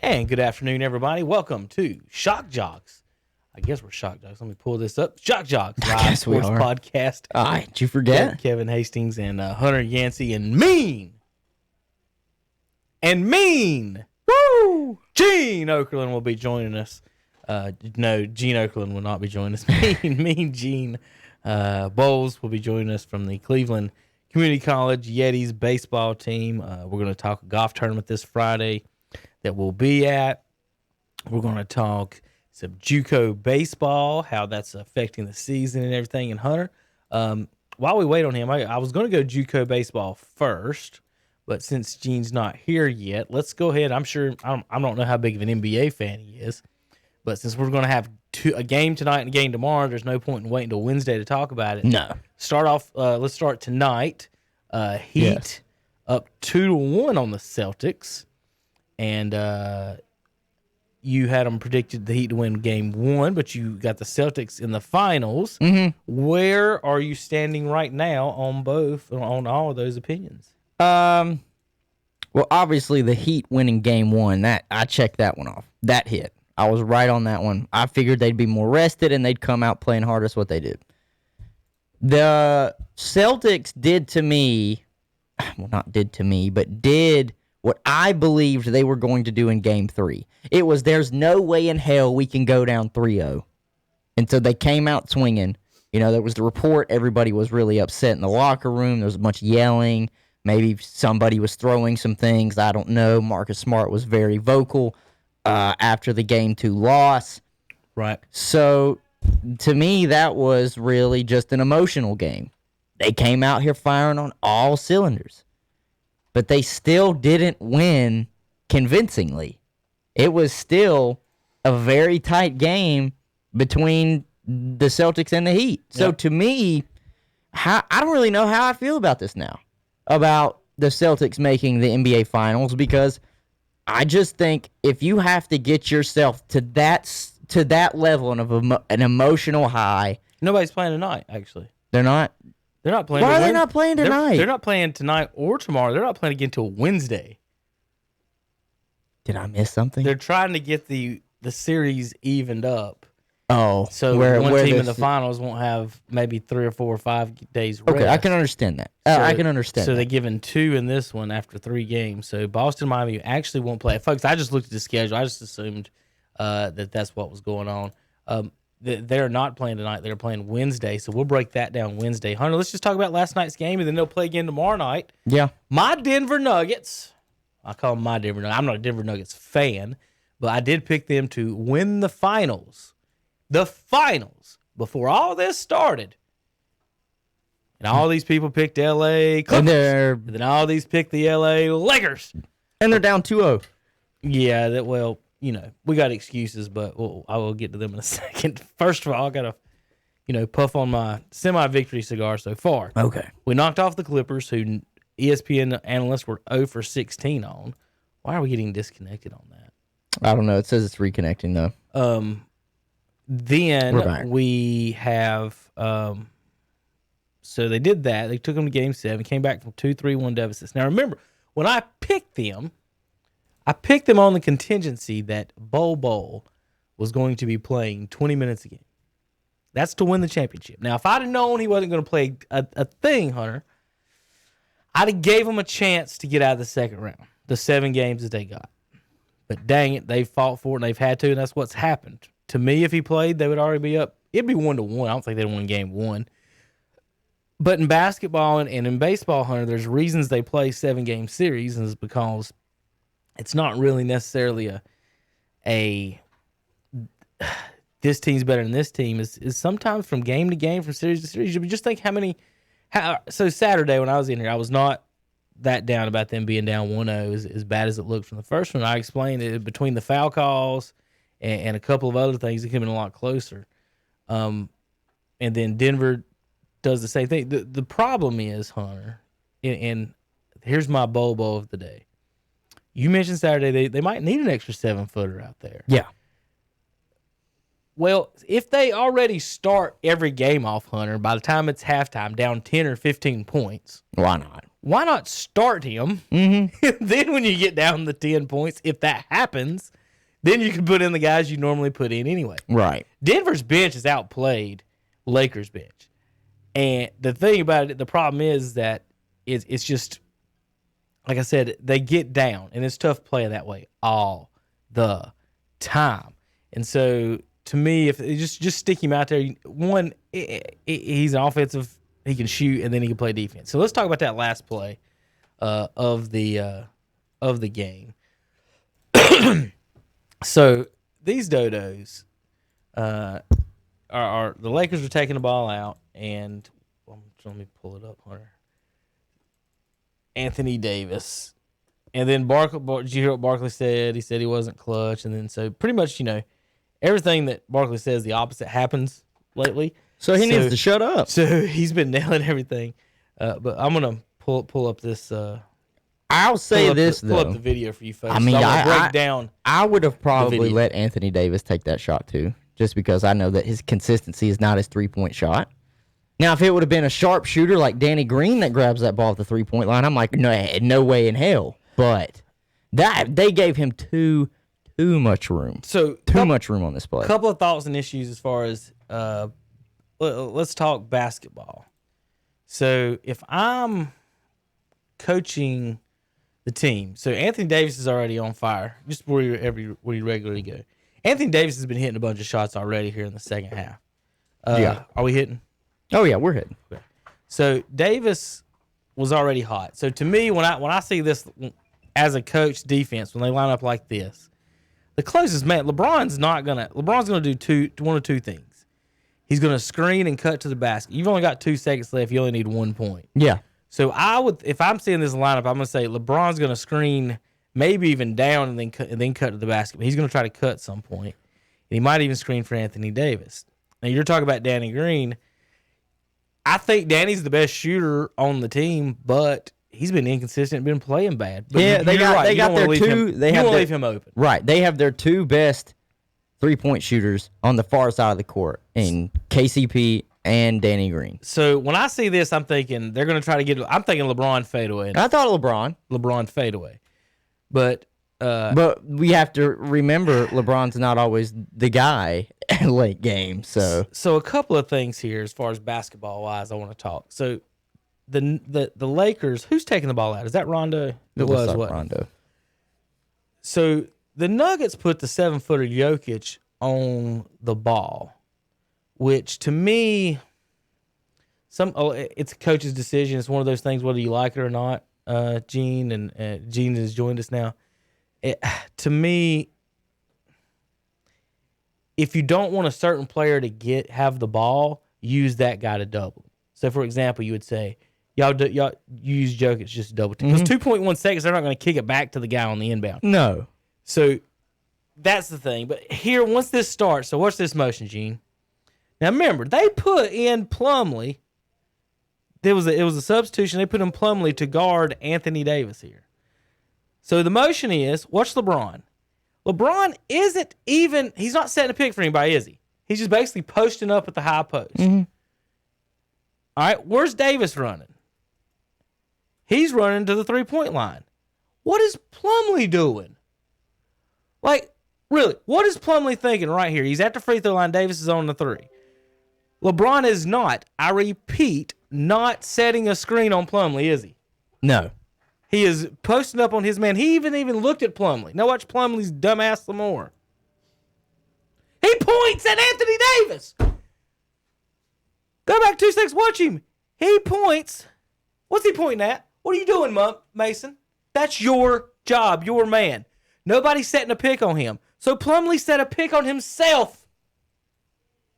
And good afternoon, everybody. Welcome to Shock Joxx. I guess we're Shock Joxx. Let me pull this up. Shock Joxx live sports podcast. Did you forget? Kevin Hastings and Hunter Yancey and Mean. Woo! Gene Okerlund will be joining us. No, Gene Okerlund will not be joining us. Mean Gene Bowles will be joining us from the Cleveland Community College Yetis baseball team. We're going to talk a golf tournament this Friday that we'll be at. We're going to talk some JUCO baseball, how that's affecting the season and everything. And Hunter, while we wait on him, I was going to go JUCO baseball first, but since Gene's not here yet, let's go ahead. I don't know how big of an NBA fan he is, but since we're going to have a game tonight and a game tomorrow, there's no point in waiting until Wednesday to talk about it. No. Let's start tonight. Heat up 2-1 on the Celtics. And you had them predicted the Heat to win game one, but you got the Celtics in the finals. Mm-hmm. Where are you standing right now on all of those opinions? Well, obviously the Heat winning game one, that I checked that one off. That hit. I was right on that one. I figured they'd be more rested and they'd come out playing hard. That's what they did. The Celtics did what I believed they were going to do in Game 3. It was, there's no way in hell we can go down 3-0. And so they came out swinging. You know, there was the report. Everybody was really upset in the locker room. There was a bunch of yelling. Maybe somebody was throwing some things. I don't know. Marcus Smart was very vocal after the Game 2 loss. Right. So, to me, that was really just an emotional game. They came out here firing on all cylinders. But they still didn't win convincingly. It was still a very tight game between the Celtics and the Heat. So to me, I don't really know how I feel about this now, about the Celtics making the NBA Finals, because I just think if you have to get yourself to that level of an emotional high. Nobody's playing tonight, actually. They're not? They're not playing. Why are they not playing tonight? They're not playing tonight or tomorrow. They're not playing again until Wednesday. Did I miss something? They're trying to get the series evened up. Oh, so one team in the finals won't have maybe 3 or 4 or 5 days rest. Okay, I can understand that. I can understand. So they're giving 2 in this one after 3 games. So Boston, Miami actually won't play. Folks, I just looked at the schedule. I just assumed that's what was going on. They're not playing tonight. They're playing Wednesday, so we'll break that down Wednesday. Hunter, let's just talk about last night's game, and then they'll play again tomorrow night. Yeah. My Denver Nuggets, I call them my Denver Nuggets. I'm not a Denver Nuggets fan, but I did pick them to win the finals. The finals, before all this started. And all these people picked L.A. Clippers. And then all these picked the L.A. Lakers. And they're down 2-0. Yeah, we got excuses, but I will get to them in a second. First of all, I got to, puff on my semi-victory cigar so far. Okay. We knocked off the Clippers, who ESPN analysts were 0 for 16 on. Why are we getting disconnected on that? I don't know. It says it's reconnecting, though. Then we have, so they did that. They took them to Game 7, came back from 2-3-1 deficits. Now, remember, when I picked them on the contingency that Bol was going to be playing 20 minutes a game. That's to win the championship. Now, if I'd have known he wasn't going to play a thing, Hunter, I'd have gave him a chance to get out of the second round, the 7 games that they got. But dang it, they fought for it, and they've had to, and that's what's happened. To me, if he played, they would already be up. It'd be 1-1. I don't think they'd win game 1. But in basketball and in baseball, Hunter, there's reasons they play 7-game series, and it's because it's not really necessarily a this team's better than this team. Is sometimes from game to game, from series to series. You just think so Saturday when I was in here, I was not that down about them being down 1-0 as bad as it looked from the first one. I explained it between the foul calls and a couple of other things, it could have been a lot closer. And then Denver does the same thing. The problem is, Hunter, and here's my Bobo of the day. You mentioned Saturday they might need an extra 7-footer out there. Yeah. Well, if they already start every game off, Hunter, by the time it's halftime, down 10 or 15 points. Why not? why not start him? Mm-hmm. Then when you get down the 10 points, if that happens, then you can put in the guys you normally put in anyway. Right. Denver's bench has outplayed Lakers' bench. And the thing about it, the problem is that it's just, like I said, they get down, and it's tough playing that way all the time. And so, to me, if just stick him out there, one, he's an offensive, he can shoot, and then he can play defense. So let's talk about that last play of the game. So these dodos are the Lakers are taking the ball out, and let me pull it up, Hunter. Anthony Davis, and then Barkley. Did you hear what Barkley said? He said he wasn't clutch, and then so pretty much, everything that Barkley says, the opposite happens lately. So he needs to shut up. So he's been nailing everything. But I'm gonna pull up this. I'll say this though. Pull up the video for you folks. I mean, I break down. I would have probably let Anthony Davis take that shot too, just because I know that his consistency is not his 3-point shot. Now, if it would have been a sharpshooter like Danny Green that grabs that ball at the 3-point line, I'm like, no way in hell. But they gave him too much room. So too much room on this play. A couple of thoughts and issues as far as let's talk basketball. So if I'm coaching the team, so Anthony Davis is already on fire, just where you regularly go. Anthony Davis has been hitting a bunch of shots already here in the second half. Yeah. Are we hitting? Oh yeah, we're hitting. Okay. So Davis was already hot. So to me, when I see this as a coach defense, when they line up like this, the closest man, LeBron's gonna do one of two things. He's gonna screen and cut to the basket. You've only got 2 seconds left. You only need 1 point. Yeah. So if I'm seeing this lineup, I'm gonna say LeBron's gonna screen, maybe even down, and then cut to the basket. But he's gonna try to cut some point. And he might even screen for Anthony Davis. Now you're talking about Danny Green. I think Danny's the best shooter on the team, but he's been inconsistent, been playing bad. But yeah, they got their two. They have leave him open. Right, they have their 2 best 3-point shooters on the far side of the court in KCP and Danny Green. So when I see this, I'm thinking they're going to try to get. I'm thinking LeBron fadeaway. I thought LeBron fadeaway, but we have to remember LeBron's not always the guy late game. So a couple of things here as far as basketball wise, I want to talk. So the Lakers, who's taking the ball out? Is that Rondo? It was Rondo. So the Nuggets put the 7-footer Jokic on the ball, which to me, it's a coach's decision. It's one of those things, whether you like it or not. Gene and Gene has joined us now. To me, if you don't want a certain player to have the ball, use that guy to double. So, for example, you would say, y'all use Jokic just to double team. Because 2.1 seconds, they're not going to kick it back to the guy on the inbound. No. So that's the thing. But here, once this starts, so what's this motion, Gene? Now remember, they put in Plumlee. It was a substitution. They put in Plumlee to guard Anthony Davis here. So the motion is, watch LeBron. LeBron he's not setting a pick for anybody, is he? He's just basically posting up at the high post. Mm-hmm. All right, where's Davis running? He's running to the 3-point line. What is Plumlee doing? Like, really, what is Plumlee thinking right here? He's at the free throw line. Davis is on the 3. LeBron is not, I repeat, not setting a screen on Plumlee, is he? No. He is posting up on his man. He even looked at Plumlee. Now watch Plumlee's dumbass some more. He points at Anthony Davis. Go back 2 seconds. Watch him. He points. What's he pointing at? What are you doing, Mason? That's your job. Your man. Nobody's setting a pick on him. So Plumlee set a pick on himself.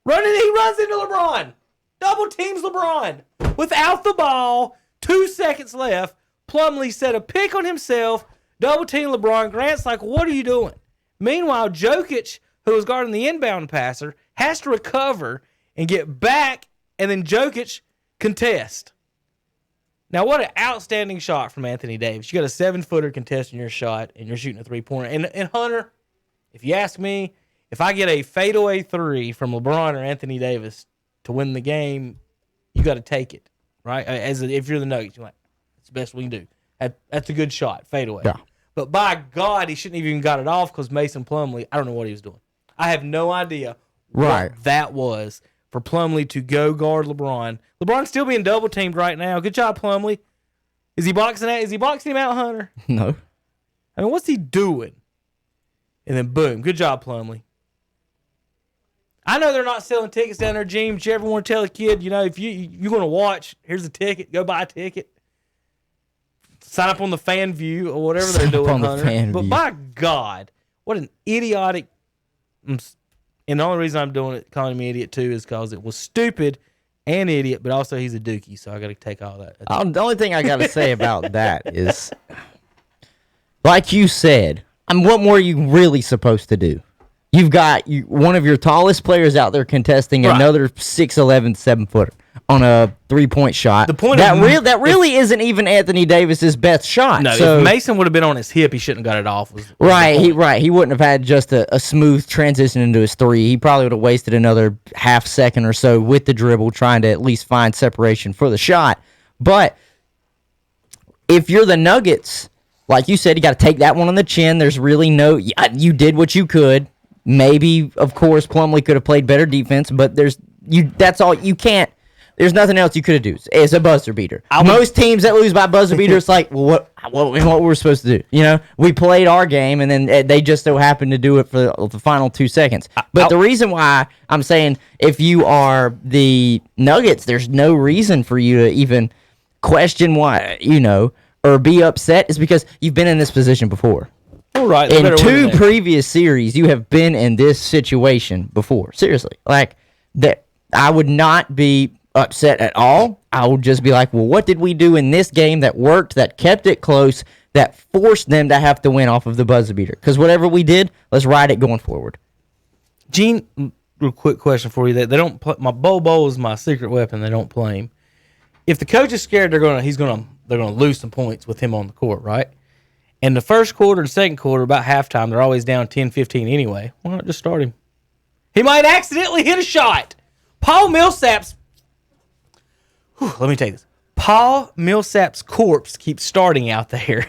He runs into LeBron. Double teams LeBron. Without the ball, 2 seconds left. Plumlee set a pick on himself, double team LeBron. Grant's like, what are you doing? Meanwhile, Jokic, who was guarding the inbound passer, has to recover and get back, and then Jokic contest. Now, what an outstanding shot from Anthony Davis. You got a 7-footer contesting your shot, and you're shooting a 3-pointer. And Hunter, if you ask me, if I get a fadeaway 3 from LeBron or Anthony Davis to win the game, you got to take it, right? If you're the Nuggets, you're like, It's the best we can do. That's a good shot, fadeaway. Yeah. But by God, he shouldn't have even got it off because Mason Plumlee, I don't know what he was doing. I have no idea what that was for Plumlee to go guard LeBron. LeBron's still being double teamed right now. Good job, Plumlee. Is he boxing him out, Hunter? No. I mean, what's he doing? And then boom, good job, Plumlee. I know they're not selling tickets down there, Gene, but you ever want to tell a kid, if you're going to watch, here's a ticket, go buy a ticket. Sign up on the fan view or whatever they're doing, Hunter. But by God, what an idiotic. And the only reason I'm doing it, calling him an idiot too, is because it was stupid and idiot, but also he's a dookie, so I got to take all that. The only thing I got to say about that is, like you said, what more are you really supposed to do? You've got one of your tallest players out there contesting another 6'11", 7-footer on a 3-point shot. The point that really isn't even Anthony Davis's best shot. No, so, if Mason would have been on his hip, he shouldn't have got it off. He wouldn't have had just a smooth transition into his three. He probably would have wasted another half second or so with the dribble trying to at least find separation for the shot. But if you're the Nuggets, like you said, you got to take that one on the chin. There's really you did what you could. Maybe, of course, Plumlee could have played better defense, but that's all you can't. There's nothing else you could have done. It's a buzzer beater. Most teams that lose by buzzer beater, it's like, well, what were we supposed to do? We played our game, and then they just so happened to do it for the final 2 seconds. But the reason why I'm saying if you are the Nuggets, there's no reason for you to even question why, or be upset, is because you've been in this position before. All right. In 2 previous series, you have been in this situation before. Seriously. Like, that, I would not be upset at all. I would just be like, well, what did we do in this game that worked, that kept it close, that forced them to have to win off of the buzzer beater? Because whatever we did, let's ride it going forward. Gene, real quick question for you. They don't play, my Bobo is my secret weapon. They don't play him. If the coach is scared, they're gonna lose some points with him on the court, right? In the first quarter and second quarter, about halftime, they're always down 10-15 anyway. Why not just start him? He might accidentally hit a shot. Paul Millsap's corpse keeps starting out there.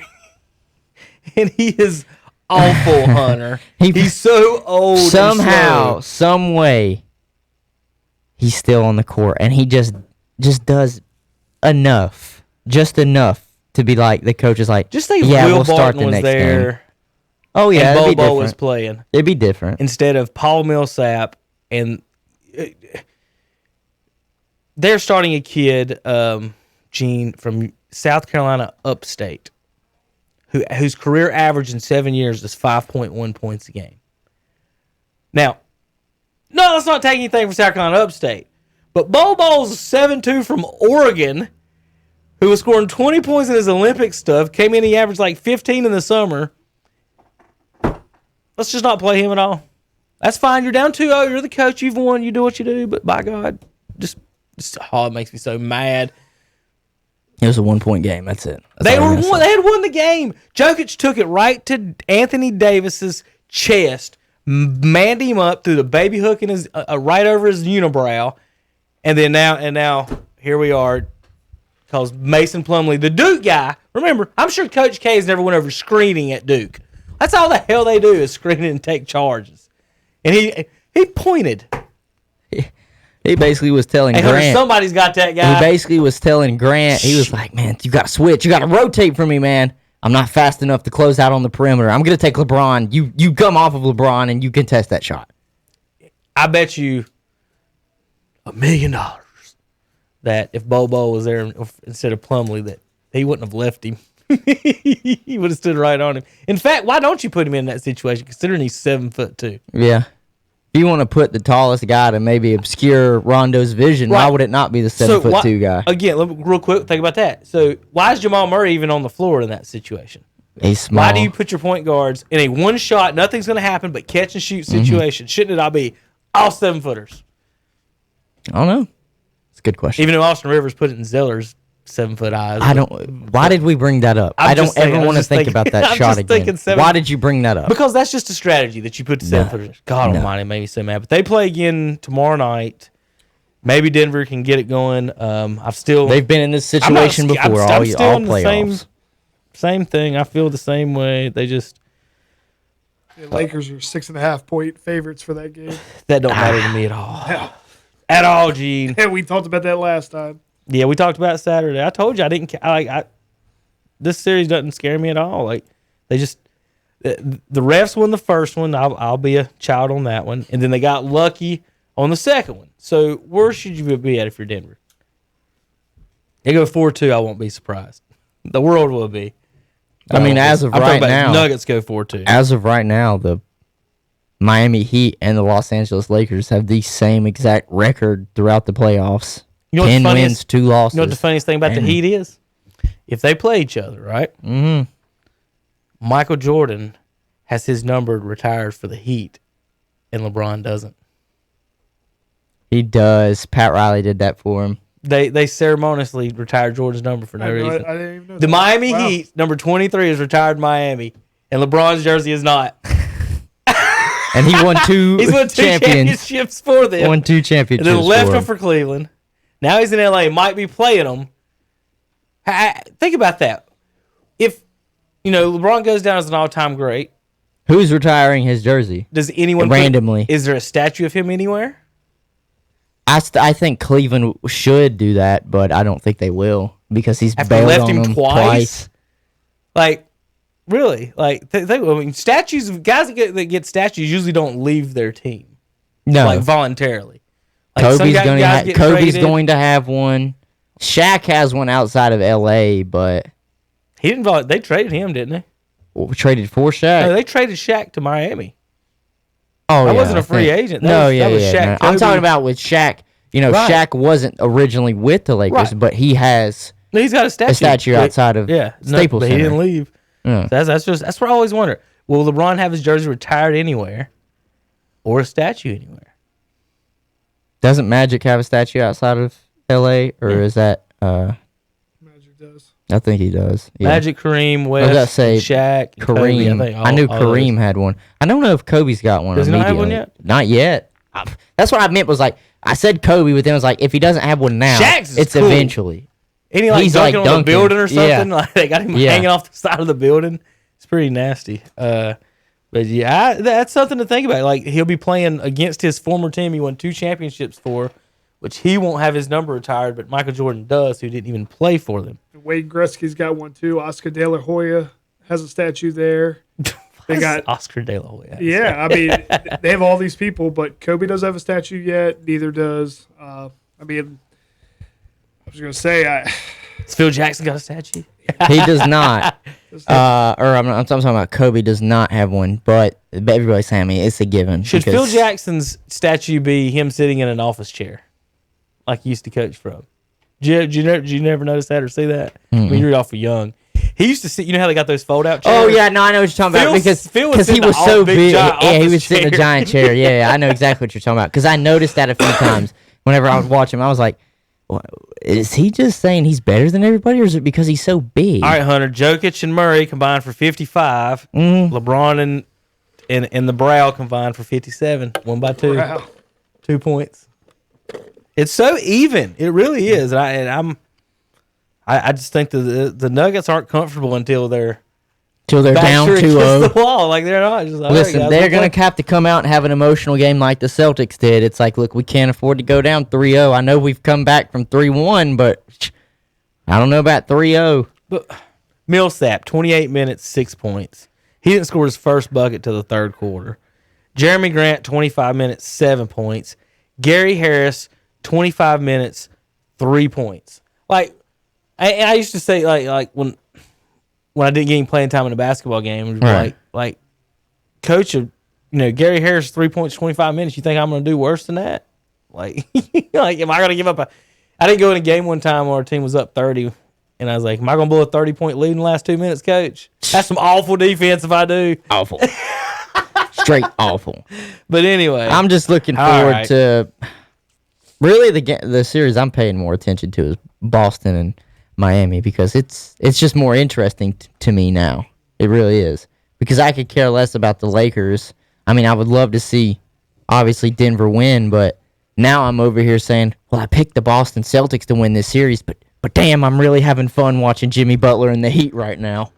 And he is awful, Hunter. He's so old. Somehow, some way, he's still on the court, and he just does enough. Just enough. To be like, the coach is like, just say Will Barton was there. Game. Oh, yeah, and Bobo was playing. It'd be different. Instead of Paul Millsap, and they're starting a kid, Gene, from South Carolina upstate, whose career average in 7 years is 5.1 points a game. Now, no, let's not take anything from South Carolina upstate, but Bobo's 7'2" from Oregon, who was scoring 20 points in his Olympic stuff, came in, he averaged like 15 in the summer. Let's just not play him at all. That's fine. You're down 2-0. You're the coach. You've won. You do what you do. But by God, it makes me so mad. It was a 1-point game. That's it. They had won the game. Jokic took it right to Anthony Davis's chest, manned him up, threw the baby hook in his right over his unibrow, and now here we are. Because Mason Plumlee, the Duke guy, remember, I'm sure Coach K has never went over screening at Duke. That's all the hell they do is screen and take charges. And he pointed. He basically was telling Grant. Somebody's got that guy. He basically was telling Grant, he was like, man, you got to switch. You got to rotate for me, man. I'm not fast enough to close out on the perimeter. I'm going to take LeBron. You come off of LeBron and you can test that shot. I bet you $1 million. That if Bobo was there instead of Plumlee, that he wouldn't have left him. He would have stood right on him. In fact, why don't you put him in that situation, considering he's 7'2"? Yeah. If you want to put the tallest guy to maybe obscure Rondo's vision, why would it not be the 7'2" guy? Again, real quick, think about that. So why is Jamal Murray even on the floor in that situation? He's small. Why do you put your point guards in a one-shot, nothing's going to happen but catch and shoot situation? Shouldn't it all be all 7-footers? I don't know. It's a good question. Even though Austin Rivers put it in Zeller's 7-foot eyes. Why did we bring that up? I don't ever want to think about that shot again. Why did you bring that up? Because that's just a strategy that you put to 7-footers. God almighty, it made me so mad. But they play again tomorrow night. Maybe Denver can get it going. They've been in this situation before. I'm still all in the playoffs. same thing. I feel the same way. They just the Lakers are 6.5-point favorites for that game. That don't matter to me at all. At all, Gene. Yeah, we talked about that last time. Yeah, we talked about it Saturday. I told you I didn't this series doesn't scare me at all. Like they just the refs won the first one. I'll be a child on that one, and then they got lucky on the second one. So where should you be at if you're Denver? They go 4-2. I won't be surprised. The world will be. I mean, as of right now, Nuggets go 4-2. As of right now, the Miami Heat and the Los Angeles Lakers have the same exact record throughout the playoffs. You know 10 wins, 2 losses. You know what the funniest thing about the Heat is? If they play each other, right? Mm-hmm. Michael Jordan has his number retired for the Heat, and LeBron doesn't. He does. Pat Riley did that for him. They ceremoniously retired Jordan's number for no reason. I didn't even know the that. Miami Heat, number 23, is retired Miami, and LeBron's jersey is not. And he won two He's won 2 championships for them. Won 2 championships. And then left him for Cleveland. Now he's in LA, might be playing them. Think about that. If, LeBron goes down as an all-time great. Who's retiring his jersey? Does anyone randomly? Is there a statue of him anywhere? I think Cleveland should do that, but I don't think they will because he's bailed left on him them twice. Like, really? Like, statues, guys that get statues usually don't leave their team. No. Like, voluntarily. Like, Kobe's going to have one. Shaq has one outside of L.A., but... He didn't. They traded him, didn't they? Traded for Shaq? No, they traded Shaq to Miami. Oh, that wasn't a free agent. That was Shaq. No. I'm talking about with Shaq. Right. Shaq wasn't originally with the Lakers, but he has. No, he's got a statue outside of Staples Center. He didn't leave. Yeah. So that's what I always wonder. Will LeBron have his jersey retired anywhere, or a statue anywhere? Doesn't Magic have a statue outside of L.A. or is that? Magic does. I think he does. Yeah. Magic, Kareem, West, Shaq, Kareem. Kobe, I knew Kareem had one. I don't know if Kobe's got one. Does he not have one yet? Not yet. That's what I meant. Was like I said Kobe, but then it was like if he doesn't have one now, it's cool. Eventually. And he's dunking on the building or something. Yeah. Like they got him hanging off the side of the building. It's pretty nasty. But yeah, that's something to think about. Like he'll be playing against his former team he won 2 championships for, which he won't have his number retired, but Michael Jordan does, who didn't even play for them. Wade Gretzky's got one too. Oscar De La Hoya has a statue there. They got Oscar De La Hoya. Yeah, I mean, they have all these people, but Kobe doesn't have a statue yet. Neither does. I was going to say, has Phil Jackson got a statue? He does not. I'm talking about Kobe does not have one, but everybody's saying it's a given. Should Phil Jackson's statue be him sitting in an office chair, like he used to coach from? Did you never notice that or see that? Mm-mm. I mean, you're awful young. He used to sit. You know how they got those fold-out chairs? Oh yeah, no, I know what you're talking about because he was so big. Yeah, he was sitting in a giant chair. Yeah, I know exactly what you're talking about because I noticed that a few times whenever I was watching him. I was like, is he just saying he's better than everybody, or is it because he's so big? All right, Hunter. Jokic and Murray combined for 55. Mm-hmm. LeBron and the Brow combined for 57. 1 by 2. Wow. 2 points. It's so even. It really is. I just think the Nuggets aren't comfortable until they're down 2-0. The wall. Like they're not. Just like, listen, right, they're going to have to come out and have an emotional game like the Celtics did. It's like, look, we can't afford to go down 3-0. I know we've come back from 3-1, but I don't know about 3-0. But Millsap, 28 minutes, 6 points. He didn't score his first bucket till the third quarter. Jeremy Grant, 25 minutes, 7 points. Gary Harris, 25 minutes, 3 points. Like, I used to say, like when I didn't get any playing time in a basketball game, it was right. like, coach of, Gary Harris, 3 points, 25 minutes. You think I'm going to do worse than that? Like, am I going to give up I didn't go in a game one time where our team was up 30, and I was like, am I going to blow a 30-point lead in the last 2 minutes, coach? That's some awful defense if I do. Awful. Straight awful. But anyway. I'm just looking forward to... Really, the series I'm paying more attention to is Boston and Miami because it's just more interesting to me now. It really is. Because I could care less about the Lakers. I mean, I would love to see, obviously, Denver win, but Now I'm over here saying, well, I picked the Boston Celtics to win this series, but damn, I'm really having fun watching Jimmy Butler in the Heat right now.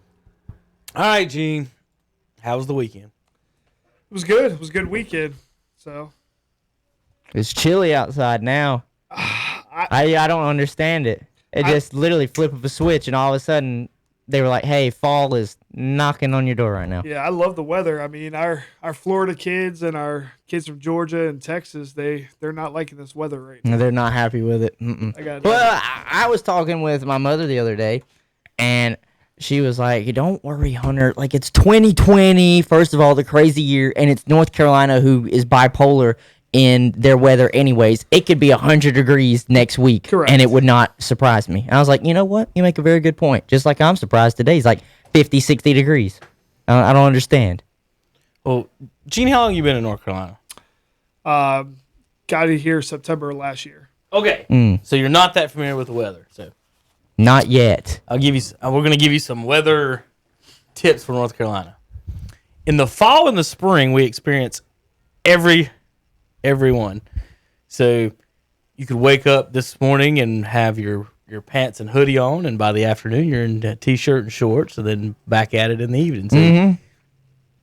All right, Gene. How was the weekend? It was good. It was a good weekend. So It's chilly outside now. I don't understand it. It just literally flip of a switch, and all of a sudden they were like, "Hey, fall is knocking on your door right now." yeah, I love the weather. I mean, our Florida kids and our kids from Georgia and Texas, they're not liking this weather right now. They're not happy with it. Well, I was talking with my mother the other day, and she was like, "Don't worry, Hunter. Like, it's 2020. First of all, the crazy year, and it's North Carolina, who is bipolar in their weather anyways. It could be 100 degrees next week, Correct. and it would not surprise me." And I was like, you know what? You make a very good point. Just like I'm surprised today. It's like 50, 60 degrees. I don't understand. Well, Gene, how long you been in North Carolina? Got it here September last year. Okay. So you're not that familiar with the weather. So Not yet. we're going to give you some weather tips for North Carolina. In the fall and the spring, we experience everyone. So you could wake up this morning and have your pants and hoodie on, and by the afternoon you're in a t-shirt and shorts, and then back at it in the evening. So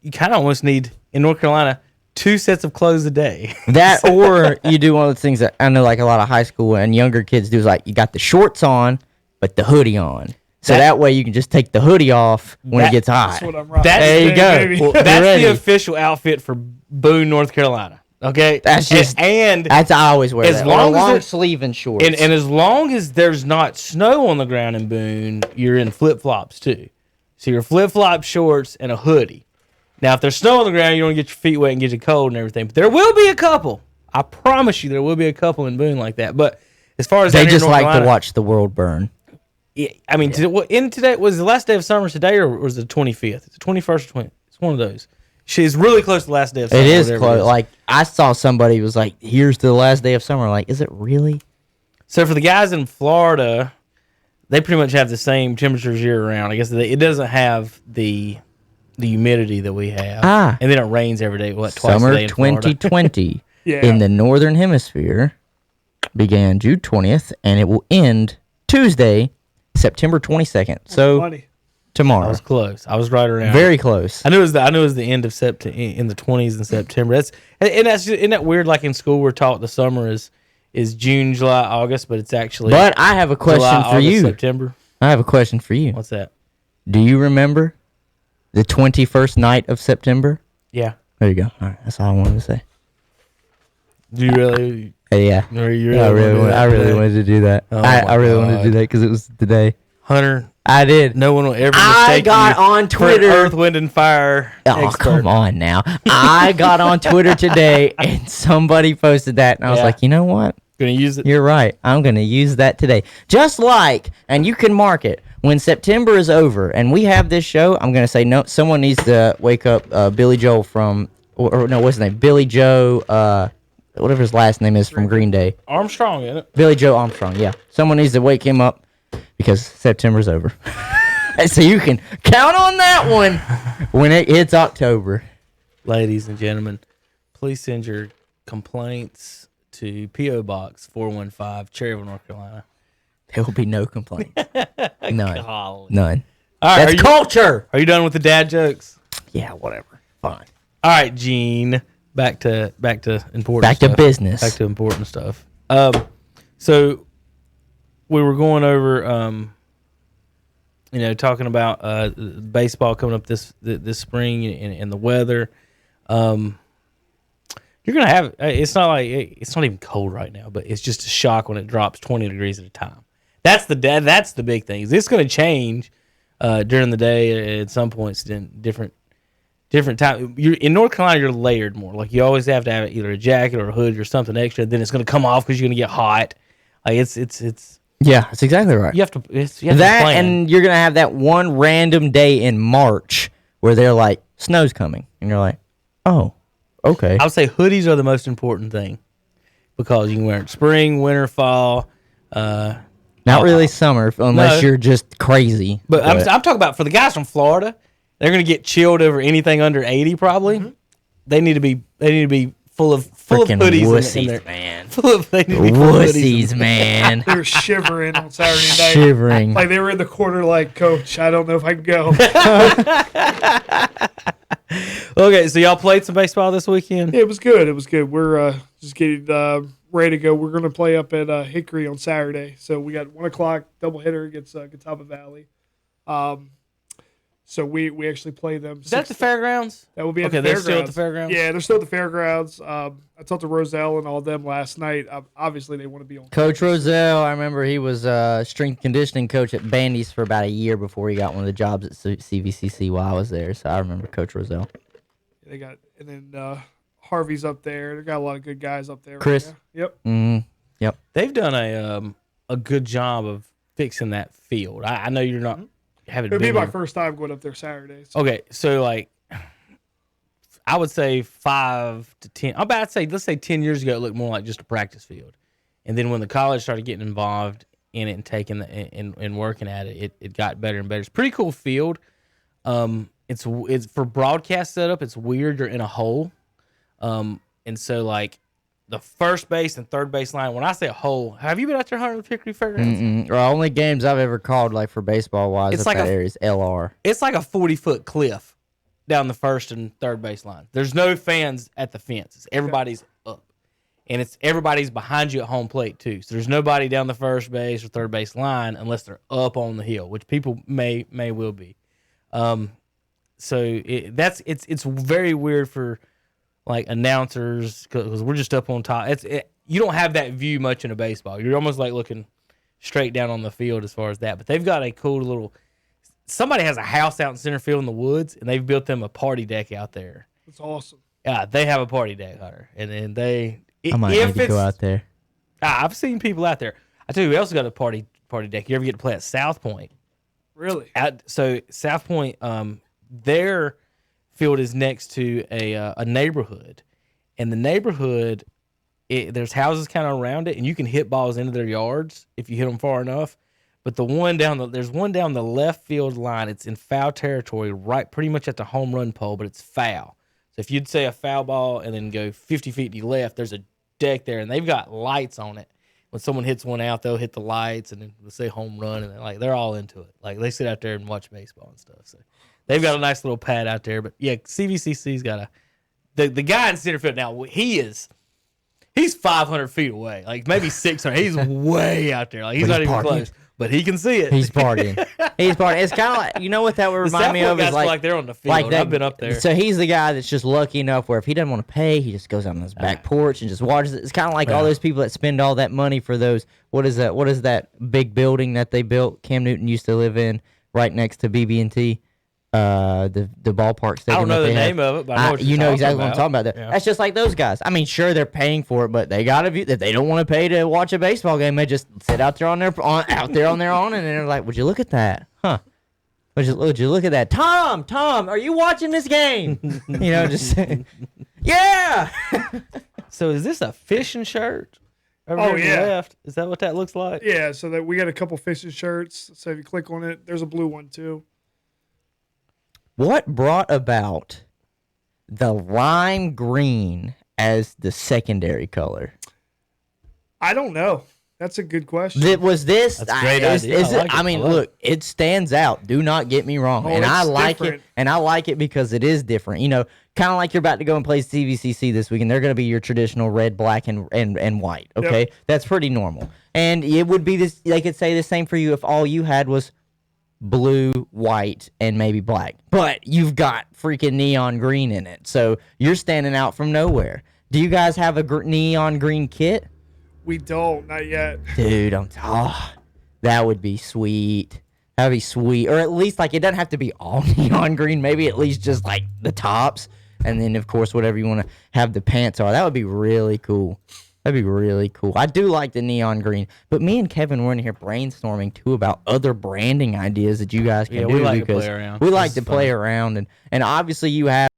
you kind of almost need, in North Carolina, 2 sets of clothes a day. That, or you do one of the things that I know like a lot of high school and younger kids do is like you got the shorts on, but the hoodie on. So that way you can just take the hoodie off when it gets hot. That's what I'm rocking. There you go. Baby. Well, that's the official outfit for Boone, North Carolina. Okay, That's just that's I always wear as that. long Or as long it- sleeve and shorts. and as long as there's not snow on the ground in Boone, you're in flip flops too. So your flip flop shorts and a hoodie. Now, if there's snow on the ground, you don't get your feet wet and get you cold and everything. But there will be a couple. I promise you, there will be a couple in Boone like that. But as far as they down here in just North like Carolina, to watch the world burn. Yeah, I mean, today was the last day of summer today, or was it the 25th? It's the 21st or 20th. It's one of those. She's really close to the last day of summer. It is whatever close. Like I saw somebody was like, "Here's the last day of summer." Like, is it really? So for the guys in Florida, they pretty much have the same temperatures year round. I guess it doesn't have the humidity that we have. And then it rains every day. What, twice a Summer day in Florida? 2020 Yeah. in the northern hemisphere began June 20th, and it will end Tuesday, September 22nd. So Money. I tomorrow, was close. I was right around. very close. I knew it was the end of September, in the 20s in September. Isn't that weird? Like in school, we're taught the summer is June, July, August, but it's actually. But I have a question July, for August, you. September. I have a question for you. What's that? Do you remember the 21st night of September? Yeah. There you go. All right, that's all I wanted to say. Do you really? Yeah. Or you I really wanted to do that. Oh I really my wanted to do that because it was today. Hunter. I did. No one will ever I mistake got you on for an Twitter. Earth, Wind, and Fire Oh, expert. come on now. I got on Twitter today and somebody posted that, and I was Yeah. like, you know what? Gonna use it. You're right. I'm going to use that today. Just like, and you can mark it, when September is over and we have this show, I'm going to say, no, someone needs to wake up Billy Joel from, or no, what's his name? Billy Joe, whatever his last name is from Green Day. Armstrong, isn't it? Billy Joe Armstrong, yeah. Someone needs to wake him up because September's over. And so you can count on that one when it hits October. Ladies and gentlemen, please send your complaints to P.O. Box 415, Cherryville, North Carolina. There will be no complaints. None. Golly. None. All right, That's culture. Are you done with the dad jokes? Yeah, whatever. Fine. All right, Gene. Back to important. Back to stuff. business. Back to important stuff. So we were going over, talking about baseball coming up this spring and the weather. You're gonna have. It's not even cold right now, but it's just a shock when it drops 20 degrees at a time. That's the big thing. It's going to change during the day at some points in different time. You're in North Carolina. You're layered more. Like you always have to have either a jacket or a hood or something extra. Then it's going to come off because you're going to get hot. Like it's. Yeah, that's exactly right. You have to. You have to That plan. and you're gonna have that one random day in March where they're like, snow's coming, and you're like, oh, okay. I would say hoodies are the most important thing because you can wear it spring, winter, fall. Not really summer unless you're just crazy. But I'm talking about for the guys from Florida, they're going to get chilled over anything under 80 probably. Mm-hmm. They need to be full of full of Freaking hoodies wussies, in there. man. Full of, they need to be full of hoodies Wussies, man. They were shivering on Saturday night. Shivering. Like they were in the corner like, Coach, I don't know if I can go. Okay, so y'all played some baseball this weekend? It was good. It was good. We're just getting ready to go. We're going to play up at Hickory on Saturday. So we got 1 o'clock doubleheader against Catawba Valley. So we actually play them. Is that at the fairgrounds? That will be at okay, the they're fairgrounds. still at the fairgrounds? Yeah, they're still at the fairgrounds. I talked to Roselle and all them last night. Obviously, they want to be on Coach Roselle, I remember he was strength conditioning coach at Bandy's for about a year before he got one of the jobs at CVCC while I was there. So I remember Coach Roselle. They got, and then Harvey's up there. They got a lot of good guys up there. Chris. Right now. Yep. Mm-hmm. Yep. They've done a good job of fixing that field. I know you're not haven't It'll been be my there. first time going up there Saturday. So. Okay, so like I would say 5 to 10. I'm about to say let's say 10 years ago it looked more like just a practice field, and then when the college started getting involved in it and taking and working at it, it got better and better. It's a pretty cool field. It's for broadcast setup. It's weird. You're in a hole, and so like the first base and third base line. When I say a hole, have you been out there hunting with Hickory Fairgrounds? The only games I've ever called like for baseball wise It's up like that a- area is LR. It's like a 40-foot cliff down the first and third base line. There's no fans at the fence. Everybody's up, and everybody's behind you at home plate too. So there's nobody down the first base or third base line unless they're up on the hill, which people may will be. So it's very weird for like announcers because we're just up on top. You don't have that view much in a baseball. You're almost like looking straight down on the field as far as that. But they've got a cool little. Somebody has a house out in center field in the woods, and they've built them a party deck out there. That's awesome. Yeah, they have a party deck, Hunter, and then they. I might need to go out there. I've seen people out there. I tell you, we also got a party deck. You ever get to play at South Point? Really? So South Point, their field is next to a neighborhood, and the neighborhood, there's houses kind of around it, and you can hit balls into their yards if you hit them far enough. But there's one down the left field line. It's in foul territory, right, pretty much at the home run pole, but it's foul. So if you'd say a foul ball and then go 50 feet to the left, there's a deck there, and they've got lights on it. When someone hits one out, they'll hit the lights, and then we'll say home run, and they're all into it. Like they sit out there and watch baseball and stuff. So they've got a nice little pad out there. But yeah, CVCC's got the guy in center field now. He's 500 feet away, like maybe 600. He's way out there. Like he's not even close, but he can see it. He's partying. It's kind of like, you know what that would remind me of is like they're on the field. like that, I've been up there. So he's the guy that's just lucky enough where if he doesn't want to pay, he just goes out on his back porch and just watches it. It's kind of like all those people that spend all that money for those. What is that big building that they built? Cam Newton used to live in right next to BB&T. The ballpark stadium. I don't know the name of it, but I know what you know exactly what I'm talking about. Yeah. That's just like those guys. I mean, sure they're paying for it, but they got to view that they don't want to pay to watch a baseball game. They just sit out there on their own, and they're like, "Would you look at that? Huh? Would you look at that? Tom, are you watching this game? You know, just yeah." So is this a fishing shirt? Over Oh, to the yeah. left? Is that what that looks like? Yeah, so that we got a couple fishing shirts. So if you click on it, there's a blue one too. What brought about the lime green as the secondary color? I don't know. That's a good question. Was this? That's a great idea. I like it. I mean, I love look, it stands out. Do not get me wrong, Oh, and I it's like different. it. And I like it because it is different. You know, kind of like you're about to go and play CVCC this week, and they're going to be your traditional red, black, and white. Okay, Yep. that's pretty normal. And it would be this. They could say the same for you if all you had was blue, white, and maybe black. But you've got freaking neon green in it, so you're standing out from nowhere. Do you guys have a neon green kit? We don't, not yet. Dude, that would be sweet. That would be sweet. Or at least, like, it doesn't have to be all neon green. Maybe at least just, like, the tops. And then, of course, whatever you want to have the pants are. That would be really cool. That'd be really cool. I do like the neon green. But me and Kevin were in here brainstorming, too, about other branding ideas that you guys can do. we like to because play around. We like This to is play fun. around. And obviously, you have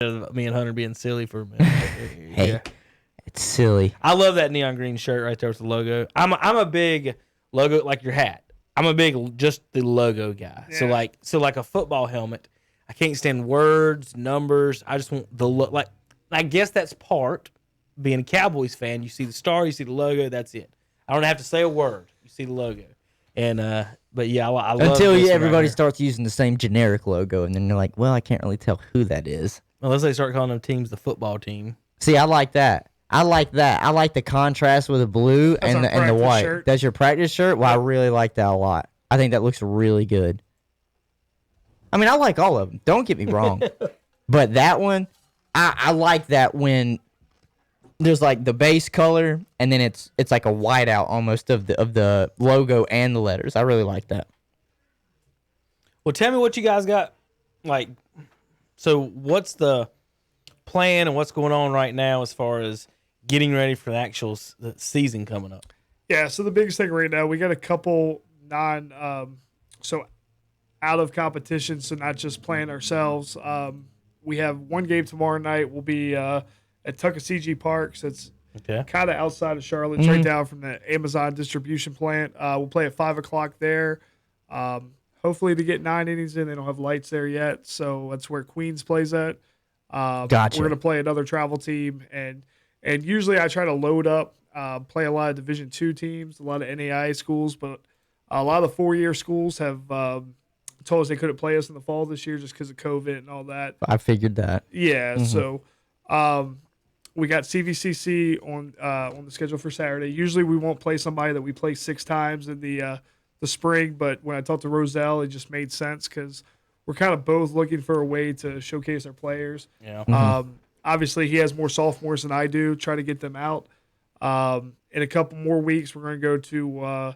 Me and Hunter being silly for a minute. Hey, Yeah. it's silly. I love that neon green shirt right there with the logo. I'm a big logo, like your hat. I'm a big just the logo guy. Yeah. So like a football helmet. I can't stand words, numbers. I just want the look. Like, I guess that's part being a Cowboys fan. You see the star, you see the logo. That's it. I don't have to say a word. You see the logo. And but yeah, I love Until this one everybody right starts using the same generic logo, and then you're like, well, I can't really tell who that is. unless they start calling them teams the football team. See, I like that. I like the contrast with the blue and the white. Shirt. That's your practice shirt? Well, I really like that a lot. I think that looks really good. I mean, I like all of them. Don't get me wrong. But that one, I like that when there's like the base color and then it's like a whiteout almost of the logo and the letters. I really like that. Well, tell me what you guys got. Like, so what's the plan and what's going on right now as far as getting ready for the actual season coming up? Yeah, so the biggest thing right now, we got a couple out of competition, so not just playing ourselves. We have one game tomorrow night. We'll be at Tuckasegee Park, so it's kind of outside of Charlotte, right down from the Amazon distribution plant. We'll play at 5 o'clock there. Hopefully to get 9 innings in. They don't have lights there yet, so that's where Queens plays at. Gotcha. We're going to play another travel team, and usually I try to load up, play a lot of Division II teams, a lot of NAIA schools, but a lot of the 4-year schools have told us they couldn't play us in the fall this year just because of COVID and all that. I figured that. Yeah, so we got CVCC on the schedule for Saturday. Usually we won't play somebody that we play 6 times in the spring, but when I talked to Roselle, it just made sense because we're kind of both looking for a way to showcase our players. Yeah. Obviously, he has more sophomores than I do. Try to get them out. In a couple more weeks, we're going to go to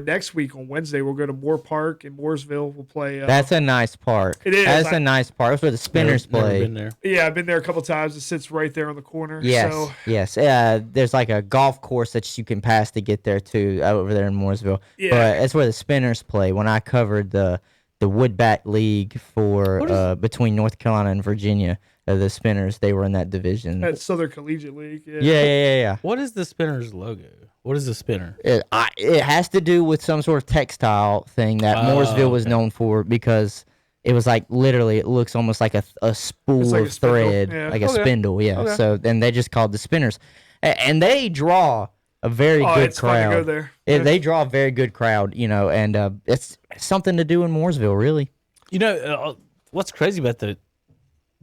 next week on Wednesday, we'll go to Moore Park in Mooresville. We'll play. That's a nice park. It is. That's a nice park. That's where the Spinners play. Never been there. Yeah, I've been there a couple times. It sits right there on the corner. Yes, So, yes. There's like a golf course that you can pass to get there too, over there in Mooresville. Yeah. But that's where the Spinners play. When I covered the Woodbat League for between North Carolina and Virginia, the Spinners, they were in that division. That's Southern Collegiate League. Yeah. What is the Spinners logo? What is the spinner? It has to do with some sort of textile thing that Mooresville was known for because it was like literally it looks almost like a spool like of a spindle. thread, Yeah. like a spindle. Yeah. Okay. So then they just called the Spinners, and they draw a very good it's fun to crowd. go there. They draw a very good crowd, and it's something to do in Mooresville, really. You know, what's crazy about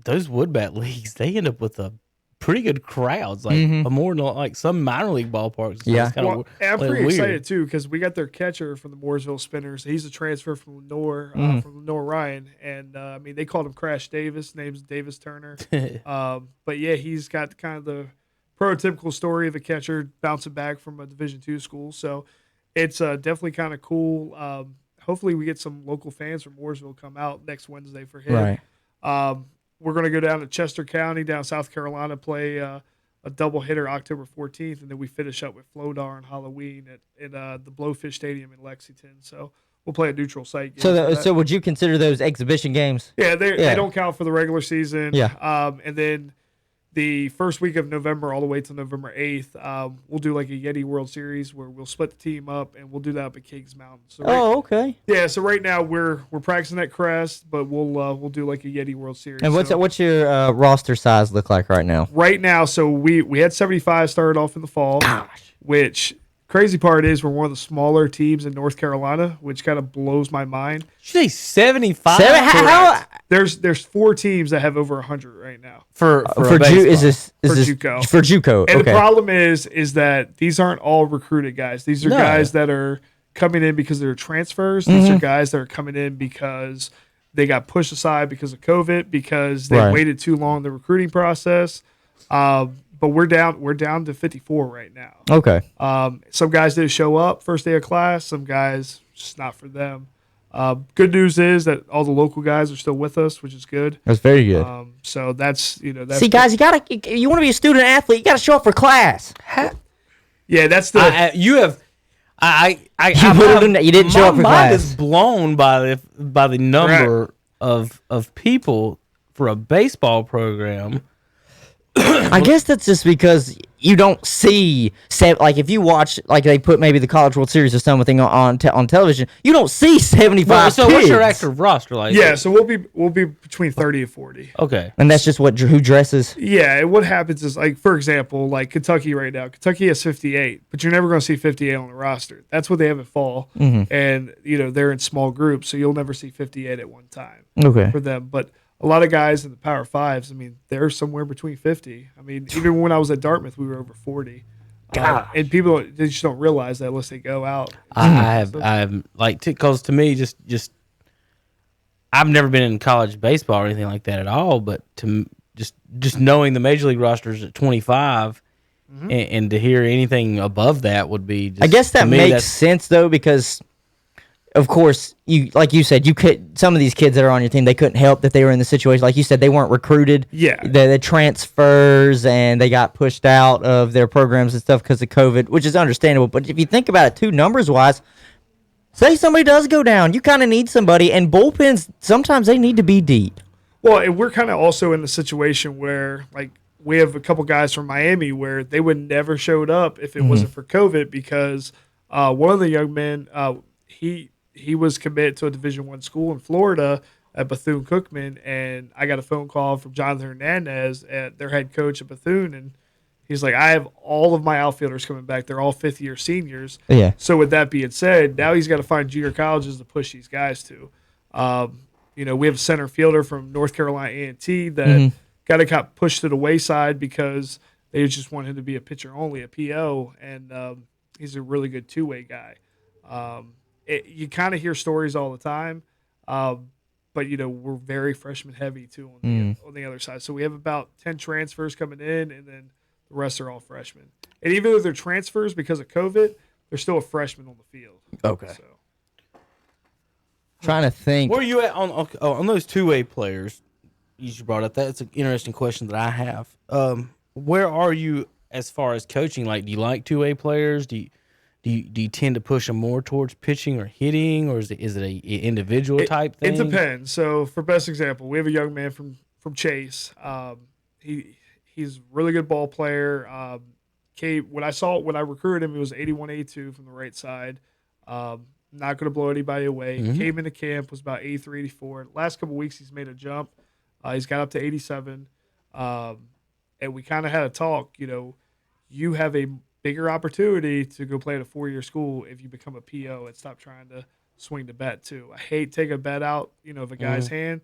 those Woodbat leagues? They end up with a pretty good crowds, like more than like some minor league ballparks. Yeah. It's kinda Well, and I'm pretty weird. excited too because we got their catcher from the Mooresville Spinners. He's a transfer from Lenore, Ryan, and I mean they called him Crash Davis. Name's Davis Turner. But yeah, he's got kind of the prototypical story of a catcher bouncing back from a Division II school. So it's definitely kind of cool. Hopefully we get some local fans from Mooresville come out next Wednesday for him. Right. We're going to go down to Chester County, down South Carolina, play a doubleheader October 14th, and then we finish up with Flodar and Halloween at the Blowfish Stadium in Lexington. So we'll play a neutral site game. So would you consider those exhibition games? Yeah, they don't count for the regular season. Yeah. And then the first week of November all the way to November 8th, we'll do like a Yeti World Series where we'll split the team up, and we'll do that up at Kings Mountain. So okay. Yeah, so right now we're practicing at Crest, but we'll do like a Yeti World Series. And what's your roster size look like right now? Right now, so we had 75 started off in the fall. Gosh. Which crazy part is we're one of the smaller teams in North Carolina, which kind of blows my mind. Did you say 75? How? There's 4 teams that have over 100 right now For JUCO. For JUCO. And okay. the problem is that these aren't all recruited guys. These are guys that are coming in because they're transfers. These are guys that are coming in because they got pushed aside because of COVID, because they waited too long in the recruiting process. But we're down to 54 right now. Okay. Some guys didn't show up first day of class. Some guys just not for them. Good news is that all the local guys are still with us, which is good. That's very good. So that's See, guys, you want to be a student athlete, you got to show up for class. Yeah, that's the you have. You didn't show up for My mind class. is blown by the number of people for a baseball program. I guess that's just because you don't see like if you watch like they put maybe the College World Series or something on television, you don't see 75. So kids. what's your active roster like? Yeah, so we'll be between 30 and 40. Okay, and that's just who dresses. Yeah, and what happens is like for example, like Kentucky right now, Kentucky has 58, but you're never going to see 58 on the roster. That's what they have in fall, and they're in small groups, so you'll never see 58 at one time. Okay, For them, but a lot of guys in the Power Fives, I mean, they're somewhere between 50. I mean, even when I was at Dartmouth, we were over 40. And people they just don't realize that unless they go out. I'm like because to me, just I've never been in college baseball or anything like that at all. But to just knowing the major league rosters at 25, and to hear anything above that would be. Just, I guess that makes sense though because. Of course, like you said, some of these kids that are on your team, they couldn't help that they were in the situation. Like you said, they weren't recruited. Yeah. The transfers and they got pushed out of their programs and stuff because of COVID, which is understandable. But if you think about it too, numbers-wise, say somebody does go down, you kind of need somebody. And bullpens, sometimes they need to be deep. Well, and we're kind of also in the situation where, like, we have a couple guys from Miami where they would never showed up if it wasn't for COVID because one of the young men, he was committed to a Division I school in Florida at Bethune-Cookman, and I got a phone call from Jonathan Hernandez, their head coach at Bethune, and he's like, I have all of my outfielders coming back. They're all fifth-year seniors. Yeah. So with that being said, now he's got to find junior colleges to push these guys to. We have a center fielder from North Carolina A&T that kind of got pushed to the wayside because they just want him to be a pitcher only, a PO, and he's a really good two-way guy. You kind of hear stories all the time, but we're very freshman heavy too on the other side. So we have about 10 transfers coming in, and then the rest are all freshmen. And even though they're transfers because of COVID, they're still a freshman on the field. Okay. So. Trying to think. Where are you at on those two-way players? You just brought up that. It's an interesting question that I have. Where are you as far as coaching? Like, do you like two-way players? Do you tend to push them more towards pitching or hitting, or is it a individual type thing? It depends. So, for best example, we have a young man from Chase. He's a really good ball player. When I recruited him, he was 81, 82 from the right side. Not going to blow anybody away. Came into camp, was about 83, 84. Last couple of weeks, he's made a jump. He's got up to 87. And we kind of had a talk. You have a bigger opportunity to go play at a 4-year school if you become a PO and stop trying to swing the bat too. I hate taking a bet out, of a guy's hand,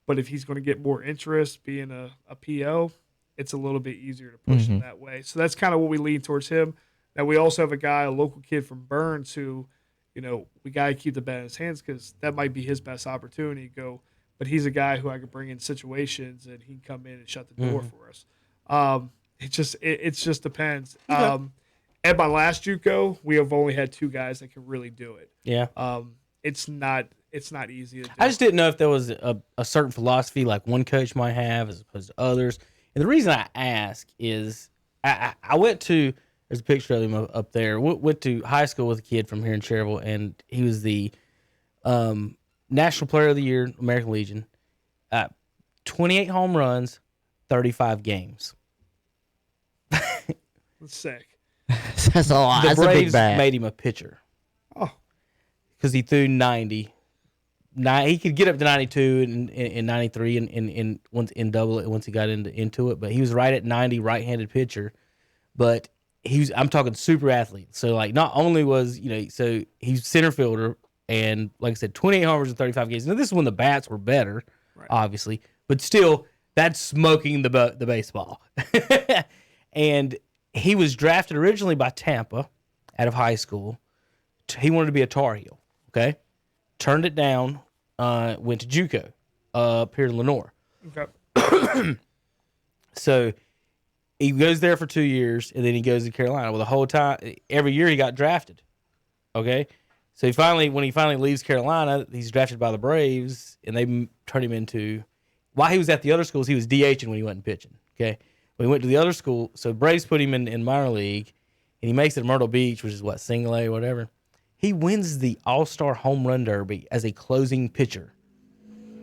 but if he's going to get more interest being a PO, it's a little bit easier to push him that way. So that's kind of what we lean towards him. Now we also have a local kid from Burns who, we got to keep the bat in his hands because that might be his best opportunity to go. But he's a guy who I could bring in situations and he can come in and shut the door for us. It just depends. Okay. At my last JUCO, we have only had 2 guys that can really do it. Yeah. It's not easy to do. I just didn't know if there was a certain philosophy like one coach might have as opposed to others. And the reason I ask is I went to there's a picture of him up there. Went to high school with a kid from here in Cherryville, and he was the National Player of the Year, American Legion. 28 home runs, 35 games. That's sick. That's a lot. The That's Braves a big bat. made him a pitcher. Oh, because he threw 90. He could get up to 92 and 93 and once in double it once he got into it, but he was right at 90, right-handed pitcher. But I'm talking super athlete. So like not only was so he's center fielder and like I said, 28 homers in 35 games. Now this is when the bats were better, obviously, but still that's smoking the baseball. And he was drafted originally by Tampa out of high school. He wanted to be a Tar Heel, okay? Turned it down, went to JUCO up here in Lenoir. okay. So he goes there for 2 years, and then he goes to Carolina. Well, the whole time, every year he got drafted, okay? So when he finally leaves Carolina, he's drafted by the Braves, and they turned him into – while he was at the other schools, he was DHing when he wasn't pitching, okay? When he went to the other school, so Braves put him in minor league, and he makes it at Myrtle Beach, which is single A or whatever. He wins the All-Star Home Run Derby as a closing pitcher.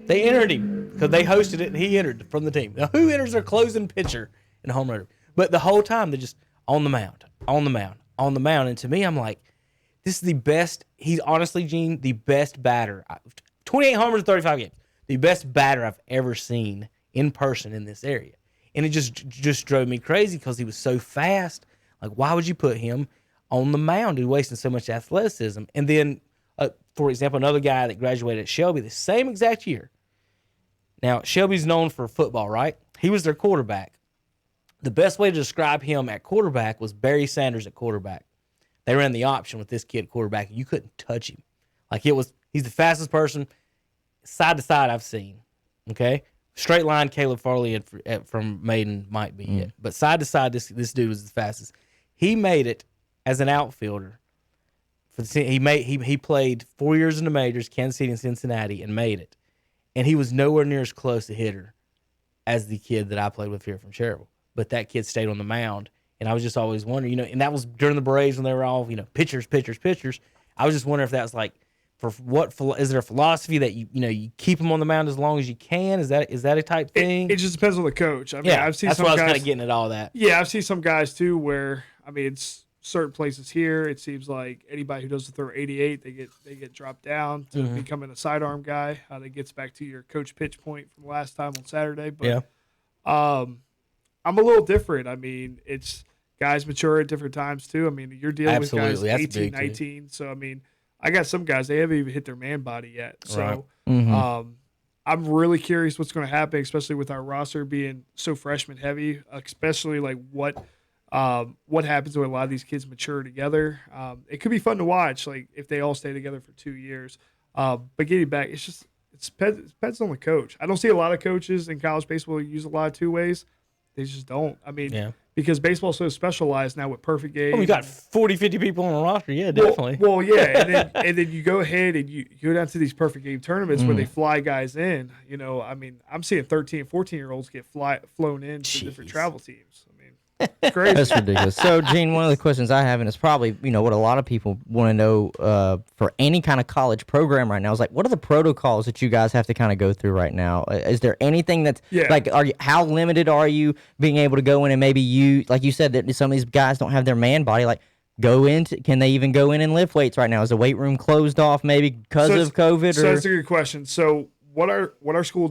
They entered him because they hosted it and he entered from the team. Now, who enters their closing pitcher in a home run? But the whole time they're just on the mound, on the mound, on the mound. And to me, I'm like, this is the best. He's honestly, Gene, the best batter. 28 homers in 35 games. The best batter I've ever seen in person in this area. And it just drove me crazy because he was so fast. Like, why would you put him on the mound? He's wasting so much athleticism. And then, for example, another guy that graduated at Shelby the same exact year. Now, Shelby's known for football, right? He was their quarterback. The best way to describe him at quarterback was Barry Sanders at quarterback. They ran the option with this kid at quarterback. You couldn't touch him. Like, he's the fastest person side to side I've seen. Okay? Straight line, Caleb Farley from Maiden might be it. But side to side, this dude was the fastest. He made it as an outfielder. He played 4 years in the majors, Kansas City and Cincinnati, and made it. And he was nowhere near as close a hitter as the kid that I played with here from Cherryville. But that kid stayed on the mound. And I was just always wondering, and that was during the Braves when they were all, pitchers. I was just wondering if that was like, is there a philosophy that you keep them on the mound as long as you can? Is that a type thing? It just depends on the coach. I mean, yeah, I've seen that's some what guys, I was kind of getting at all that. Yeah, I've seen some guys too where, I mean, it's certain places here. It seems like anybody who doesn't throw 88, they get dropped down to becoming a sidearm guy. That gets back to your coach pitch point from last time on Saturday. But I'm a little different. I mean, it's guys mature at different times too. I mean, you're dealing with guys 18, 19. So, I mean, I got some guys, they haven't even hit their man body yet. So I'm really curious what's going to happen, especially with our roster being so freshman heavy, especially like what happens when a lot of these kids mature together. It could be fun to watch, like if they all stay together for 2 years. But getting back, it depends on the coach. I don't see a lot of coaches in college baseball use a lot of two ways. They just don't. I mean, because baseball's so specialized now with perfect game. We got 40, 50 people on the roster. Yeah, definitely. Well, yeah. And then you go ahead and you go down to these perfect game tournaments where they fly guys in. I mean, I'm seeing 13, 14-year-olds get flown in to different travel teams. I mean, it's crazy. That's ridiculous. So, Gene, one of the questions I have, and it's probably, what a lot of people want to know for any kind of college program right now is like, what are the protocols that you guys have to kind of go through right now? Is there anything that's like, how limited are you being able to go in and maybe like you said, that some of these guys don't have their man body, like can they even go in and lift weights right now? Is the weight room closed off maybe because of COVID? So that's a good question. So what our school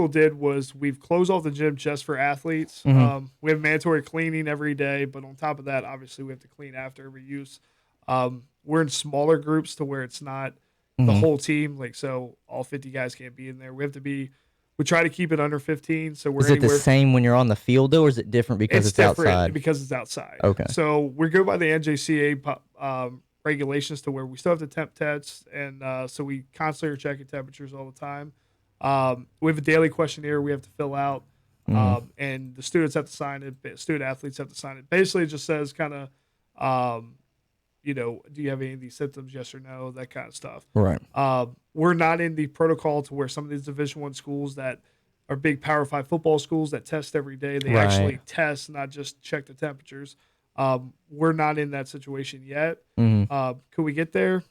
did was we've closed off the gym just for athletes. We have mandatory cleaning every day, but on top of that, obviously we have to clean after every use. We're in smaller groups to where it's not the whole team. Like, so all 50 guys can't be in there. We try to keep it under 15. So is it the same when you're on the field though, or is it different because it's outside? Because it's outside. Okay. So we go by the NJCA regulations to where we still have the temp tests, and so we constantly are checking temperatures all the time. We have a daily questionnaire we have to fill out, and the students have to sign it. Student athletes have to sign it. Basically, it just says kind of, do you have any of these symptoms? Yes or no, that kind of stuff. Right. We're not in the protocol to where some of these Division I schools that are big Power 5 football schools that test every day. They actually test, not just check the temperatures. We're not in that situation yet. Could we get there?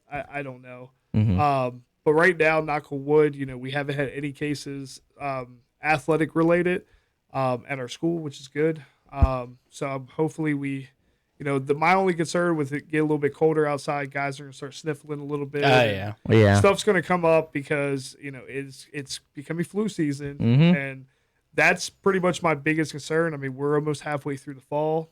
I don't know. But right now, knock on wood, we haven't had any cases athletic related at our school, which is good. So hopefully my only concern with it get a little bit colder outside, guys are going to start sniffling a little bit. Yeah. Stuff's going to come up because, it's becoming flu season. And that's pretty much my biggest concern. I mean, we're almost halfway through the fall.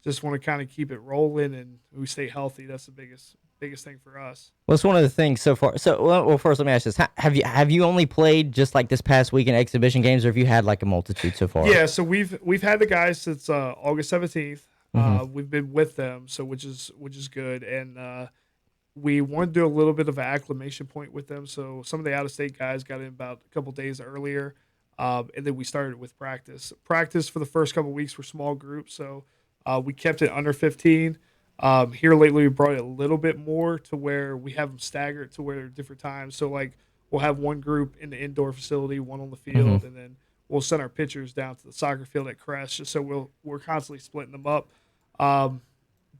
Just want to kind of keep it rolling and we stay healthy. That's the biggest thing for us. Well, it's one of the things so far. So, well, first let me ask this: have you only played just like this past week in exhibition games, or have you had like a multitude so far? Yeah, so we've had the guys since August 17th. We've been with them, so which is good, and we want to do a little bit of an acclimation point with them. So some of the out-of-state guys got in about a couple days earlier, and then we started with practice. Practice for the first couple weeks were small groups, so we kept it under 15. Here lately, we brought it a little bit more to where we have them staggered to where they're different times. So like we'll have one group in the indoor facility, one on the field, and then we'll send our pitchers down to the soccer field at Crest. Just so we're constantly splitting them up.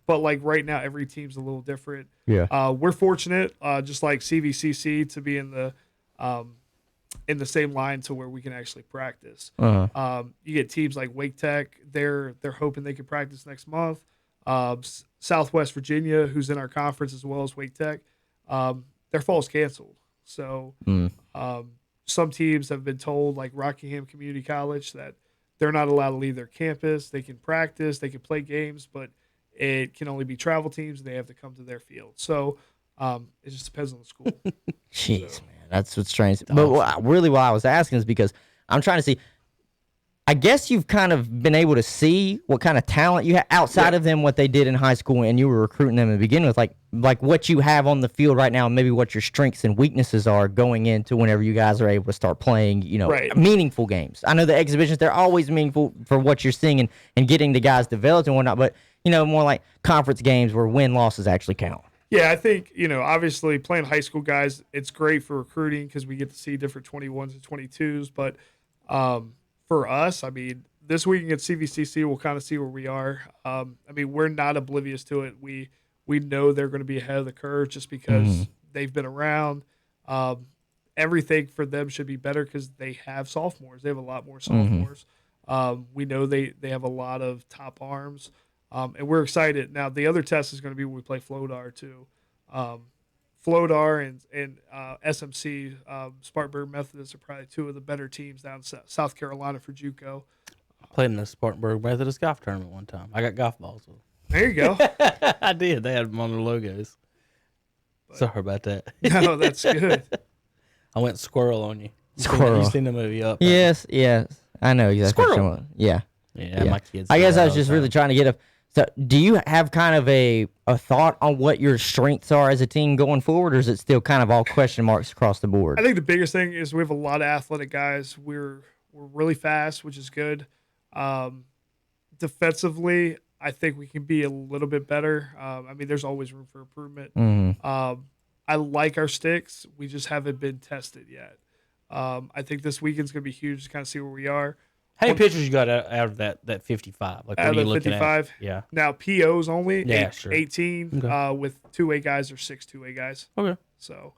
But like right now, every team's a little different. Yeah. We're fortunate, just like CVCC, to be in the in the same line to where we can actually practice. Uh-huh. You get teams like Wake Tech; they're hoping they can practice next month. Southwest Virginia, who's in our conference as well as Wake Tech, their fall's canceled. So some teams have been told, like Rockingham Community College, that they're not allowed to leave their campus. They can practice, they can play games, but it can only be travel teams. They have to come to their field. So it just depends on the school. Jeez, man, that's what's strange. But really, what I was asking is because I'm trying to see. I guess you've kind of been able to see what kind of talent you have outside of them, what they did in high school, and you were recruiting them to begin with, like what you have on the field right now, and maybe what your strengths and weaknesses are going into whenever you guys are able to start playing, meaningful games. I know the exhibitions, they're always meaningful for what you're seeing and getting the guys developed and whatnot, but, more like conference games where win-losses actually count. Yeah, I think, obviously playing high school guys, it's great for recruiting because we get to see different 21s and 22s, but for us, I mean, this weekend at CVCC, we'll kind of see where we are. I mean, we're not oblivious to it. We know they're going to be ahead of the curve just because they've been around. Everything for them should be better because they have sophomores. They have a lot more sophomores. We know they have a lot of top arms, and we're excited. Now, the other test is going to be when we play Flodar, too. Flodar and SMC, Spartanburg Methodist, are probably two of the better teams down in South Carolina for JUCO. Played in the Spartanburg Methodist golf tournament one time. I got golf balls with them. There you go. I did. They had them on their logos. But, sorry about that. No, that's good. I went squirrel on you. Squirrel. You seen the movie Up? Yes. I know exactly. Squirrel. Yeah, my kids. I guess I was just really trying to get a. So, do you have kind of a thought on what your strengths are as a team going forward, or is it still kind of all question marks across the board? I think the biggest thing is we have a lot of athletic guys. We're really fast, which is good. Defensively, I think we can be a little bit better. I mean, there's always room for improvement. I like our sticks. We just haven't been tested yet. I think this weekend's going to be huge to kind of see where we are. How many pitchers you got out of that 55? Like, out of the 55? Yeah. Now, POs only, sure. 18, okay. With two-way guys or 6 two-way guys. Okay. So,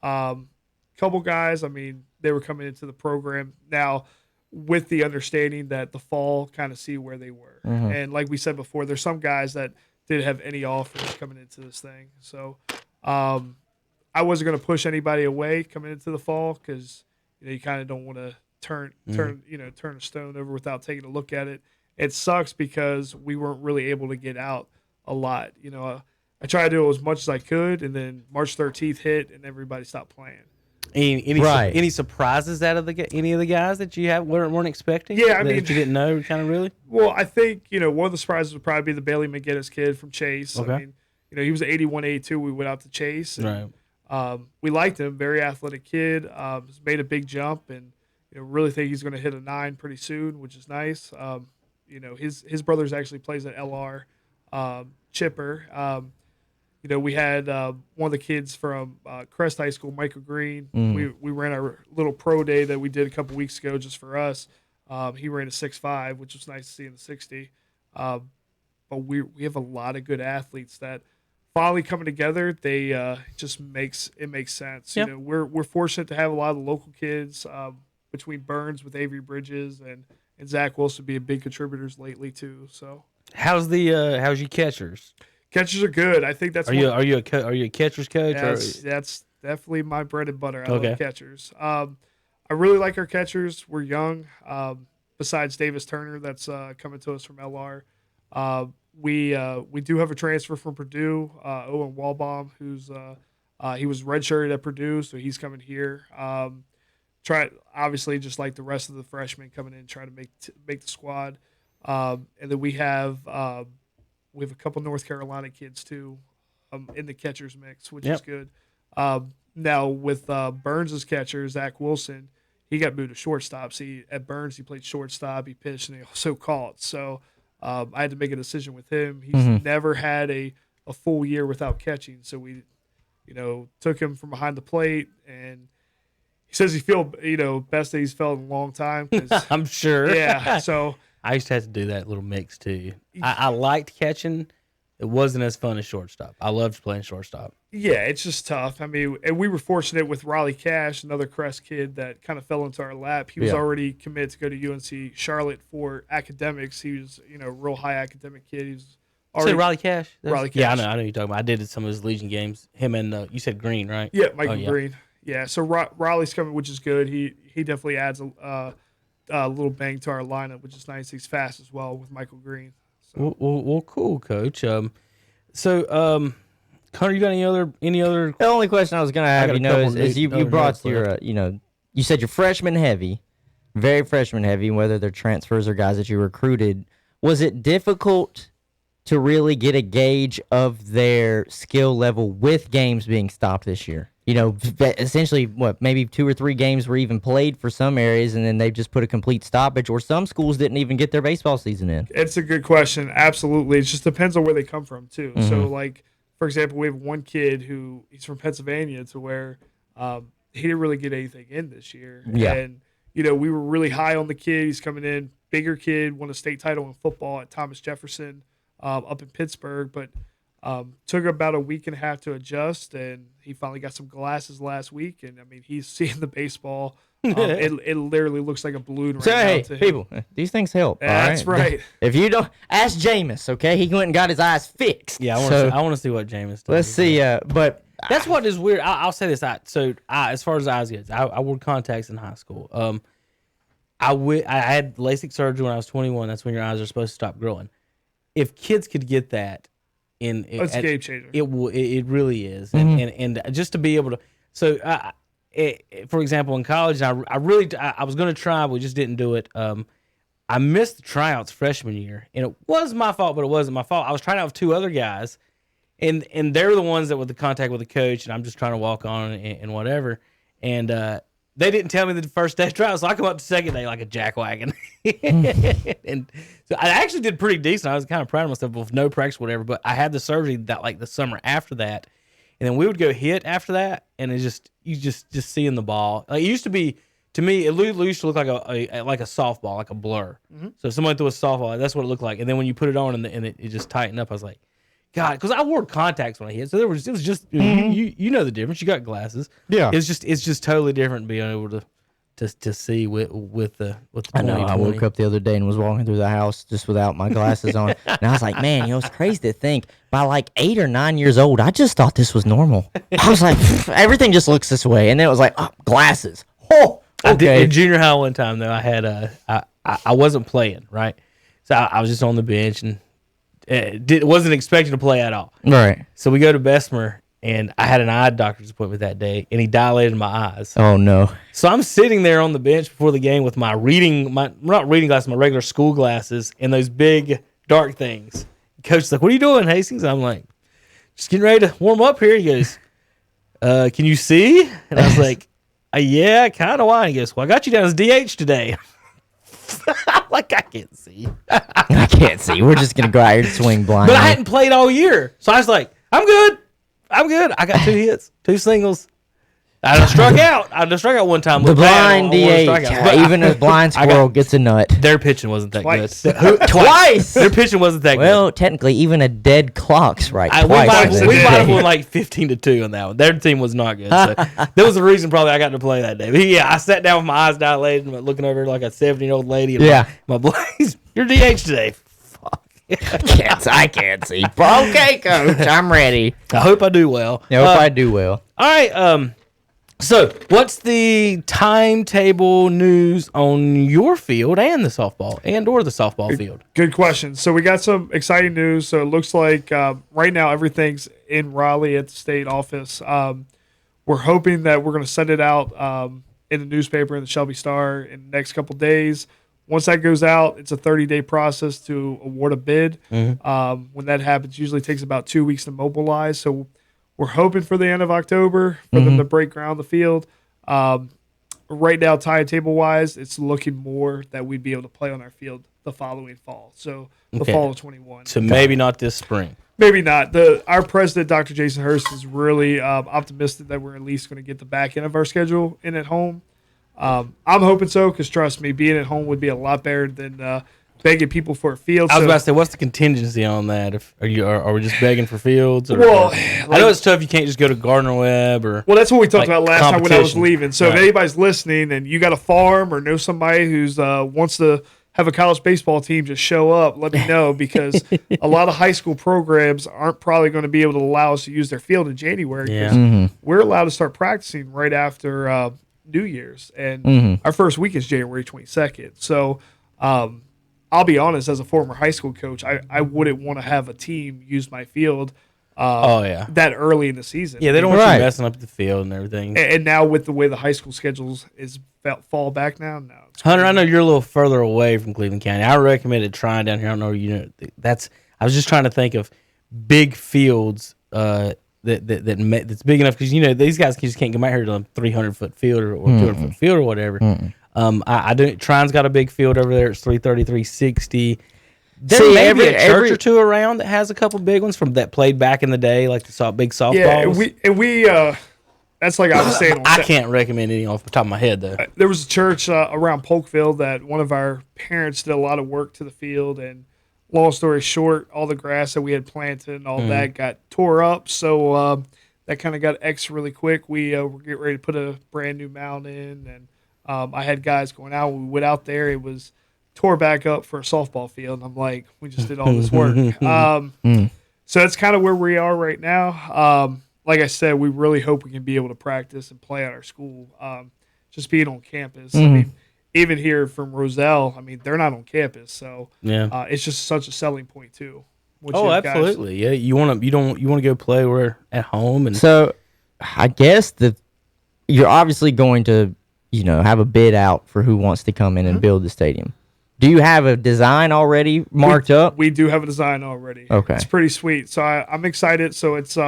couple guys, I mean, they were coming into the program now with the understanding that the fall kind of see where they were. And like we said before, there's some guys that didn't have any offers coming into this thing. So, I wasn't going to push anybody away coming into the fall because, you kind of don't want to turn a stone over without taking a look at it. It sucks because we weren't really able to get out a lot. I tried to do as much as I could, and then March 13th hit, and everybody stopped playing. Any surprises out of any of the guys that you weren't expecting? Yeah, I mean, that you didn't know, kind of really. Well, I think one of the surprises would probably be the Bailey McGinnis kid from Chase. Okay. I mean, he was 81, 82. We went out to Chase, and right. We liked him. Very athletic kid. Made a big jump, and really think he's going to hit a 9 pretty soon, which is nice. His brothers actually plays at LR. Chipper. We had one of the kids from Crest High School, Michael Green. We ran our little pro day that we did a couple weeks ago just for us. He ran a 6.5, which was nice to see in the 60. But we have a lot of good athletes that finally coming together. They just makes sense. Yep. We're fortunate to have a lot of the local kids between Burns with Avery Bridges and Zach Wilson being big contributors lately too. So how's your catchers? Catchers are good. I think that's are you a catcher's coach? That's definitely my bread and butter. I Okay. love catchers. I really like our catchers. We're young. Besides Davis Turner, that's coming to us from LR. We do have a transfer from Purdue, Owen Walbaum, who's he was redshirted at Purdue, so he's coming here. Try obviously just like the rest of the freshmen coming in, trying to make the squad. And then we have a couple North Carolina kids too, in the catchers mix, which is good. Now with Burns' catcher, Zach Wilson, he got moved to shortstop. See, at Burns, he played shortstop, he pitched, and he also caught. So I had to make a decision with him. He's never had a full year without catching. So we, took him from behind the plate, and he says he feel, best that he's felt in a long time. I'm sure. Yeah. So I used to have to do that little mix too. I liked catching it wasn't as fun as shortstop. I loved playing shortstop. Yeah, it's just tough. I mean, and we were fortunate with Raleigh Cash, another Crest kid that kind of fell into our lap. He was already committed to go to UNC Charlotte for academics. He was, a real high academic kid. He was already Riley Cash. Riley Cash. Yeah, I know who you're talking about. I did some of his Legion games. Him and you said Green, right? Yeah, Michael Green. Yeah, so Riley's coming, which is good. He definitely adds a little bang to our lineup, which is nice. He's fast as well with Michael Green. So. Well, cool, Coach. Connor, you got any other? The only question I was going to have is you brought your, you said you're freshman heavy, very freshman heavy, whether they're transfers or guys that you recruited. Was it difficult to really get a gauge of their skill level with games being stopped this year? Essentially, maybe 2 or 3 games were even played for some areas, and then they just put a complete stoppage, or some schools didn't even get their baseball season in. It's a good question. Absolutely. It just depends on where they come from, too. Mm-hmm. So, for example, we have one kid he's from Pennsylvania to where he didn't really get anything in this year. Yeah. And, we were really high on the kid. He's coming in, bigger kid, won a state title in football at Thomas Jefferson up in Pittsburgh, but took about a week and a half to adjust, and he finally got some glasses last week, and, I mean, he's seeing the baseball. It literally looks like a balloon right now to him. People, these things help. That's right. If you don't, ask Jameis, okay? He went and got his eyes fixed. Yeah, I want to see what Jameis does. Let's see, but that's what is weird. I'll say this. As far as eyes goes, I wore contacts in high school. I had LASIK surgery when I was 21. That's when your eyes are supposed to stop growing. If kids could get that, it's a game changer. It really is, and just to be able to. So, for example, in college, I was going to try, but we just didn't do it. I missed the tryouts freshman year, and it was my fault, but it wasn't my fault. I was trying out with 2 other guys, and they're the ones that were the contact with the coach, and I'm just trying to walk on and whatever. And they didn't tell me the first day of trials, so I come up the second day like a jackwagon. And so I actually did pretty decent. I was kind of proud of myself with no practice, whatever. But I had the surgery the summer after that, and then we would go hit after that, and it's you just seeing the ball. Like it used to be to me, it used to look like a softball, like a blur. Mm-hmm. So if somebody threw a softball, that's what it looked like. And then when you put it on and it just tightened up, I was like, God, because I wore contacts when I hit, so it was just you know the difference. You got glasses, yeah. It's just totally different being able to see with the. I know. I woke up the other day and was walking through the house just without my glasses on, and I was like, man, it's crazy to think by like 8 or 9 years old, I just thought this was normal. I was like, everything just looks this way, and then it was like, oh, glasses. Oh, okay. I did in junior high one time though. I had I wasn't playing right, so I was just on the bench and. Wasn't expecting to play at all. Right. So we go to Bessemer, and I had an eye doctor's appointment that day, and he dilated my eyes. Oh, no. So I'm sitting there on the bench before the game with my not reading glasses, my regular school glasses, and those big dark things. Coach's like, what are you doing, Hastings? I'm like, just getting ready to warm up here. He goes, can you see? And I was like, yeah, kind of. Why? He goes, well, I got you down as DH today. Like, I can't see. I can't see. We're just going to go out here and swing blind. But I hadn't played all year. So I was like, I'm good. I got 2 hits, 2 singles. I struck out. One time. The blind DH. Even a blind squirrel gets a nut. Their pitching wasn't that good. Twice. Their pitching wasn't that good. Well, technically, even a dead clock's right. We might have won like 15-2 on that one. Their team was not good. So there was a reason probably I got to play that day. But yeah, I sat down with my eyes dilated and looking over like a 70-year-old lady. And my Blaze, you're DH today. Fuck. I can't see. Okay, Coach, I'm ready. I hope I do well. I hope I do well. All right. So, what's the timetable news on your field and the softball field? Good question. So, we got some exciting news. So, it looks like right now everything's in Raleigh at the state office. We're hoping that we're going to send it out in the newspaper in the Shelby Star in the next couple days. Once that goes out, it's a 30-day process to award a bid. Mm-hmm. When that happens, usually takes about 2 weeks to mobilize. So, we're hoping for the end of October for them to break ground the field. Right now, timetable-wise, it's looking more that we'd be able to play on our field the following fall. So the fall of 21. So maybe not this spring. Maybe not. Our president, Dr. Jason Hurst, is really optimistic that we're at least going to get the back end of our schedule in at home. I'm hoping so because, trust me, being at home would be a lot better than begging people for a field. I was about to say, what's the contingency on that? Are we just begging for fields? I know it's tough. You can't just go to Gardner Webb or. Well, that's what we talked about last time when I was leaving. So right. if anybody's listening and you got a farm or know somebody who's wants to have a college baseball team, just show up. Let me know, because a lot of high school programs aren't probably going to be able to allow us to use their field in January. Yeah. We're allowed to start practicing right after New Year's, and our first week is January 22nd. So. I'll be honest, as a former high school coach, I wouldn't want to have a team use my field that early in the season. Yeah, they don't want you messing up the field and everything. And now with the way the high school schedules is fall back now, no. Hunter, I know you're a little further away from Cleveland County. I recommended trying down here. I don't know, I was just trying to think of big fields that's big enough, because these guys just can't come out here to a 300-foot field or 200-foot field or whatever. I do. Trine's got a big field over there. It's 330, 360. There may be a church or two around that has a couple big ones from that played back in the day, like the big softballs. Yeah, we that's like I was saying. I can't recommend any off the top of my head though. There was a church around Polkville that one of our parents did a lot of work to the field, and long story short, all the grass that we had planted and all that got tore up. So that kind of got X really quick. We were getting ready to put a brand new mound in, and I had guys going out. We went out there. It was tore back up for a softball field. And I'm like, we just did all this work. So that's kind of where we are right now. Like I said, we really hope we can be able to practice and play at our school. Just being on campus. I mean, even here from Roselle, I mean, they're not on campus. So it's just such a selling point too. Absolutely. Yeah. You want to go play where at home. And so I guess you're obviously going to, have a bid out for who wants to come in and build the stadium. Do you have a design already marked up? We do have a design already. Okay. It's pretty sweet. So I'm excited. So it's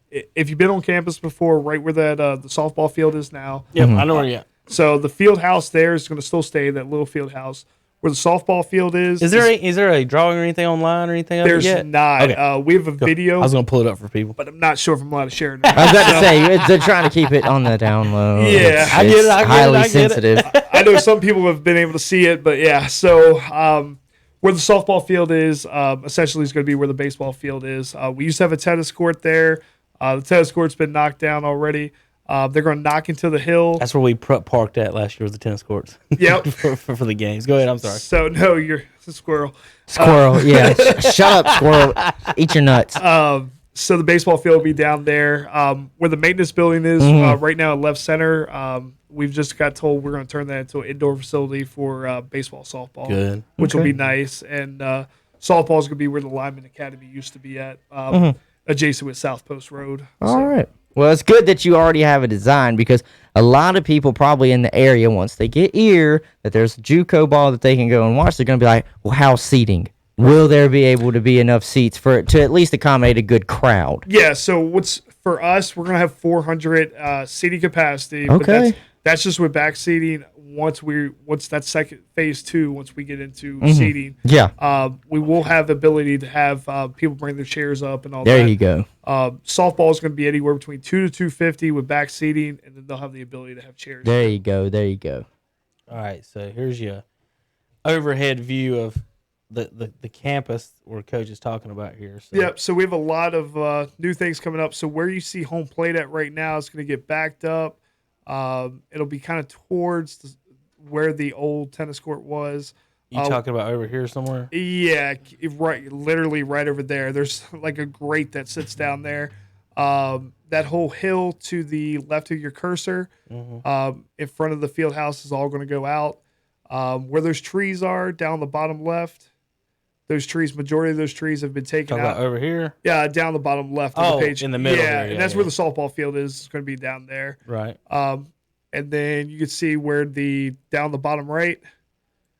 if you've been on campus before, right where that the softball field is now. Yep, I know where you're at. So the field house there is going to still stay, that little field house. Where the softball field is. Is there a drawing or anything online or anything of it yet? There's not. Okay. We have a video. I was going to pull it up for people, but I'm not sure if I'm allowed to share it. I was about to say, they're trying to keep it on the down low. Yeah, I get it. Highly sensitive. I know some people have been able to see it, but yeah. So where the softball field is, essentially is going to be where the baseball field is. We used to have a tennis court there. The tennis court's been knocked down already. They're going to knock into the hill. That's where we parked at last year, was the tennis courts. Yep. for the games. Go ahead. I'm sorry. So, no, you're a squirrel. Squirrel, yeah. Shut up, squirrel. Eat your nuts. So the baseball field will be down there. Where the maintenance building is right now at left center, we've just got told we're going to turn that into an indoor facility for baseball, softball. Good. Which will be nice. And softball is going to be where the Lineman Academy used to be at, adjacent with South Post Road. All right. Well, it's good that you already have a design, because a lot of people probably in the area, once they get ear that there's a JUCO ball that they can go and watch, they're going to be like, well, how's seating? Will there be able to be enough seats for it to at least accommodate a good crowd? Yeah, so what's for us, we're going to have 400 seating capacity. Okay. But that's just with back seating. Once that second phase 2, once we get into seating, we will have the ability to have people bring their chairs up and all that. There you go. Softball is going to be anywhere between 2 to 250 with back seating, and then they'll have the ability to have chairs. There you go. There you go. All right, so here's your overhead view of the campus where Coach is talking about here. So. Yep. So we have a lot of new things coming up. So where you see home plate at right now is going to get backed up. It'll be kind of towards where the old tennis court was. You talking about over here somewhere? Yeah, right. Literally right over there. There's like a grate that sits down there. That whole hill to the left of your cursor, in front of the field house, is all going to go out. Where those trees are down the bottom left, majority of those trees have been taken out. About over here? Yeah, down the bottom left of the page. In the middle. Yeah, and that's where the softball field is. It's going to be down there. Right. And then you can see where down the bottom right,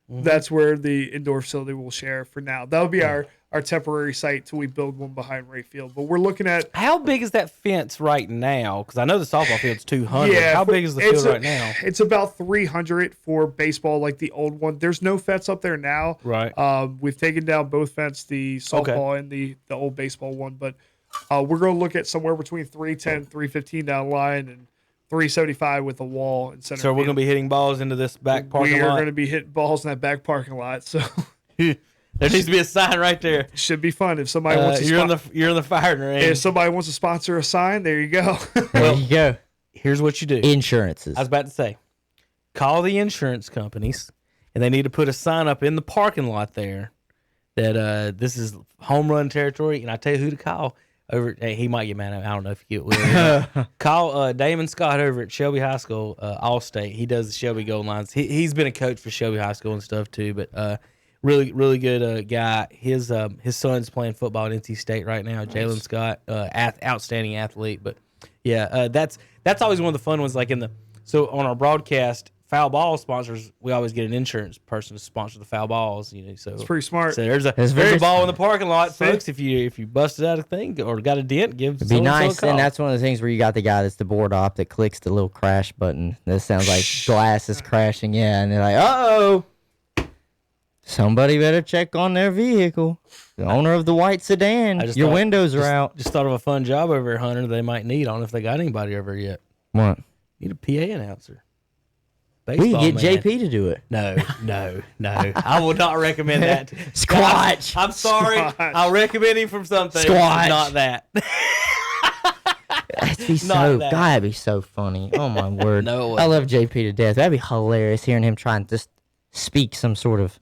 that's where the indoor facility will share for now. That'll be our temporary site till we build one behind right field. But we're looking at... How big is that fence right now? Because I know the softball field's 200. Yeah, how big is the field right now? It's about 300 for baseball, like the old one. There's no fence up there now. Right. We've taken down both fences, the softball and the old baseball one. But we're going to look at somewhere between 310, 315 down the line, and 375 with a wall in center. So we're going to be hitting balls into this back parking lot? We are going to be hitting balls in that back parking lot. So There needs to be a sign right there. Should be fun if somebody wants to you're in the firing range. If somebody wants to sponsor a sign, there you go. There you go. Here's what you do. Insurances. I was about to say, call the insurance companies, and they need to put a sign up in the parking lot there that this is home run territory. And I tell you who to call. He might get mad at me. I don't know if he will. Call Damon Scott over at Shelby High School, Allstate. He does the Shelby Gold Lines. He's been a coach for Shelby High School and stuff too, but really, really good guy. His son's playing football at NC State right now. Nice. Jalen Scott, outstanding athlete. But yeah, that's always one of the fun ones. Like so on our broadcast, foul ball sponsors, we always get an insurance person to sponsor the foul balls. So it's pretty smart. So there's a ball in the parking lot, folks. If you busted out a thing or got a dent, give it'd be nice. And that's one of the things where you got the guy that's the board op that clicks the little crash button. That sounds like glass is crashing. Yeah, and they're like, uh-oh. Somebody better check on their vehicle. The owner of the white sedan. Your windows are out. Just thought of a fun job over here, Hunter, they might need. I don't know if they got anybody over yet. What? Need a PA announcer. Baseball, we can get JP to do it. No. I will not recommend that. Squatch. I'm sorry. Squatch. I'll recommend him from something. Squatch. Not that. That'd be so funny. Oh, my word. No, I love JP to death. That'd be hilarious hearing him try and just speak some sort of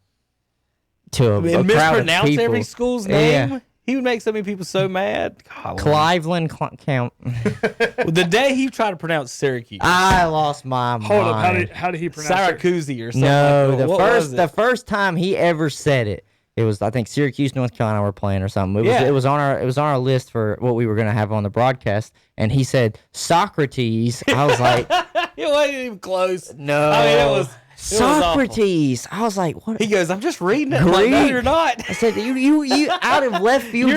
to a crowd of mispronounce people. Every school's name. Yeah. He would make so many people so mad. Cleveland count. The day he tried to pronounce Syracuse, I lost my mind. Hold up, how did he pronounce Syracuse or something? No, the first time he ever said it, it was I think Syracuse, North Carolina were playing or something. It was on our list for what we were going to have on the broadcast, and he said Socrates. I was like, it wasn't even close. No, I mean it was. Socrates. I was like, what? He goes, I'm just reading it. Greek? Like, no, you're not. I said, you out of left field,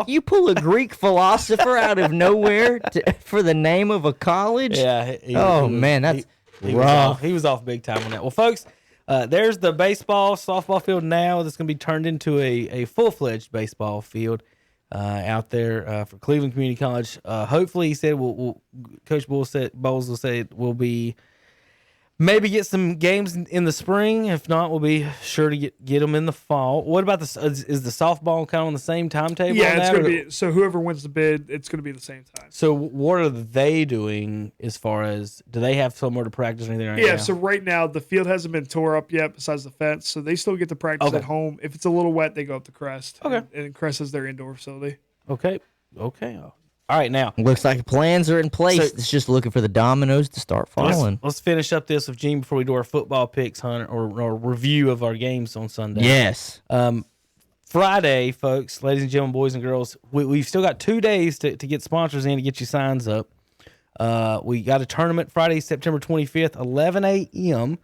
you pull a Greek philosopher out of nowhere for the name of a college? Yeah. Man, that's rough. He was off big time on that. Well, folks, there's the softball field now that's going to be turned into a full-fledged baseball field out there for Cleveland Community College. Hopefully, he said, Coach Bowles will say it will be maybe get some games in the spring. If not, we'll be sure to get them in the fall. What about is the softball kind of on the same timetable? Yeah, it's going to be. So whoever wins the bid, it's going to be the same time. So what are they doing as far as, do they have somewhere to practice or anything right now? Yeah, so right now the field hasn't been tore up yet besides the fence, so they still get to practice at home. If it's a little wet, they go up to Crest. Okay. And Crest is their indoor facility. Okay. All right, now. Looks like plans are in place. So, it's just looking for the dominoes to start falling. Let's finish up this with Gene before we do our football picks, Hunter, or review of our games on Sunday. Yes. Friday, folks, ladies and gentlemen, boys and girls, we've still got 2 days to get sponsors in to get you signs up. We got a tournament Friday, September 25th, 11 a.m.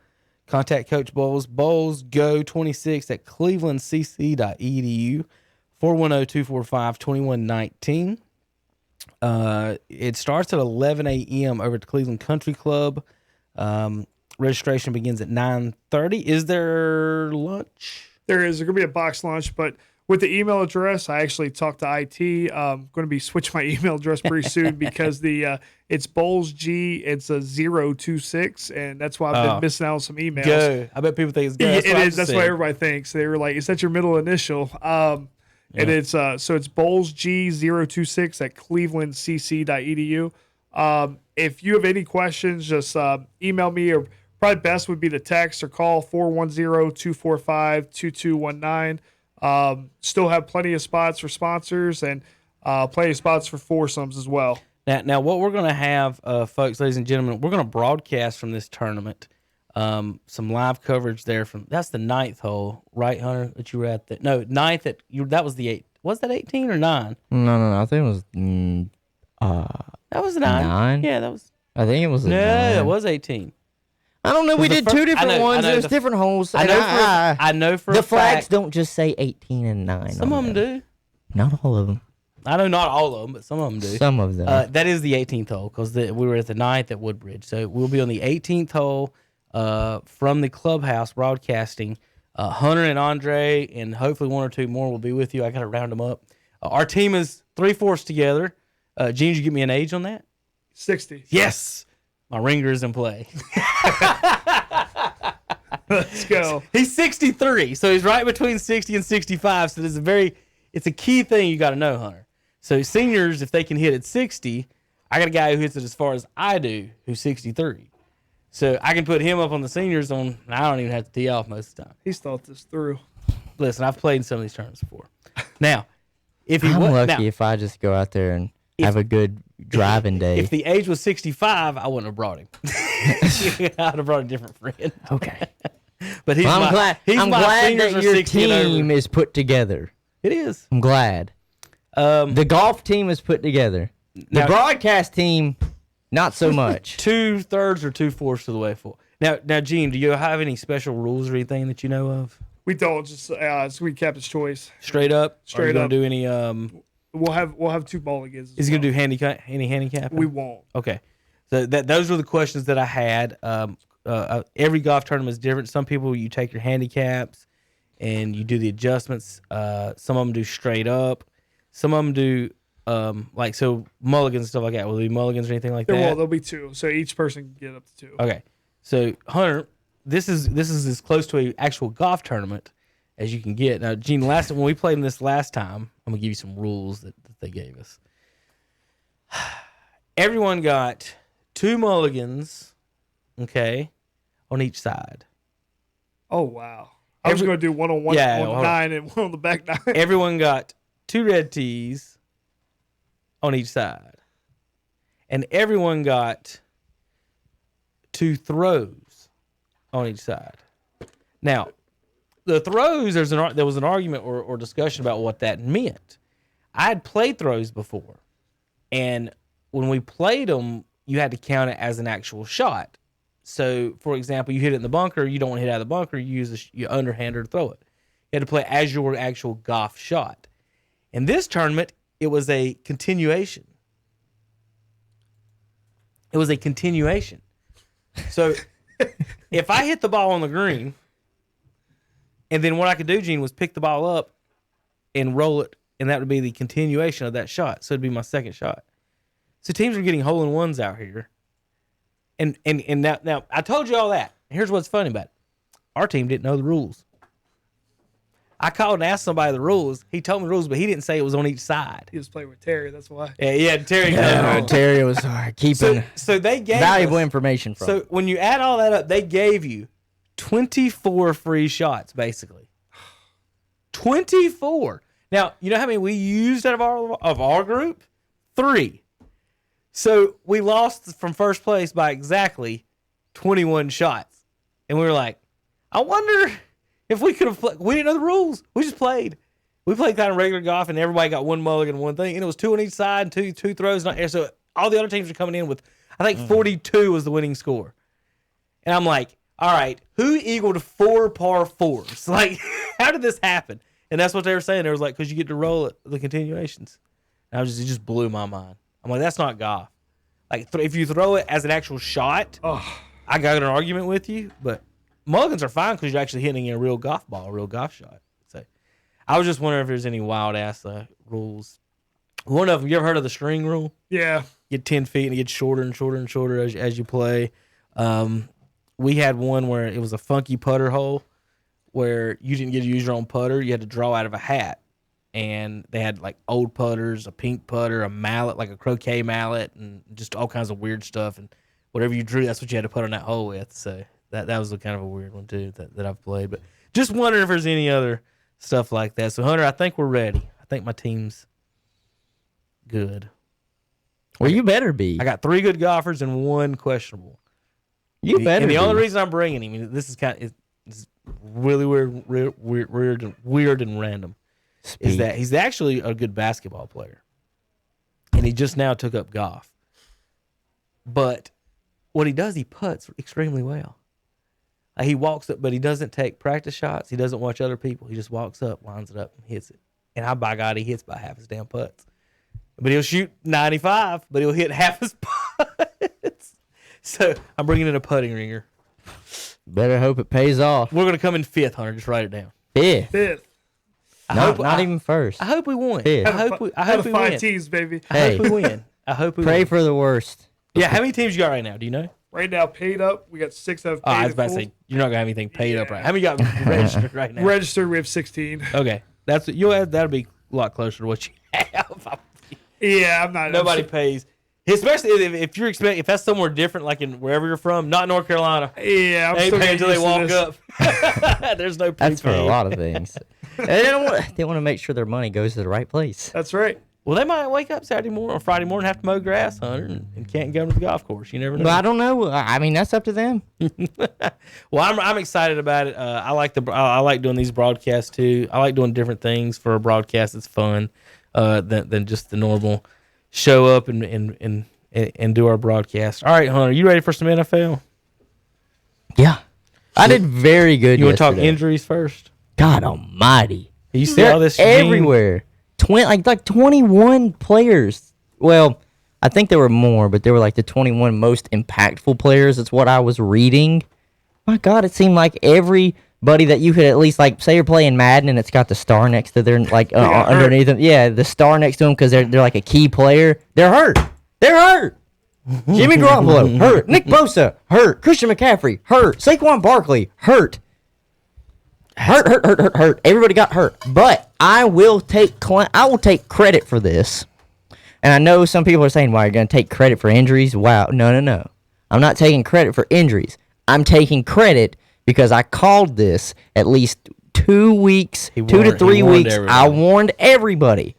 Contact Coach Bowles, bowlesgo26 at clevelandcc.edu, 410-245-2119. It starts at 11 a.m. over at the Cleveland Country Club. Registration begins at 9:30. Is there lunch? There is. There's going to be a box lunch, but with the email address, I actually talked to IT. I'm going to be switching my email address pretty soon because it's Bowles G. It's a 026, and that's why I've been missing out on some emails. Go. I bet people think it's go. It is. That's what everybody thinks. They were like, "Is that your middle initial?" And it's it's Bowles G 026 at clevelandcc.edu. If you have any questions, just email me, or probably best would be to text or call 410-245-2219. Still have plenty of spots for sponsors and plenty of spots for foursomes as well. Now what we're going to have, folks, ladies and gentlemen, we're going to broadcast from this tournament. Some live coverage there that's the 9th hole, right, Hunter? That you were at that? No, 9th. That was the 8th. Was that 18 or 9? No. I think it was. That was 9. Yeah, that was. I think it was. It was 18. I don't know. We did two different ones. There's different holes. I know for the flags don't just say 18 and 9. Some of them do. Not all of them. I know not all of them, but some of them do. Some of them. That is the 18th hole because we were at the 9th at Woodbridge, so we'll be on the 18th hole. From the clubhouse broadcasting. Hunter and Andre and hopefully one or two more will be with you. I got to round them up. Our team is 3/4 together. Gene, did you give me an age on that? 60. Yes. My ringer is in play. Let's go. He's 63, so he's right between 60 and 65. So it's a key thing you got to know, Hunter. So seniors, if they can hit at 60, I got a guy who hits it as far as I do, who's 63. So I can put him up on the seniors on. I don't even have to tee off most of the time. He's thought this through. Listen, I've played in some of these tournaments before. Now, I'm lucky if I just go out there and have a good driving day. If the age was 65, I wouldn't have brought him. I'd have brought a different friend. Okay. But he's I'm glad that your team over. is put together. It is. I'm glad. The golf team is put together. The broadcast team, not so much. 2/3 or 2/4 of the way full. Now, Gene, do you have any special rules or anything that you know of? We don't. Just it's we captain's choice. Straight up. Straight Are you up. gonna do any? We'll have 2 mulligans. Is he gonna do any handicap? We won't. Okay. So those were the questions that I had. Every golf tournament is different. Some people you take your handicaps and you do the adjustments. Some of them do straight up. Some of them do so mulligans and stuff like that. Will there be mulligans or anything like that? There'll be 2. So each person can get up to 2. Okay. So Hunter, this is as close to an actual golf tournament as you can get. Now, Gene, when we played in this last time, I'm gonna give you some rules that they gave us. Everyone got 2 mulligans, okay, on each side. Oh wow! I was going to do one on one, on the 9 and one on the back 9. Everyone got 2 red tees on each side, and everyone got 2 throws on each side. Now, the throws, there was an argument or discussion about what that meant. I had played throws before, and when we played them, you had to count it as an actual shot. So, for example, you hit it in the bunker, you don't want to hit it out of the bunker, you use your underhander to throw it. You had to play as your actual golf shot. In this tournament, it was a continuation. It was a continuation. So, if I hit the ball on the green, and then what I could do, Gene, was pick the ball up and roll it, and that would be the continuation of that shot. So it'd be my second shot. So teams are getting hole-in-ones out here. And now I told you all that. Here's what's funny about it. Our team didn't know the rules. I called and asked somebody the rules. He told me the rules, but he didn't say it was on each side. He was playing with Terry, that's why. Yeah, Terry. Terry was keeping so they gave valuable information from. So when you add all that up, they gave you 24 free shots, basically. 24. Now, you know how many we used out of our group? 3. So we lost from first place by exactly 21 shots. And we were like, I wonder if we could have played. We didn't know the rules. We just played. We played kind of regular golf, and everybody got 1 mulligan and 1 thing. And it was 2 on each side and two throws. So all the other teams were coming in with, I think 42 was the winning score. And I'm like, all right, who equaled 4 par 4s? Like, how did this happen? And that's what they were saying. They was like, because you get to roll it, the continuations. And it just blew my mind. I'm like, that's not golf. Like, if you throw it as an actual shot, I got an argument with you. But mulligans are fine because you're actually hitting a real golf ball, a real golf shot. So I was just wondering if there's any wild-ass rules. One of them, you ever heard of the string rule? Yeah. You get 10 feet and it gets shorter and shorter and shorter as you play. We had one where it was a funky putter hole where you didn't get to use your own putter. You had to draw out of a hat. And they had like old putters, a pink putter, a mallet, like a croquet mallet, and just all kinds of weird stuff. And whatever you drew, that's what you had to put on that hole with. So that was a kind of a weird one too that I've played. But just wondering if there's any other stuff like that. So Hunter, I think we're ready. I think my team's good. Well, you better be. I got 3 good golfers and 1 questionable. You better. And the be. only reason I'm bringing him, this is it's really weird and random. Is that he's actually a good basketball player. And he just now took up golf. But what he does, he putts extremely well. He walks up, but he doesn't take practice shots. He doesn't watch other people. He just walks up, lines it up, and hits it. And by God, he hits by half his damn putts. But he'll shoot 95, but he'll hit half his putts. So I'm bringing in a putting ringer. Better hope it pays off. We're going to come in 5th, Hunter. Just write it down. 5th. Not even first. I hope we win. Yeah. I hope we 5 win. teams, baby. I hope we win. I hope we Pray win. for the worst. Yeah, how many teams you got right now? Do you know? Right now, paid up, we got 6 that have paid. I was about to say you're not gonna have anything paid up right. How many got registered right now? Registered, we have 16. Okay, that'll be a lot closer to what you have. Yeah, I'm not. Nobody pays, especially if you're expecting if that's somewhere different, like in wherever you're from, not North Carolina. Yeah, I'm they still pay until they walk this. up. There's no prepaid. That's for a lot of things. They want to make sure their money goes to the right place. That's right. Well, they might wake up Saturday morning or Friday morning, have to mow grass, Hunter, and can't go to the golf course. You never know. But I don't know. I mean, that's up to them. Well, I'm excited about it. I like doing these broadcasts too. I like doing different things for a broadcast. It's fun than just the normal show up and do our broadcast. All right, Hunter, you ready for some NFL? Yeah, I did very good. You want to talk yesterday. Injuries first? God Almighty! You see all this everywhere. 21 players. Well, I think there were more, but they were like the 21 most impactful players. That's what I was reading. My God, it seemed like everybody that you could at least like say you're playing Madden and it's got the star next to their like underneath them. Yeah, the star next to them because they're like a key player. They're hurt. They're hurt. Jimmy Garoppolo hurt. Nick Bosa hurt. Christian McCaffrey hurt. Saquon Barkley hurt. Hurt. Everybody got hurt. But I will take credit for this. And I know some people are saying, "Why, you're going to take credit for injuries?" Wow. No. I'm not taking credit for injuries. I'm taking credit because I called this at least 2 weeks, 2 to 3 weeks. I warned everybody.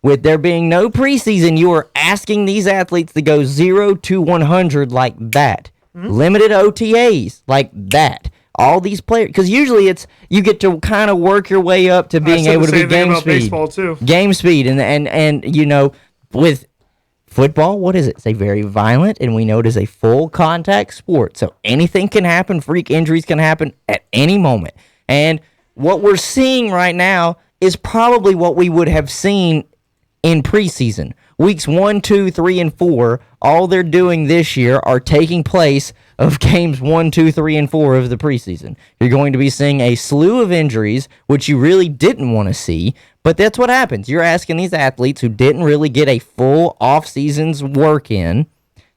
With there being no preseason, you are asking these athletes to go 0 to 100 like that. Limited OTAs like that. All these players, because usually it's you get to kind of work your way up to being able to be game speed. Baseball too. Game speed, and you know, with football, what is it? It's a very violent, and we know it is a full contact sport. So anything can happen. Freak injuries can happen at any moment. And what we're seeing right now is probably what we would have seen in preseason. Weeks 1, 2, 3, and 4, all they're doing this year are taking place of games 1, 2, 3, and 4 of the preseason. You're going to be seeing a slew of injuries, which you really didn't want to see, but that's what happens. You're asking these athletes who didn't really get a full off-season's work in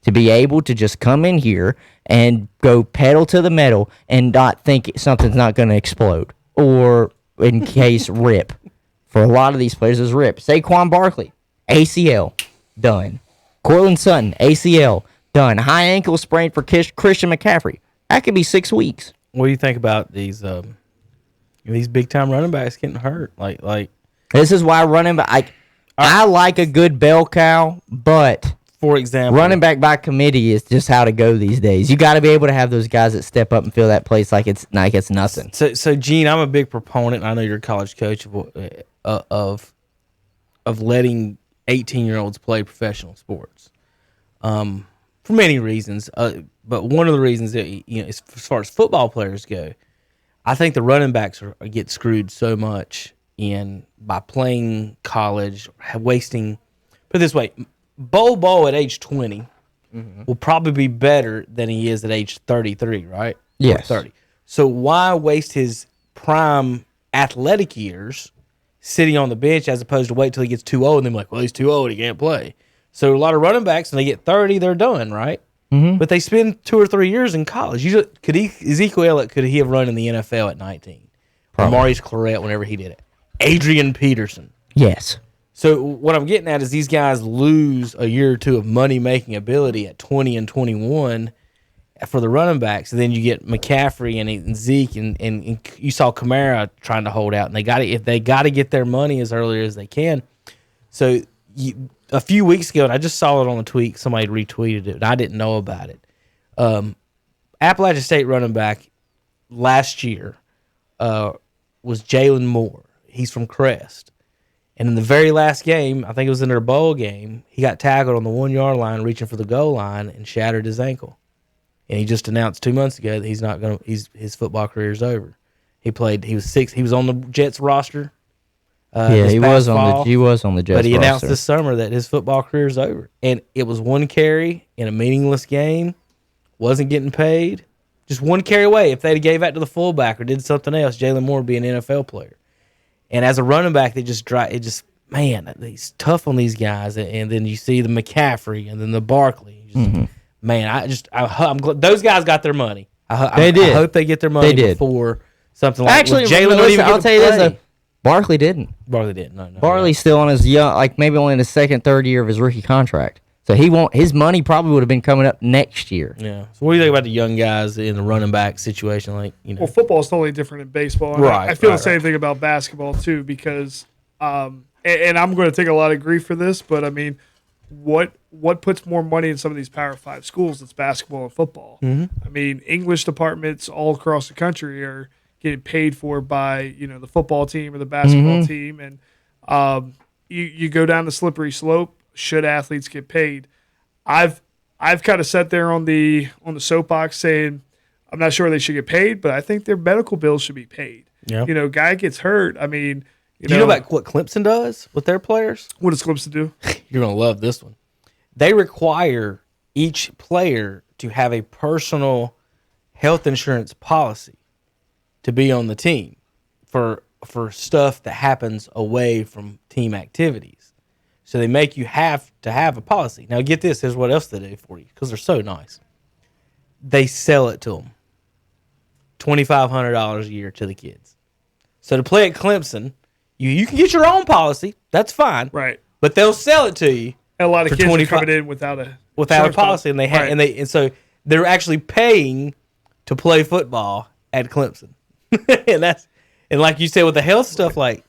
to be able to just come in here and go pedal to the metal and not think something's not going to explode or, in case, rip. For a lot of these players, is rip. Saquon Barkley, ACL, done. Cortland Sutton, ACL, done. High ankle sprain for Christian McCaffrey. That could be 6 weeks. What do you think about these big time running backs getting hurt? Like this is why running back. I like a good bell cow, but for example, running back by committee is just how to go these days. You got to be able to have those guys that step up and fill that place like it's nothing. So Gene, I'm a big proponent. I know you're a college coach of letting 18-year-olds play professional sports, for many reasons. But one of the reasons that as far as football players go, I think the running backs get screwed so much by playing college, wasting. Put it this way, Bo at age 20 will probably be better than he is at age 33, right? Yes. Or 30. So why waste his prime athletic years sitting on the bench as opposed to wait till he gets too old and then be like, well, he's too old, he can't play. So a lot of running backs, when they get 30, they're done, right? Mm-hmm. But they spend 2 or 3 years in college. Ezekiel Elliott, could he have run in the NFL at 19? Or Maurice Clarett whenever he did it? Adrian Peterson. Yes. So what I'm getting at is these guys lose a year or two of money-making ability at 20 and 21 for the running backs. And then you get McCaffrey and Zeke, and you saw Kamara trying to hold out. And they got to get their money as early as they can. So a few weeks ago, and I just saw it on the tweet, somebody retweeted it, and I didn't know about it. Appalachian State running back last year was Jalen Moore. He's from Crest. And in the very last game, I think it was in their bowl game, he got tackled on the 1 yard line, reaching for the goal line, and shattered his ankle. And he just announced 2 months ago that his football career is over. He was on the Jets roster. He was on the Jets. But he announced roster this summer that his football career is over. And it was one carry in a meaningless game, wasn't getting paid. Just one carry away. If they gave that to the fullback or did something else, Jalen Moore would be an NFL player. And as a running back, he's tough on these guys. And then you see the McCaffrey and then the Barkley. man, I'm glad those guys got their money. They did. I hope they get their money before something like Actually, Jalen don't even I'll tell you this. play. Barkley didn't. Barkley didn't. No. Barkley's still on his young, like maybe only in the second, third year of his rookie contract. So he won't. His money probably would have been coming up next year. Yeah. So what do you think about the young guys in the running back situation? Like, well, football is totally different in baseball. Right. I feel the same thing about basketball too, because, and I'm going to take a lot of grief for this, but I mean, what puts more money in some of these Power 5 schools? It's basketball and football. Mm-hmm. I mean, English departments all across the country are getting paid for by the football team or the basketball team, and you go down the slippery slope. Should athletes get paid? I've kind of sat there on the soapbox saying I'm not sure they should get paid, but I think their medical bills should be paid. Yeah. Guy gets hurt. I mean, do you know about what Clemson does with their players? What does Clemson do? You're gonna love this one. They require each player to have a personal health insurance policy to be on the team for stuff that happens away from team activities. So they make you have to have a policy. Now get this, here's what else they do for you, because they're so nice. They sell it to them. $2,500 a year to the kids. So to play at Clemson, you can get your own policy. That's fine. Right. But they'll sell it to you. And a lot of kids are coming in without a policy, and and so they're actually paying to play football at Clemson. and like you said with the health stuff, like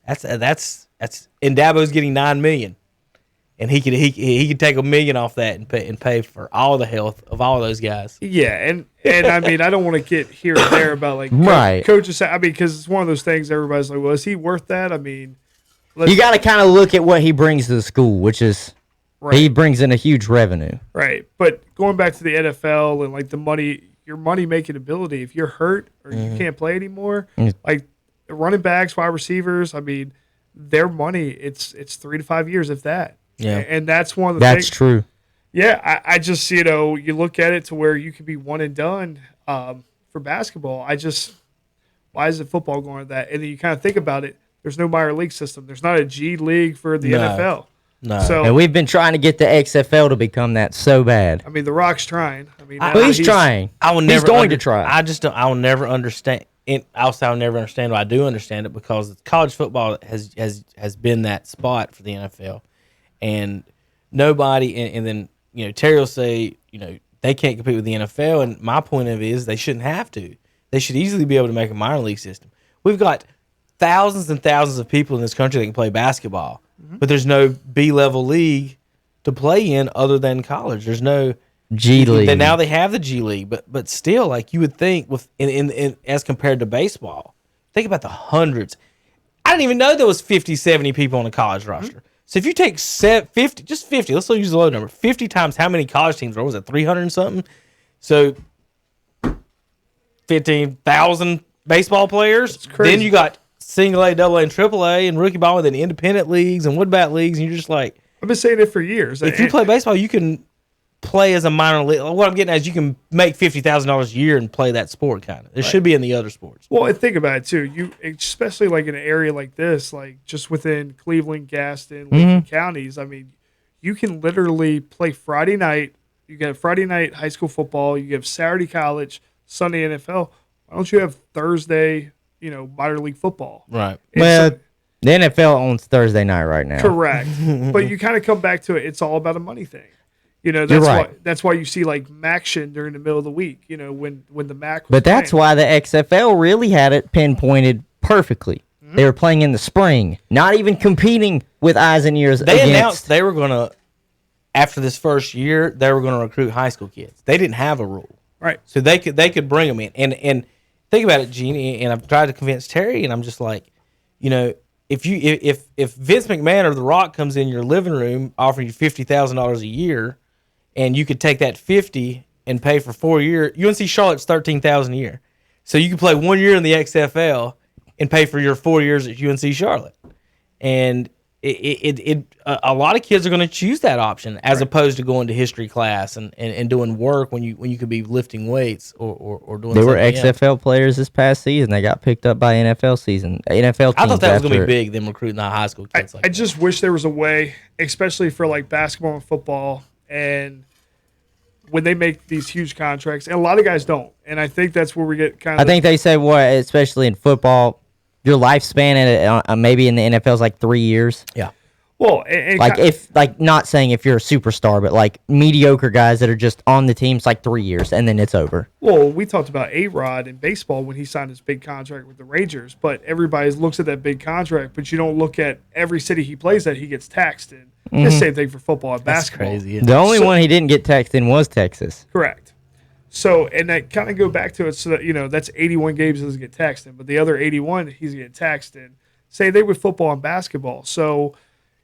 that's and Dabo's getting $9 million, and he could take $1 million off that and pay for all the health of all those guys. Yeah, and I mean, I don't want to get here and there about like coaches. I mean, because it's one of those things. Everybody's like, "Well, is he worth that?" I mean, you got to kind of look at what he brings to the school, which is he brings in a huge revenue. Right, but going back to the NFL and like the money, your money making ability. If you're hurt or you can't play anymore, like running backs, wide receivers, I mean, their money it's 3 to 5 years, if that. Yeah, and that's one of the things. That's true. Yeah, I just you look at it to where you could be one and done for basketball. Why is it football going to that? And then you kind of think about it. There's no minor league system. There's not a G League for the NFL. No. So, and we've been trying to get the XFL to become that so bad. I mean, The Rock's trying. I mean, he's trying. He's going to try. I will never understand. I'll say I'll never understand. But I do understand it because college football has been that spot for the NFL, and nobody. And then Terry will say they can't compete with the NFL. And my point of it is they shouldn't have to. They should easily be able to make a minor league system. We've got thousands and thousands of people in this country that can play basketball, but there's no B-level league to play in other than college. There's no G League. Now they have the G League, but still, like you would think, with in as compared to baseball, think about the hundreds. I didn't even know there was 50, 70 people on a college roster. So if you take 50, just 50, let's use a low number, 50 times how many college teams were? Was it 300 and something? So 15,000 baseball players. Then you got single A, double A, and triple A, and rookie ball, and then independent leagues and woodbat leagues, and you're just like, I've been saying it for years. If you play baseball, you can play as a minor league. What I'm getting at is you can make $50,000 a year and play that sport kind of. It should be in the other sports. Well, and think about it too. You especially like in an area like this, like just within Cleveland, Gaston, Lincoln counties. I mean, you can literally play Friday night. You get Friday night high school football. You have Saturday college, Sunday NFL. Why don't you have Thursday, minor league football? Right. Well, the NFL owns Thursday night right now. Correct. But you kind of come back to it. It's all about a money thing. That's why you see like MACtion during the middle of the week. When the MAC. Was that's why the XFL really had it pinpointed perfectly. They were playing in the spring, not even competing with eyes and ears. They announced they were going to, after this first year, they were going to recruit high school kids. They didn't have a rule, right? So they could bring them in. And think about it, Gene. And I've tried to convince Terry, and I'm just like, if Vince McMahon or The Rock comes in your living room offering you $50,000 a year, and you could take that 50 and pay for 4 years, UNC Charlotte's $13,000 a year, so you can play 1 year in the XFL and pay for your 4 years at UNC Charlotte, and a lot of kids are going to choose that option as opposed to going to history class and doing work when you could be lifting weights or doing. There were XFL else. players this past season. They got picked up by NFL season. NFL teams. I thought that was going to be big. Them recruiting the high school kids. I just wish there was a way, especially for like basketball and football, and when they make these huge contracts, and a lot of guys don't, and I think that's where we get kind of. I think they say especially in football, your lifespan maybe in the NFL is like 3 years. Yeah. Well, not saying if you're a superstar, but like mediocre guys that are just on the teams like 3 years and then it's over. Well, we talked about A-Rod in baseball when he signed his big contract with the Rangers, but everybody looks at that big contract, but you don't look at every city he plays at, he gets taxed in. The same thing for football and basketball. That's crazy. The only one he didn't get taxed in was Texas. Correct. So, and that kind of go back to it, so that, that's 81 games he doesn't get taxed in, but the other 81 he's getting taxed in. Same thing with football and basketball. So,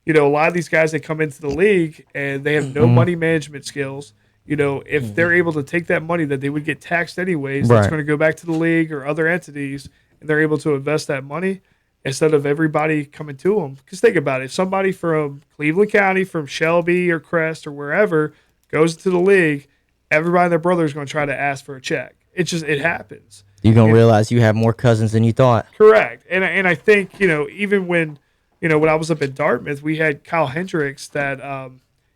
a lot of these guys that come into the league and they have no money management skills. If they're able to take that money that they would get taxed anyways, that's going to go back to the league or other entities, and they're able to invest that money instead of everybody coming to them. Because think about it. If somebody from Cleveland County, from Shelby or Crest or wherever goes to the league, everybody and their brother is going to try to ask for a check. It happens. You're going to realize you have more cousins than you thought. Correct. And I think, even when I was up at Dartmouth, we had Kyle Hendricks that, I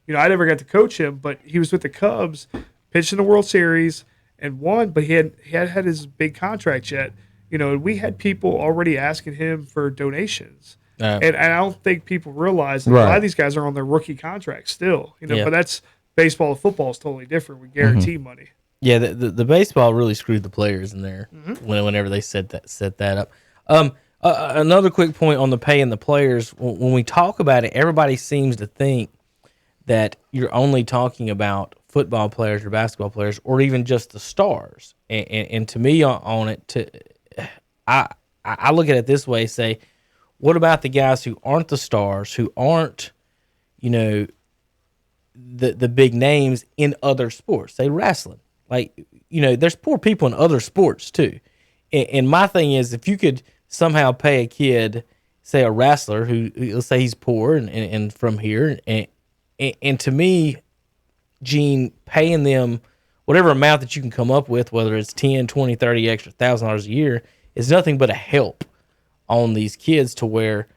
never got to coach him, but he was with the Cubs, pitched in the World Series and won, but he had his big contract yet. And we had people already asking him for donations. And I don't think people realize that a lot of these guys are on their rookie contracts still, but that's baseball and football is totally different. We guarantee money. Yeah. The baseball really screwed the players in there whenever they set that up. Another quick point on the paying the players. When we talk about it, everybody seems to think that you're only talking about football players or basketball players or even just the stars. And to me on it, I look at it this way, say, what about the guys who aren't the stars, who aren't, the big names in other sports, say wrestling. Like, there's poor people in other sports too. And my thing is, if you could somehow pay a kid, say a wrestler who let's say he's poor and from here, and to me, Gene, paying them whatever amount that you can come up with, whether it's 10, 20, 30 extra $1,000 a year, is nothing but a help on these kids to where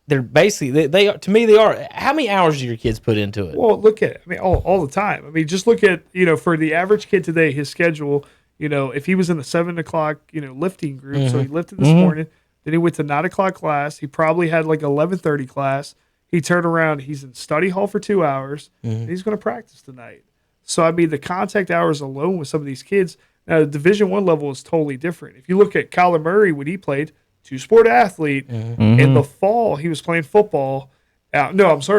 they're basically they are, to me, they are. How many hours do your kids put into it? Well, look at it. I mean, all the time. I mean, just look at, for the average kid today, his schedule, if he was in the 7 o'clock, lifting group, so he lifted this morning, then he went to 9 o'clock class. He probably had like 11:30 class. He turned around. He's in study hall for 2 hours. And he's going to practice tonight. So, I mean, the contact hours alone with some of these kids. Now, the Division I level is totally different. If you look at Kyler Murray when he played, two-sport athlete. In the fall, he was playing football.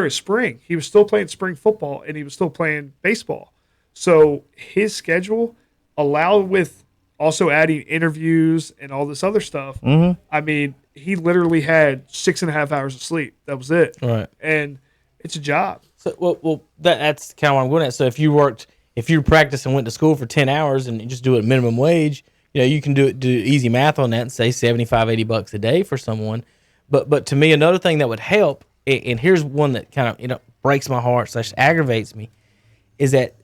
Spring. He was still playing spring football, and he was still playing baseball. So his schedule allowed with also adding interviews and all this other stuff. I mean, he literally had 6.5 hours of sleep. That was it. Right. And it's a job. So, that's kind of what I'm going at. So if you practiced and went to school for 10 hours and just do it minimum wage, you can do easy math on that and say $75, $80 a day for someone. But to me, another thing that would help, and here's one that kind of breaks my heart / aggravates me, is that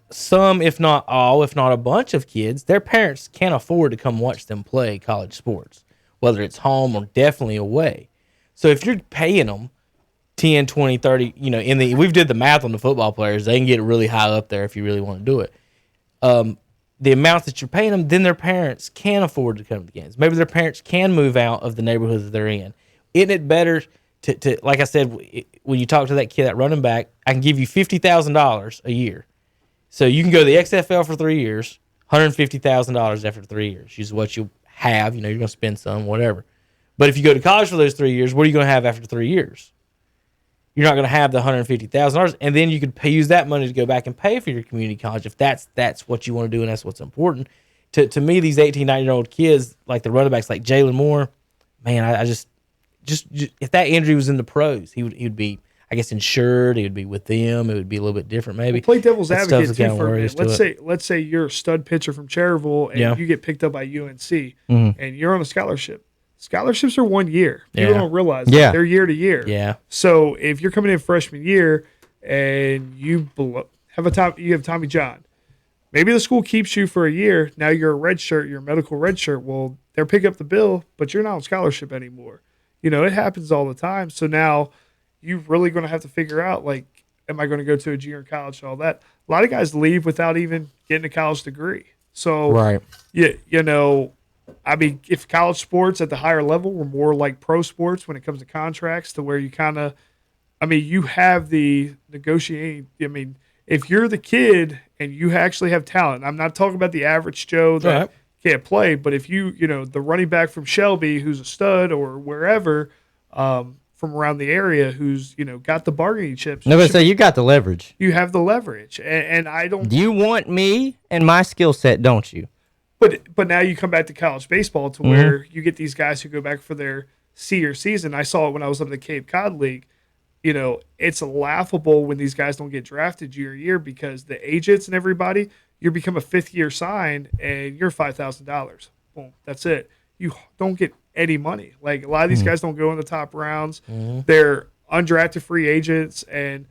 some, if not all, if not a bunch of kids, their parents can't afford to come watch them play college sports, whether it's home or definitely away. So if you're paying them 10, 20, 30, we've did the math on the football players, they can get really high up there if you really want to do it. The amount that you're paying them, then their parents can afford to come to the games. Maybe their parents can move out of the neighborhood that they're in. Isn't it better to like I said, when you talk to that kid, that running back, I can give you $50,000 a year. So you can go to the XFL for 3 years, $150,000 after 3 years is what you'll have. You're going to spend some, whatever. But if you go to college for those 3 years, what are you going to have after 3 years? You're not going to have the $150,000, and then you could use that money to go back and pay for your community college if that's what you want to do and that's what's important. To me, these 18, 19-year-old kids, like the running backs, like Jalen Moore, man, I just if that injury was in the pros, he would be, I guess, insured. He would be with them. It would be a little bit different, maybe. Play devil's advocate too for a minute. Let's say you're a stud pitcher from Cherryville and you get picked up by UNC and you're on a scholarship. Scholarships are 1 year. People don't realize that. They're year to year. Yeah. So if you're coming in freshman year and you have Tommy John, maybe the school keeps you for a year. Now you're a red shirt. You're a medical red shirt. Well, they're picking up the bill, but you're not on scholarship anymore. It happens all the time. So now you're really going to have to figure out, like, am I going to go to a junior college and all that? A lot of guys leave without even getting a college degree. So, Right. you know, I mean, if college sports at the higher level were more like pro sports when it comes to contracts, to where you kind of, I mean, you have the negotiating. I mean, if you're the kid and you actually have talent, I'm not talking about the average Joe that can't play, but if you know, the running back from Shelby who's a stud or wherever, from around the area who's, you know, got the bargaining chips. No, but so you got the leverage. You have the leverage, and I don't. You want me and my skill set, don't you? But now you come back to college baseball to where you get these guys who go back for their senior season. I saw it when I was up in the Cape Cod League. You know, it's laughable when these guys don't get drafted year to year because the agents and everybody, you become a 5th-year sign and you're $5,000. Boom, that's it. You don't get any money. Like, a lot of these guys don't go in the top rounds. They're undrafted free agents, and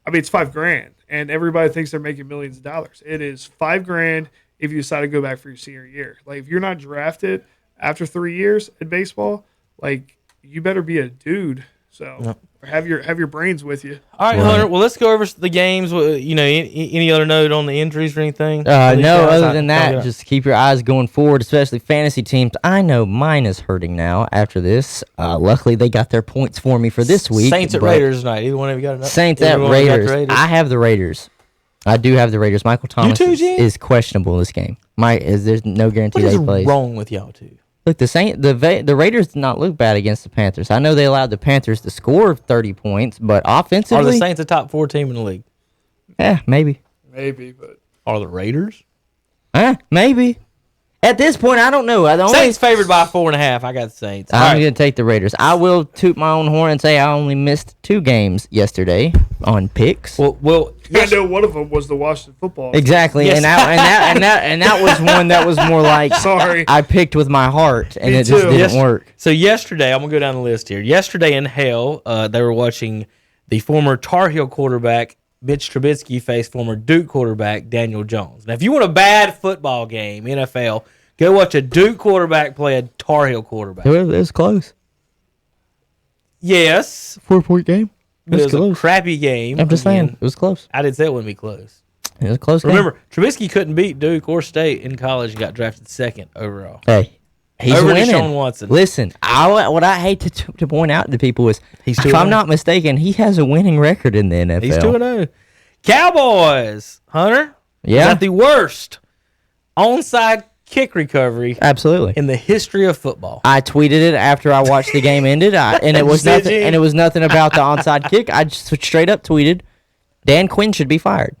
I mean, it's $5,000, and everybody thinks they're making millions of dollars. It is $5,000 if you decide to go back for your senior year. Like, if you're not drafted after 3 years in baseball, like, you better be a dude. So or have your brains with you. All right, Hunter. Well, let's go over the games. You know, any other note on the injuries or anything? No, other than that, just keep your eyes going forward, especially fantasy teams. I know mine is hurting now after this. Luckily, they got their points for me for this week. Saints at Raiders tonight. Either one of you got enough? Saints at Raiders. I have the Raiders. I do have the Raiders. Michael Thomas is questionable this game. There's no guarantee that he plays. What is wrong with y'all two? Look, the Raiders did not look bad against the Panthers. I know they allowed the Panthers to score 30 points, but offensively, are the Saints a top 4 team in the league? Yeah, maybe. Maybe, but are the Raiders? Maybe. At this point, I don't know. Saints favored by 4.5. I got the Saints. I'm going to take the Raiders. I will toot my own horn and say I only missed 2 games yesterday on picks. Well, I know one of them was the Washington football. Exactly, yes. and that was one that was more like sorry, I picked with my heart, and it just didn't work. So yesterday, I'm gonna go down the list here. Yesterday in hell, they were watching the former Tar Heel quarterback Mitch Trubisky face former Duke quarterback Daniel Jones. Now, if you want a bad football game, NFL, go watch a Duke quarterback play a Tar Heel quarterback. It was close. Yes. 4-point game. It was a crappy game. I'm just saying. It was close. I didn't say it wouldn't be close. It was a close game. Remember, Trubisky couldn't beat Duke or State in college and got drafted 2nd overall. Hey, he's over winning. Deshaun Watson. Listen, what I hate to point out to people is, if I'm not mistaken, he has a winning record in the NFL. He's 2-0. Cowboys, Hunter. Yeah. Is that the worst onside kick recovery absolutely in the history of football? I tweeted it after I watched the game ended, and it was nothing. And it was nothing about the onside kick. I just straight up tweeted, Dan Quinn should be fired.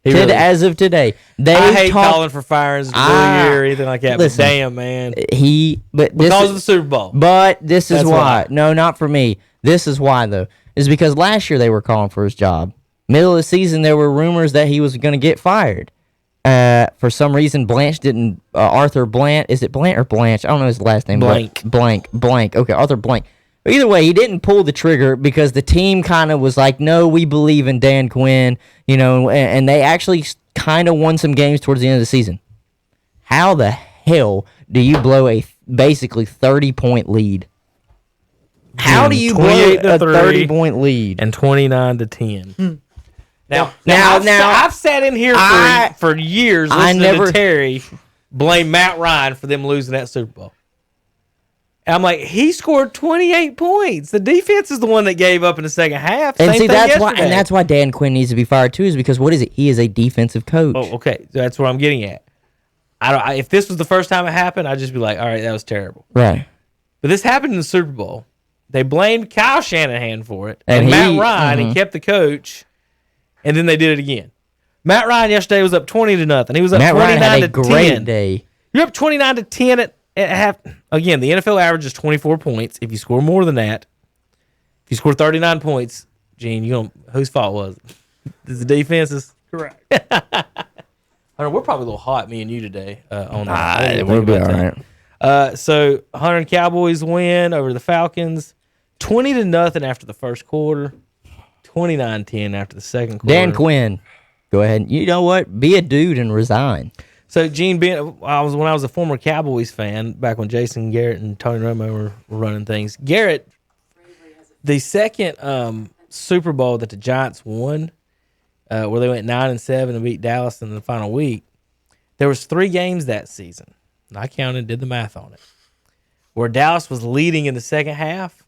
As of today, I hate calling for firings or anything like that. Listen, but damn, man, because of the Super Bowl. But this is why. No, not for me. This is why though. Is because last year they were calling for his job. Middle of the season, there were rumors that he was going to get fired. For some reason, Blanche didn't. Arthur Blanche, is it Blanche or Blanche? I don't know his last name. Blank. Okay, Arthur Blank. But either way, he didn't pull the trigger because the team kind of was like, "No, we believe in Dan Quinn," you know, and they actually kind of won some games towards the end of the season. How the hell do you blow a basically 30-point lead? How do you blow a 30-point lead and 29-10? Now, I've sat in here for years listening to Terry blame Matt Ryan for them losing that Super Bowl. And I'm like, he scored 28 points. The defense is the one that gave up in the second half. And see, that's why Dan Quinn needs to be fired too, is because what is it? He is a defensive coach. Oh, okay. That's what I'm getting at. If this was the first time it happened, I'd just be like, all right, that was terrible. Right. But this happened in the Super Bowl. They blamed Kyle Shanahan for it. And Matt Ryan, he kept the coach. And then they did it again. Matt Ryan yesterday was up 20-0. He was up 29-10. Matt Ryan had a great day. You're up 29-10 at half. Again, the NFL average is 24 points. If you score more than that, if you score 39 points, Gene, whose fault was it? Is the defense's? Correct. Hunter, we're probably a little hot, me and you today. On that. We'll be all right. So, Hunter and Cowboys win over the Falcons, 20-0 after the first quarter. 29-10 after the second quarter. Dan Quinn, go ahead. You know what? Be a dude and resign. So, Gene, when I was a former Cowboys fan, back when Jason Garrett and Tony Romo were running things, Garrett, the second Super Bowl that the Giants won, where they went 9-7 and beat Dallas in the final week. There was 3 games that season. And I counted, did the math on it, where Dallas was leading in the second half.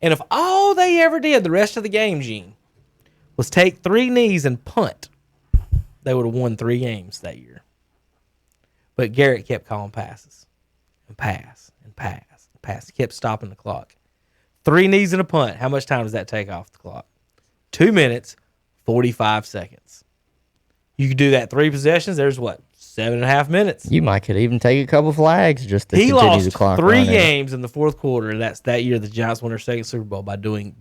And if all they ever did the rest of the game, Gene, was take 3 knees and punt, they would have won 3 games that year. But Garrett kept calling passes and pass and pass and pass. He kept stopping the clock. 3 knees and a punt. How much time does that take off the clock? 2 minutes, 45 seconds. You could do that 3 possessions. There's what? 7.5 minutes. You might could even take a couple flags just to he continue lost the clock 3 running. games in the fourth quarter, and that's that year the Giants won their second Super Bowl by doing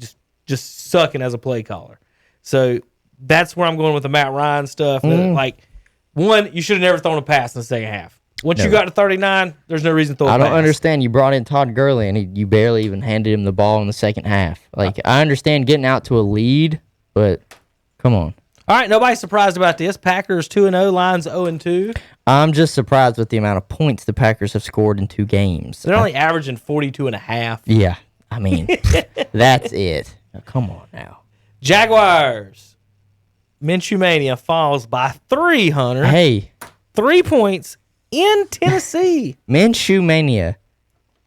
just sucking as a play caller. So that's where I'm going with the Matt Ryan stuff. Like, one, you should have never thrown a pass in the second half. Once you got to 39, there's no reason to throw a pass. I don't understand. You brought in Todd Gurley, and you barely even handed him the ball in the second half. Like, I understand getting out to a lead, but come on. All right, nobody's surprised about this. Packers 2-0, Lions 0-2. I'm just surprised with the amount of points the Packers have scored in 2 games. They're only averaging 42.5. Yeah, I mean, that's it. Now, come on now. Jaguars. Minshew Mania falls by 3, Hunter. Hey. 3 points in Tennessee. Minshew Mania.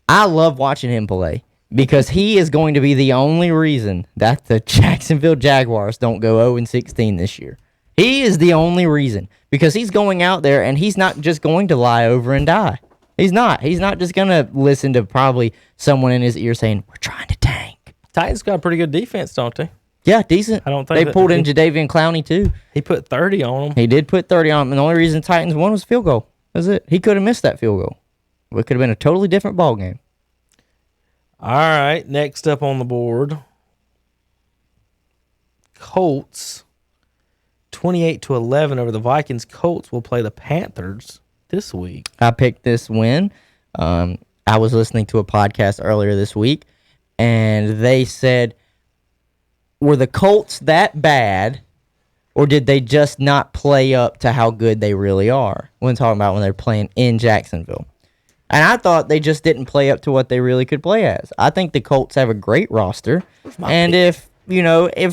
I love watching him play because he is going to be the only reason that the Jacksonville Jaguars don't go 0-16 this year. He is the only reason because he's going out there and he's not just going to lie over and die. He's not. He's not just going to listen to probably someone in his ear saying, we're trying to tank. Titans got a pretty good defense, don't they? Yeah, decent. I don't think they pulled in Jadeveon Clowney too. He put 30 on them. He did put 30 on him, and the only reason Titans won was field goal. That's it. He could have missed that field goal. It could have been a totally different ball game. All right, next up on the board, Colts 28-11 over the Vikings. Colts will play the Panthers this week. I picked this win. I was listening to a podcast earlier this week, and they said, were the Colts that bad, or did they just not play up to how good they really are? When talking about when they're playing in Jacksonville. And I thought they just didn't play up to what they really could play as. I think the Colts have a great roster. And if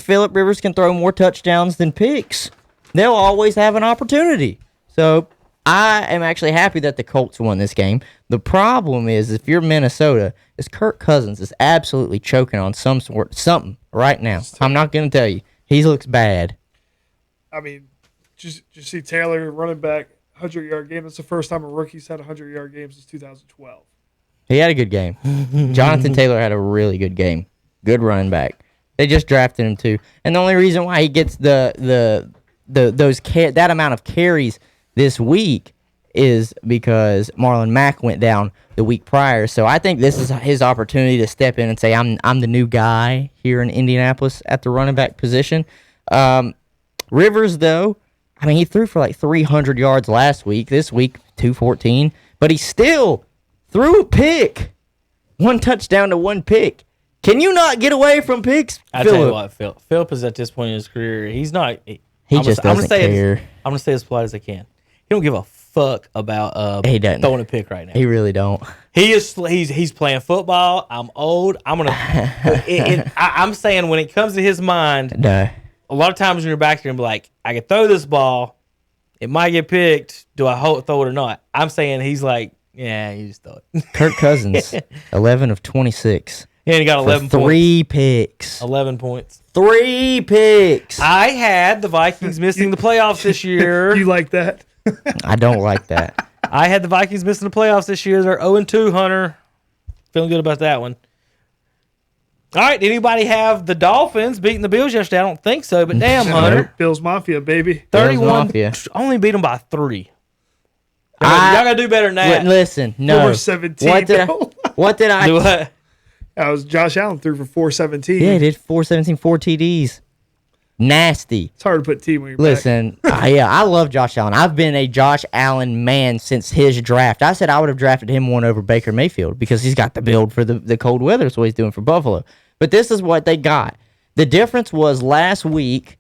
Phillip Rivers can throw more touchdowns than picks, they'll always have an opportunity. So I am actually happy that the Colts won this game. The problem is, if you're Minnesota, is Kirk Cousins is absolutely choking on something right now. I'm not going to tell you. He looks bad. I mean, just see Taylor running back, 100-yard game. That's the first time a rookie's had a 100-yard game since 2012. He had a good game. Jonathan Taylor had a really good game. Good running back. They just drafted him too. And the only reason why he gets that amount of carries this week is because Marlon Mack went down the week prior. So I think this is his opportunity to step in and say, I'm the new guy here in Indianapolis at the running back position. Rivers, though, I mean, he threw for like 300 yards last week. This week, 214. But he still threw a pick. 1 touchdown to 1 pick. Can you not get away from picks, I tell you what, Philip is at this point in his career, he's not. He just doesn't care. I'm going to say as polite as I can. He don't give a fuck about throwing a pick right now. He really don't. He's playing football. I'm old. I'm saying when it comes to his mind, no. A lot of times when you're back here and be like, I can throw this ball. It might get picked. Do I throw it or not? I'm saying he's like, yeah, you just throw it. Kirk Cousins, 11 of 26. Yeah, he got 11 points. 3 picks. 11 points. 3 picks. I had the Vikings missing the playoffs this year. You like that? I don't like that. I had the Vikings missing the playoffs this year. They're 0-2, Hunter. Feeling good about that one. All right, did anybody have the Dolphins beating the Bills yesterday? I don't think so, but damn, Hunter. Bills Mafia, baby. 31, only beat them by 3. Y'all got to do better than that. Listen, no. 417. What did I do? What? That was Josh Allen threw for 417. Yeah, he did 417, 4 TDs. Nasty. It's hard to put T when you're Listen, I love Josh Allen. I've been a Josh Allen man since his draft. I said I would have drafted him 1 over Baker Mayfield because he's got the build for the cold weather. That's what he's doing for Buffalo. But this is what they got. The difference was last week,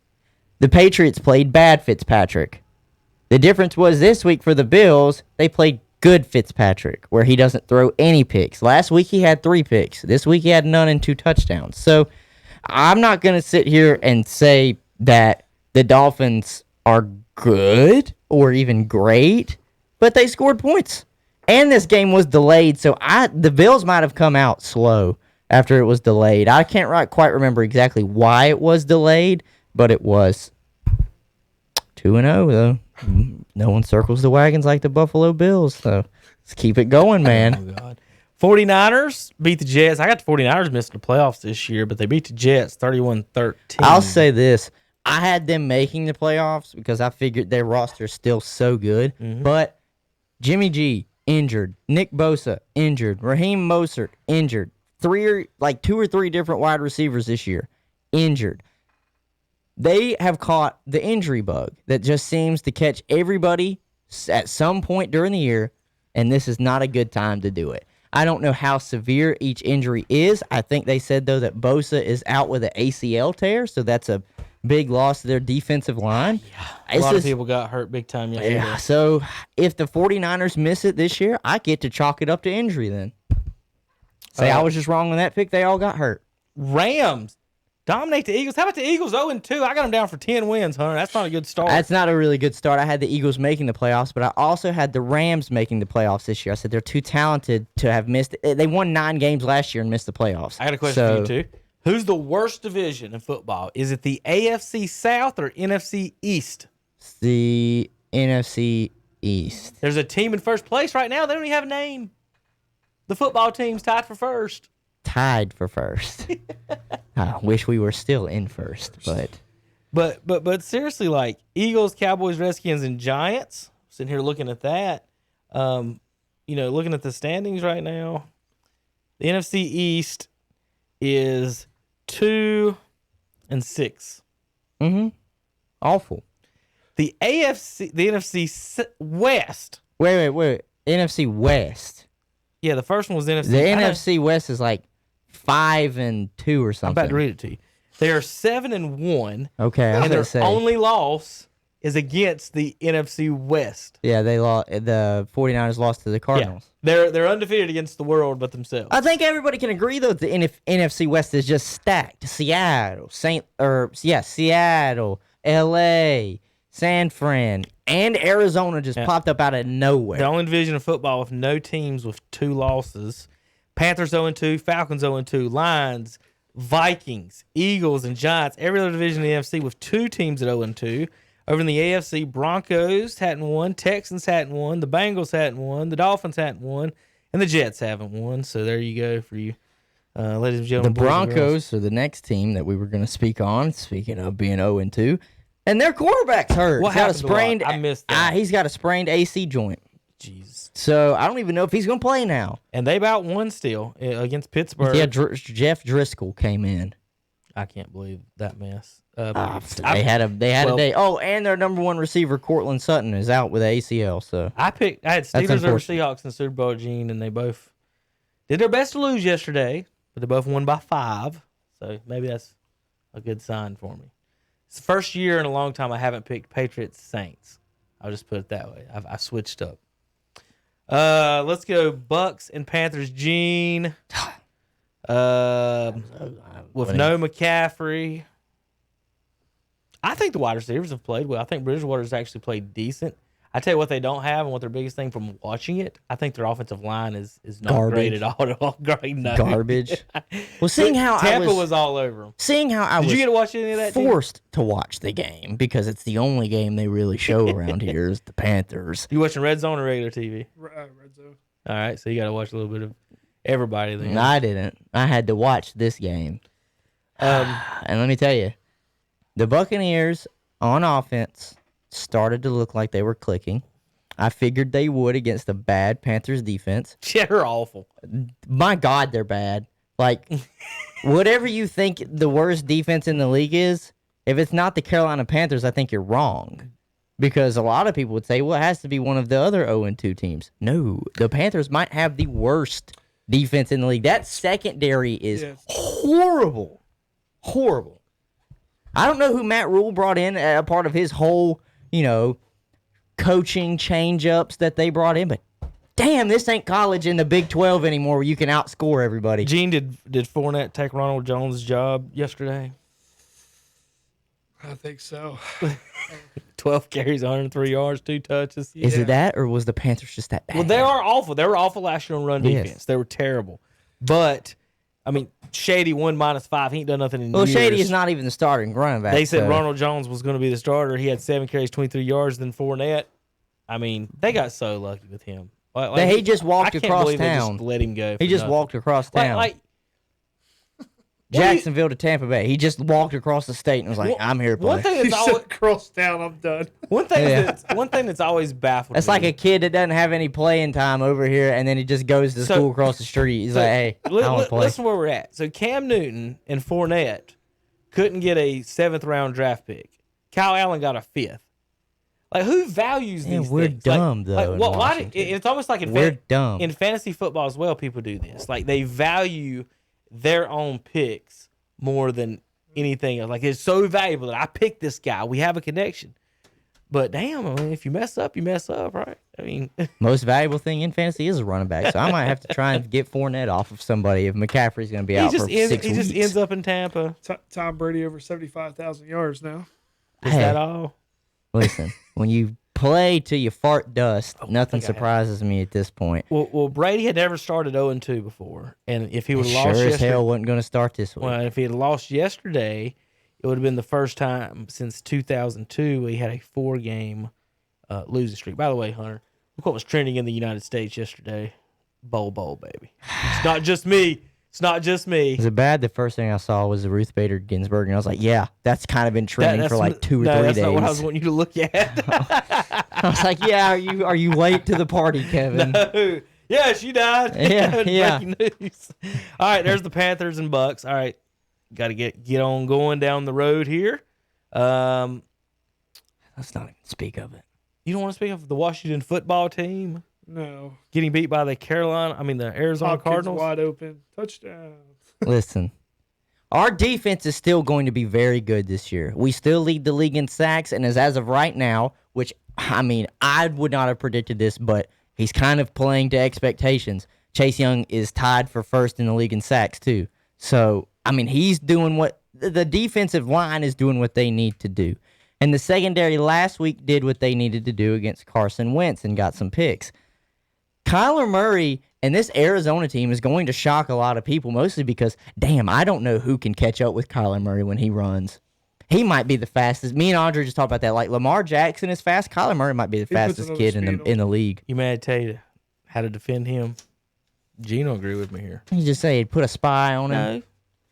the Patriots played bad Fitzpatrick. The difference was this week for the Bills, they played good Fitzpatrick, where he doesn't throw any picks. Last week he had 3 picks. This week he had none and 2 touchdowns. So I'm not going to sit here and say that the Dolphins are good or even great, but they scored points. And this game was delayed, so the Bills might have come out slow after it was delayed. I can't quite remember exactly why it was delayed, but it was 2-0, though. No one circles the wagons like the Buffalo Bills, so let's keep it going, man. Oh, God. 49ers beat the Jets. I got the 49ers missing the playoffs this year, but they beat the Jets 31-13. I'll say this. I had them making the playoffs because I figured their roster is still so good, but Jimmy G, injured. Nick Bosa, injured. Raheem Mostert, injured. 2 or 3 different wide receivers this year, injured. They have caught the injury bug that just seems to catch everybody at some point during the year, and this is not a good time to do it. I don't know how severe each injury is. I think they said, though, that Bosa is out with an ACL tear, so that's a big loss to their defensive line. Yeah. A lot of people got hurt big time yesterday. Yeah, so if the 49ers miss it this year, I get to chalk it up to injury then. Say I was just wrong on that pick. They all got hurt. Rams dominate the Eagles. How about the Eagles 0-2? I got them down for 10 wins, Hunter. That's not a good start. That's not a really good start. I had the Eagles making the playoffs, but I also had the Rams making the playoffs this year. I said they're too talented to have missed it. They won 9 games last year and missed the playoffs. I got a question for you, too. Who's the worst division in football? Is it the AFC South or NFC East? It's the NFC East. There's a team in first place right now. They don't even have a name. The football team's tied for first. Tied for first. I wish we were still in first, But seriously, like Eagles, Cowboys, Redskins, and Giants. Sitting here looking at that, looking at the standings right now, the NFC East is 2-6. Awful. The NFC West. Wait. NFC West. Yeah, the first one was NFC. The NFC West is like 5-2 or something. I'm about to read it to you. They are 7-1. Okay, I was and gonna say their only loss is against the NFC West. Yeah, they lost. The 49ers lost to the Cardinals. Yeah. They're undefeated against the world but themselves. I think everybody can agree though the NFC West is just stacked. Seattle, LA, San Fran, and Arizona just popped up out of nowhere. The only division of football with no teams with 2 losses. Panthers 0-2, Falcons 0-2, Lions, Vikings, Eagles, and Giants. Every other division in the NFC with 2 teams at 0-2. Over in the AFC, Broncos hadn't won, Texans hadn't won, the Bengals hadn't won, the Dolphins hadn't won, and the Jets haven't won. So there you go for you, ladies and gentlemen. The Broncos are the next team that we were going to speak on, speaking of being 0-2. And their quarterback's hurt. What happened? I missed that. He's got a sprained AC joint. Jeez. So I don't even know if he's going to play now. And they about won still against Pittsburgh. Yeah, Jeff Driscoll came in. I can't believe that mess. They had a day. Oh, and their number 1 receiver, Cortland Sutton, is out with ACL. So I had Steelers over Seahawks in the Super Bowl, Gene, and they both did their best to lose yesterday, but they both won by 5. So maybe that's a good sign for me. It's the first year in a long time I haven't picked Patriots Saints. I'll just put it that way. I switched up. Let's go Bucks and Panthers. Gene. With no McCaffrey. I think the wide receivers have played well. I think Bridgewater's actually played decent. I tell you what they don't have and what their biggest thing from watching it, I think their offensive line is not great at all. Great, no. Garbage. Well, seeing how Tampa was all over them. Seeing how I Did was you get to watch any of that? Forced to watch the game because it's the only game they really show around here is the Panthers. You watching Red Zone or regular TV? Red Zone. All right, so you got to watch a little bit of everybody then. No, I didn't. I had to watch this game. And let me tell you, the Buccaneers on offense started to look like they were clicking. I figured they would against a bad Panthers defense. Yeah, they're awful. My God, they're bad. Like, whatever you think the worst defense in the league is, if it's not the Carolina Panthers, I think you're wrong. Because a lot of people would say, well, it has to be one of the other 0-2 teams. No, the Panthers might have the worst defense in the league. That secondary is horrible. Horrible. I don't know who Matt Rule brought in a part of his whole, coaching change-ups that they brought in, but damn, this ain't college in the Big 12 anymore where you can outscore everybody. Gene, did Fournette take Ronald Jones' job yesterday? I think so. 12 carries, 103 yards, 2 touches. Is it that, or was the Panthers just that bad? Well, they are awful. They were awful last year on run defense. They were terrible. But, I mean, Shady won -5. He ain't done nothing in years. Well, Shady is not even the starting running back. They said Ronald Jones was going to be the starter. He had 7 carries, 23 yards, then Fournette. I mean, they got so lucky with him. He just walked across town. They just let him go. He just walked across town. Jacksonville to Tampa Bay. He just walked across the state and was like, "I'm here to play." One thing that's always across town. I'm done. One thing that's always baffled. It's like a kid that doesn't have any playing time over here, and then he just goes to school across the street. He's like, "Hey, I want to play." Listen where we're at. So Cam Newton and Fournette couldn't get a 7th round draft pick. Kyle Allen got a 5th. Like, who values these things? We're dumb, though. It's almost like dumb. In fantasy football as well, people do this. Like, they value their own picks more than anything else. Like, it's so valuable that I picked this guy. We have a connection. But damn, I mean, if you mess up, you mess up, right? I mean, most valuable thing in fantasy is a running back. So I might have to try and get Fournette off of somebody if McCaffrey's going to be out for 6 weeks. He just ends up in Tampa. Tom Brady over 75,000 yards now. Is that all? Listen, when you play till you fart dust, nothing surprises me at this point. Well, Brady had never started 0-2 before, and if he would have lost yesterday, as hell wasn't going to start this week. Well, if he had lost yesterday, it would have been the first time since 2002 he had a 4-game losing streak. By the way, Hunter, look what was trending in the United States yesterday. Bowl, baby. It's not just me. It's not just me. Was it bad? The first thing I saw was the Ruth Bader Ginsburg, and I was like, yeah, that's kind of been trending for like 2 or 3 days. That's not what I was wanting you to look at. I was like, yeah, are you late to the party, Kevin? No. Yeah, she died. Yeah. Breaking news. All right, there's the Panthers and Bucks. All right, got to get on going down the road here. Let's not even speak of it. You don't want to speak of the Washington football team? No. Getting beat by the Arizona Cardinals. Wide open. Touchdown. Listen, our defense is still going to be very good this year. We still lead the league in sacks, and as of right now, which, I mean, I would not have predicted this, but he's kind of playing to expectations. Chase Young is tied for first in the league in sacks, too. So, I mean, he's doing what the defensive line is doing what they need to do. And the secondary last week did what they needed to do against Carson Wentz and got some picks. Kyler Murray and this Arizona team is going to shock a lot of people, mostly because, damn, I don't know who can catch up with Kyler Murray when he runs. He might be the fastest. Me and Andre just talked about that. Like, Lamar Jackson is fast. Kyler Murray might be the fastest kid in the league. You may tell you how to defend him. Gino agree with me here. You just say put a spy on him. No.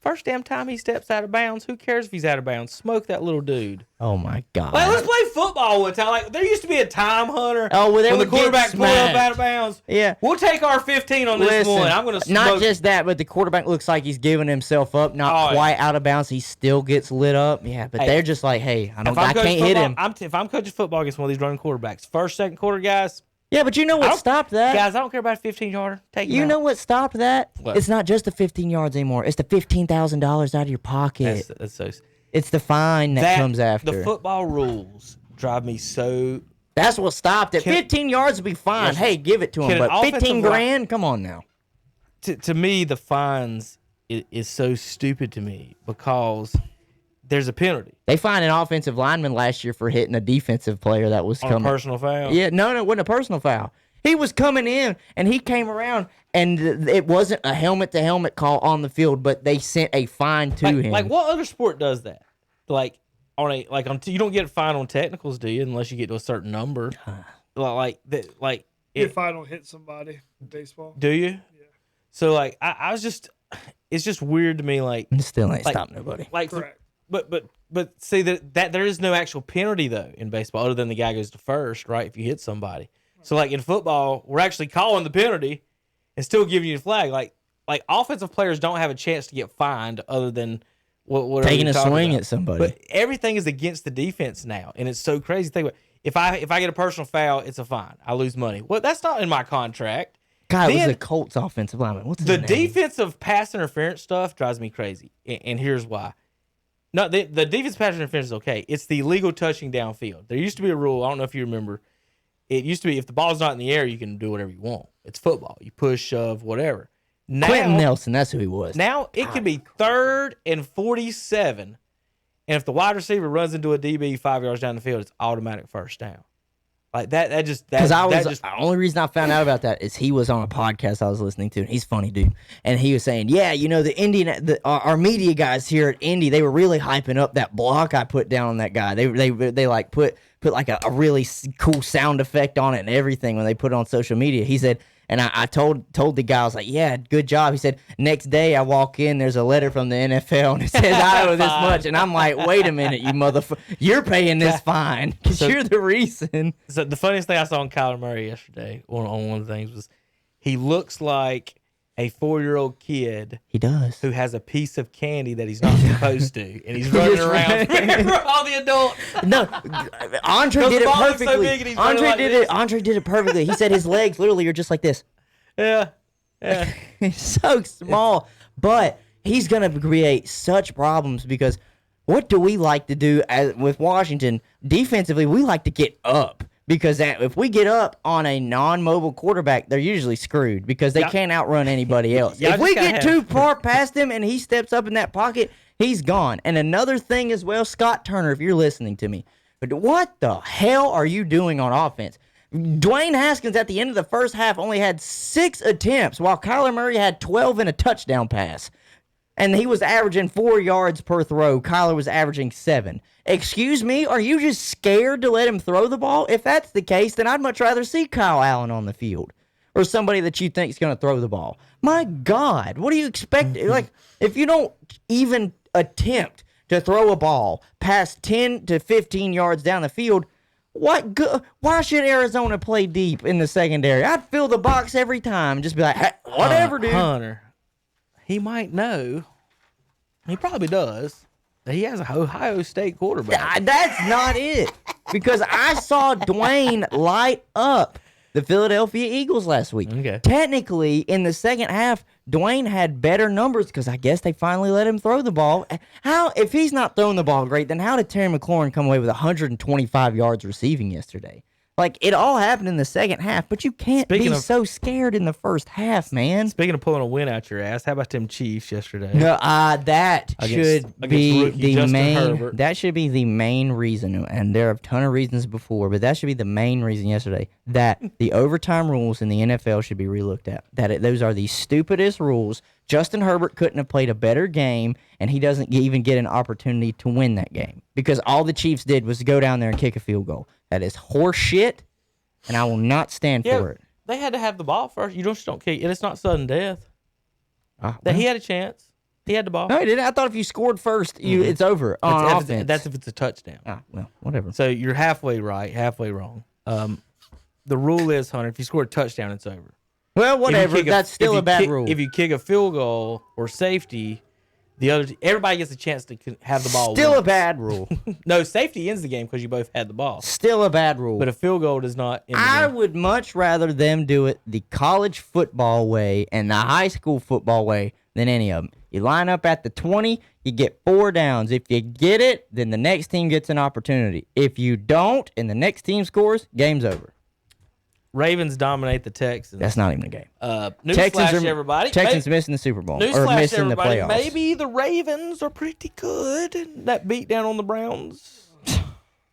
First damn time he steps out of bounds, who cares if he's out of bounds? Smoke that little dude. Oh, my God. Like, let's play football one time. Like, there used to be a time, Hunter. Oh, well, when the quarterback pulled up out of bounds. Yeah. We'll take our 15 on this one. I'm going to smoke. Not just that, but the quarterback looks like he's giving himself up, not quite out of bounds. He still gets lit up. Yeah, but they're just like, hey, I can't hit him. If I'm coaching football against one of these running quarterbacks, first, second quarter guys. Yeah, but you know what stopped that? Guys, I don't care about a 15-yarder. You know what stopped that? What? It's not just the 15 yards anymore. It's the $15,000 out of your pocket. That's so. It's the fine that comes after. The football rules drive me so. That's what stopped it. 15 yards would be fine. Listen, hey, give it to him. But 15 grand? Come on now. To me, the fines is so stupid to me because there's a penalty. They fined an offensive lineman last year for hitting a defensive player that was coming. A personal foul? Yeah, no, it wasn't a personal foul. He was coming in, and he came around, and it wasn't a helmet-to-helmet call on the field, but they sent a fine to him. Like, what other sport does that? You don't get fined on technicals, do you? Unless you get to a certain number. If I don't hit somebody in baseball. Do you? Yeah. So, like, I was just, it's just weird to me, like. It still ain't stopped nobody. Like, correct. But see that there is no actual penalty though in baseball other than the guy goes to first, right? If you hit somebody. So like in football, we're actually calling the penalty and still giving you the flag. Like offensive players don't have a chance to get fined other than whatever taking a swing at somebody. But everything is against the defense now, and it's so crazy. Think about if I get a personal foul, it's a fine. I lose money. Well, that's not in my contract. God, it was the Colts offensive lineman. What's his name? The defensive pass interference stuff drives me crazy, and here's why. No, the defensive pass interference is okay. It's the illegal touching downfield. There used to be a rule. I don't know if you remember. It used to be if the ball's not in the air, you can do whatever you want. It's football. You push, shove, whatever. Now, Quentin Nelson, that's who he was. Now it could be 3rd and 47, And if the wide receiver runs into a DB 5 yards down the field, it's automatic first down. Like that because the only reason I found out about that is he was on a podcast I was listening to, and he's a funny dude. And he was saying, yeah, our media guys here at Indy, they were really hyping up that block I put down on that guy. They like put like a really cool sound effect on it and everything when they put it on social media. He said, and I told the guy, I was like, yeah, good job. He said, next day I walk in, there's a letter from the NFL, and it says I owe this much. And I'm like, wait a minute, you motherfucker. You're paying this fine because you're the reason. So the funniest thing I saw on Kyler Murray yesterday, on one of the things, was he looks like a 4-year-old kid. He does. Who has a piece of candy that he's not supposed to, and he's running around for all the adults. No, Andre did it perfectly. Andre did it perfectly. He said his legs literally are just like this. Yeah. He's so small, but he's gonna create such problems because what do we like to do with Washington defensively? We like to get up. Because if we get up on a non-mobile quarterback, they're usually screwed because they can't outrun anybody else. If we get too far past him and he steps up in that pocket, he's gone. And another thing as well, Scott Turner, if you're listening to me, but what the hell are you doing on offense? Dwayne Haskins at the end of the first half only had 6 attempts, while Kyler Murray had 12 in a touchdown pass. And he was averaging 4 yards per throw. Kyler was averaging 7. Excuse me, are you just scared to let him throw the ball? If that's the case, then I'd much rather see Kyle Allen on the field or somebody that you think is going to throw the ball. My God, what do you expect? Like, if you don't even attempt to throw a ball past 10 to 15 yards down the field, why should Arizona play deep in the secondary? I'd fill the box every time and just be like, hey, whatever, dude. Hunter, he might know. He probably does. He has a Ohio State quarterback. That's not it. Because I saw Dwayne light up the Philadelphia Eagles last week. Okay. Technically, in the second half, Dwayne had better numbers because I guess they finally let him throw the ball. If he's not throwing the ball great, then how did Terry McLaurin come away with 125 yards receiving yesterday? Like, it all happened in the second half, but you can't be so scared in the first half, man. Speaking of pulling a win out your ass, how about them Chiefs yesterday? No, that should be the main. That should be the main reason, and there are a ton of reasons before, but that should be the main reason yesterday that the overtime rules in the NFL should be relooked at. Those are the stupidest rules. Justin Herbert couldn't have played a better game, and he doesn't even get an opportunity to win that game because all the Chiefs did was go down there and kick a field goal. That is horse shit, and I will not stand for it. They had to have the ball first. You just don't kick, and it's not sudden death. He had a chance. He had the ball. No, he didn't. I thought if you scored first, it's over on offense. That's if it's a touchdown. Well, whatever. So you're halfway right, halfway wrong. The rule is, Hunter, if you score a touchdown, it's over. Well, whatever. That's still a bad rule. If you kick a field goal or safety, everybody gets a chance to have the ball. Still a bad rule. No, safety ends the game because you both had the ball. Still a bad rule. But a field goal does not end the game. I would much rather them do it the college football way and the high school football way than any of them. You line up at the 20, you get 4 downs. If you get it, then the next team gets an opportunity. If you don't and the next team scores, game's over. Ravens dominate the Texans. That's not even a game. Newsflash, everybody. Texans missing the Super Bowl. Or missing everybody. The playoffs. Maybe the Ravens are pretty good. That beat down on the Browns,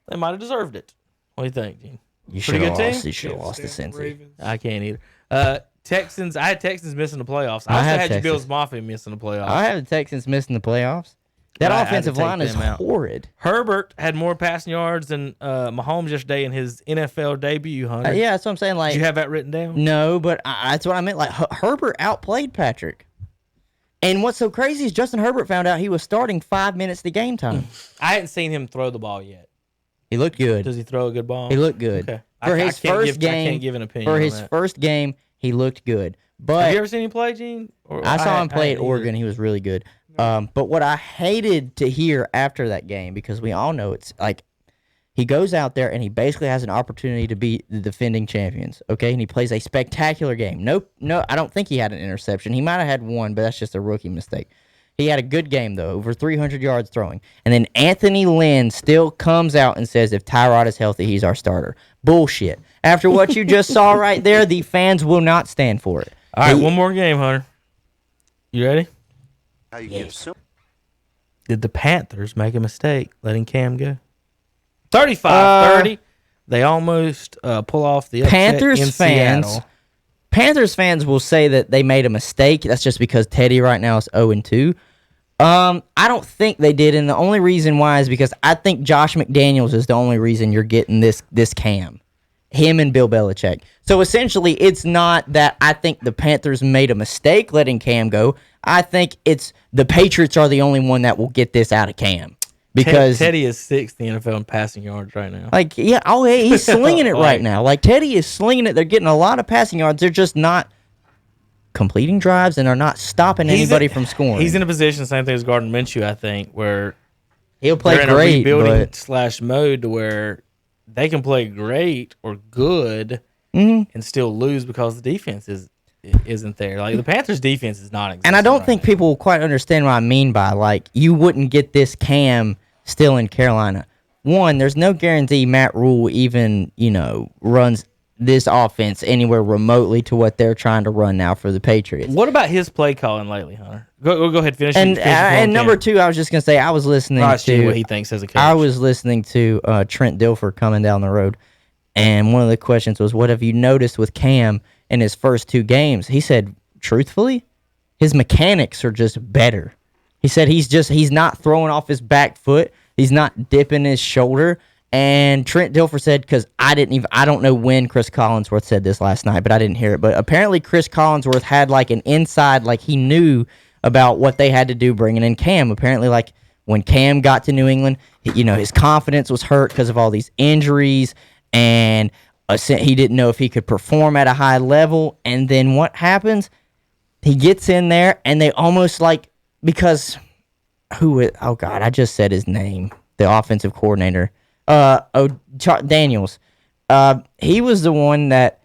they might have deserved it. What do you think, Gene? You should have lost. You should have lost to Cincy. I can't either. Texans. I had Texans missing the playoffs. I also had your Bills Mafia missing the playoffs. I have the Texans missing the playoffs. That offensive line is horrid. Herbert had more passing yards than Mahomes yesterday in his NFL debut, Hunter. Yeah, that's what I'm saying. Like, did you have that written down? No, but that's what I meant. Like, Herbert outplayed Patrick. And what's so crazy is Justin Herbert found out he was starting 5 minutes to game time. I hadn't seen him throw the ball yet. He looked good. Does he throw a good ball? He looked good. Okay. For his first game, I can't give an opinion for on his that. first game, he looked good. But have you ever seen him play, Gene? I saw him play at Oregon. He was really good. But what I hated to hear after that game, because we all know it's like he goes out there and he basically has an opportunity to beat the defending champions, okay? And he plays a spectacular game. No, I don't think he had an interception. He might have had one, but that's just a rookie mistake. He had a good game, though, over 300 yards throwing. And then Anthony Lynn still comes out and says if Tyrod is healthy, he's our starter. Bullshit. After what you just saw right there, the fans will not stand for it. All right, one more game, Hunter. You ready? How you get so Did the Panthers make a mistake letting Cam go? 35-30. They almost pull off the upset Panthers in fans. Seattle. Panthers fans will say that they made a mistake. That's just because Teddy right now is 0-2. I don't think they did, and the only reason why is because I think Josh McDaniels is the only reason you're getting this Cam. Him and Bill Belichick. So essentially, it's not that I think the Panthers made a mistake letting Cam go. I think it's the Patriots are the only one that will get this out of Cam. Because Teddy is 6th in the NFL in passing yards right now. Like, yeah, he's slinging it right now. Like, Teddy is slinging it. They're getting a lot of passing yards. They're just not completing drives and are not stopping anybody from scoring. He's in a position, same thing as Gardner Minshew, I think, where he'll play they're in great, a rebuilding / mode to where they can play great or good and still lose because the defense isn't there. Like, the Panthers' defense is not existing. And I don't right think now. people will quite understand what I mean by, like, you wouldn't get this Cam still in Carolina. One, there's no guarantee Matt Rule even, runs this offense anywhere remotely to what they're trying to run now for the Patriots. What about his play calling lately, Hunter? Go ahead, finish. And number two, I was just gonna say I was listening to what he thinks as a coach. I was listening to Trent Dilfer coming down the road, and one of the questions was, "What have you noticed with Cam in his first 2 games?" He said, "Truthfully, his mechanics are just better." He said he's not throwing off his back foot. He's not dipping his shoulder. And Trent Dilfer said, because I don't know when Chris Collinsworth said this last night, but I didn't hear it. But apparently Chris Collinsworth had like an inside, like he knew about what they had to do bringing in Cam. Apparently, like when Cam got to New England, his confidence was hurt because of all these injuries, and he didn't know if he could perform at a high level. And then what happens? He gets in there, and they almost like, because oh God, I just said his name, the offensive coordinator. Daniels. He was the one that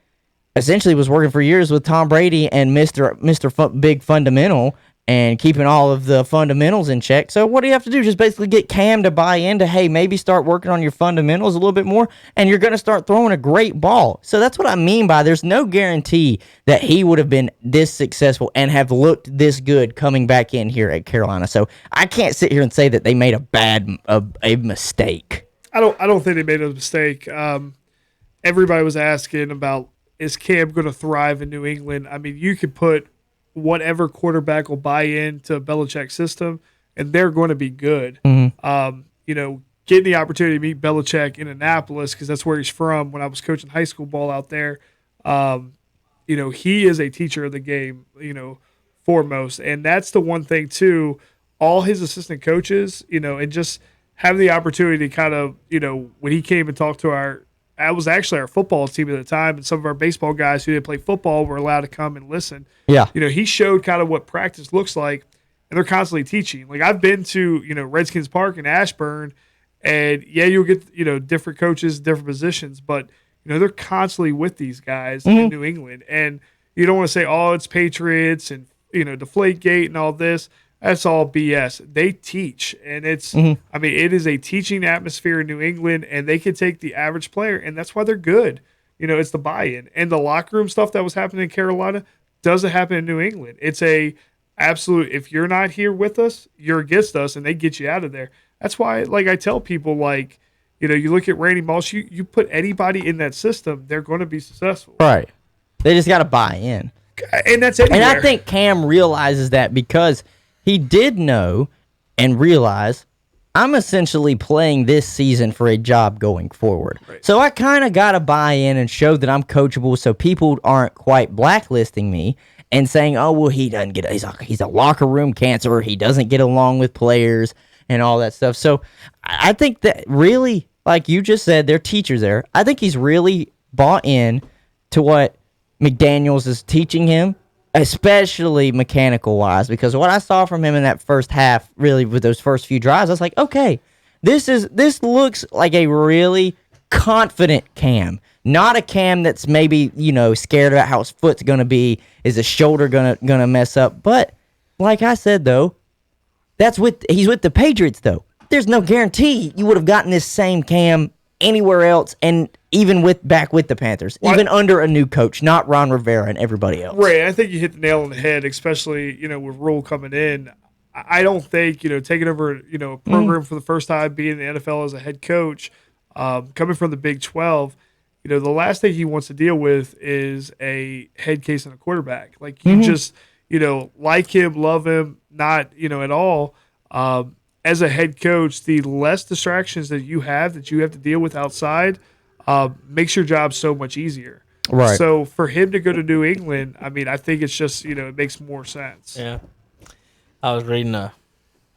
essentially was working for years with Tom Brady and Mr. Big Fundamental and keeping all of the fundamentals in check. So what do you have to do? Just basically get Cam to buy into, hey, maybe start working on your fundamentals a little bit more, and you're going to start throwing a great ball. So that's what I mean by there's no guarantee that he would have been this successful and have looked this good coming back in here at Carolina. So I can't sit here and say that they made a mistake. I don't think they made a mistake. Everybody was asking about, is Cam going to thrive in New England? I mean, you could put whatever quarterback will buy into Belichick's system, and they're going to be good. Mm-hmm. Getting the opportunity to meet Belichick in Annapolis, because that's where he's from, when I was coaching high school ball out there, he is a teacher of the game, foremost. And that's the one thing, too, all his assistant coaches, and just – having the opportunity to kind of, when he came and talked to I was actually our football team at the time, and some of our baseball guys who didn't play football were allowed to come and listen. Yeah. He showed kind of what practice looks like, and they're constantly teaching. Like, I've been to, Redskins Park in Ashburn, and yeah, you'll get, different coaches, different positions, but, they're constantly with these guys in New England. And you don't want to say, oh, it's Patriots and, Deflategate and all this. That's all BS. They teach, and it's it is a teaching atmosphere in New England, and they can take the average player, and that's why they're good. It's the buy-in. And the locker room stuff that was happening in Carolina doesn't happen in New England. It's a absolute, if you're not here with us, you're against us, and they get you out of there. That's why, like, I tell people, like, you look at Randy Moss, you put anybody in that system, they're going to be successful. Right. They just got to buy in. And that's anywhere. And I think Cam realizes that because he did know and realize I'm essentially playing this season for a job going forward. Right. So I kind of got to buy in and show that I'm coachable so people aren't quite blacklisting me and saying, oh, well, he doesn't get he's a locker room cancer. He doesn't get along with players and all that stuff. So I think that really, like you just said, they're teachers there. I think he's really bought in to what McDaniels is teaching him, especially mechanical-wise, because what I saw from him in that first half, really with those first few drives, I was like, okay, this looks like a really confident Cam, not a Cam that's maybe, scared about how his foot's going to be, is his shoulder gonna mess up. But like I said, though, he's with the Patriots, though. There's no guarantee you would have gotten this same Cam anywhere else, and even back with the Panthers, even under a new coach, not Ron Rivera and everybody else. Right. I think you hit the nail on the head, especially, with Rule coming in. I don't think, taking over, a program for the first time, being in the NFL as a head coach, coming from the Big 12, the last thing he wants to deal with is a head case on a quarterback. Like, you just, like him, love him, not, at all. As a head coach, the less distractions that you have to deal with outside makes your job so much easier. Right. So for him to go to New England, I mean, I think it's just, it makes more sense. Yeah. I was reading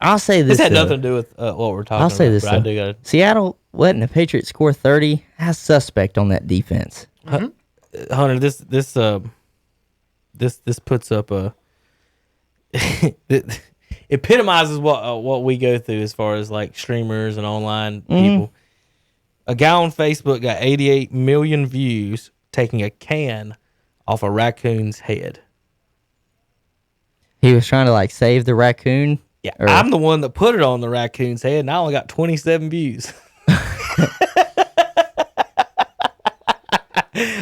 I'll say this. This had nothing to do with what we're talking about. I'll say this. But I do gotta, Seattle letting the Patriots score 30 has suspect on that defense. Hunter, this puts up a it epitomizes what we go through as far as like streamers and online people. A guy on Facebook got 88 million views taking a can off a raccoon's head. He was trying to like save the raccoon. Yeah, I'm the one that put it on the raccoon's head, and I only got 27 views. I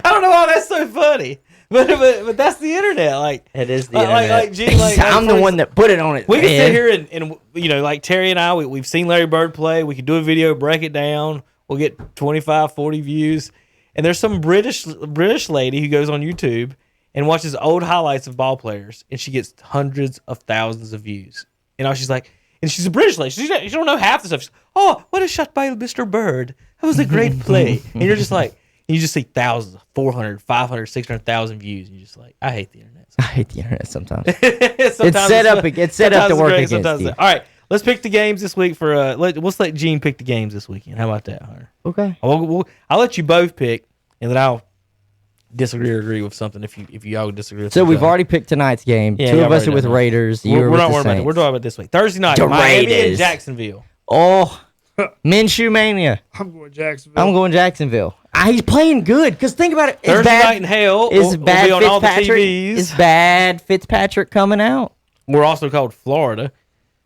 don't know why that's so funny, but that's the internet. Like it is the internet. I'm the one that put it on it. We can sit here and like Terry and I, we've seen Larry Bird play. We could do a video, break it down. We'll get 25, 40 views. And there's some British lady who goes on YouTube and watches old highlights of ball players, and she gets hundreds of thousands of views. She's like, and she's a British lady. She don't know half the stuff. She's, oh, what a shot by Mr. Bird. That was a great play. And you're just like, you just see thousands, 400, 500, 600,000 views. And you're just like, I hate the internet. I hate the internet sometimes. It's set up to work against you. All right, let's pick the games this week for. Let's let Gene pick the games this weekend. How about that, Hunter? Okay. I'll let you both pick, and then I'll disagree or agree with something if you all disagree with So we've already picked tonight's game. Yeah, Two of us are with Raiders. We're not worried about it. We're talking about this week. Thursday night, Miami and Jacksonville. Oh, Minshew Mania. I'm going Jacksonville. I'm going Jacksonville. He's playing good, because think about it. Thursday night in hell will be on all the TVs. Is bad Fitzpatrick coming out? We're also called Florida.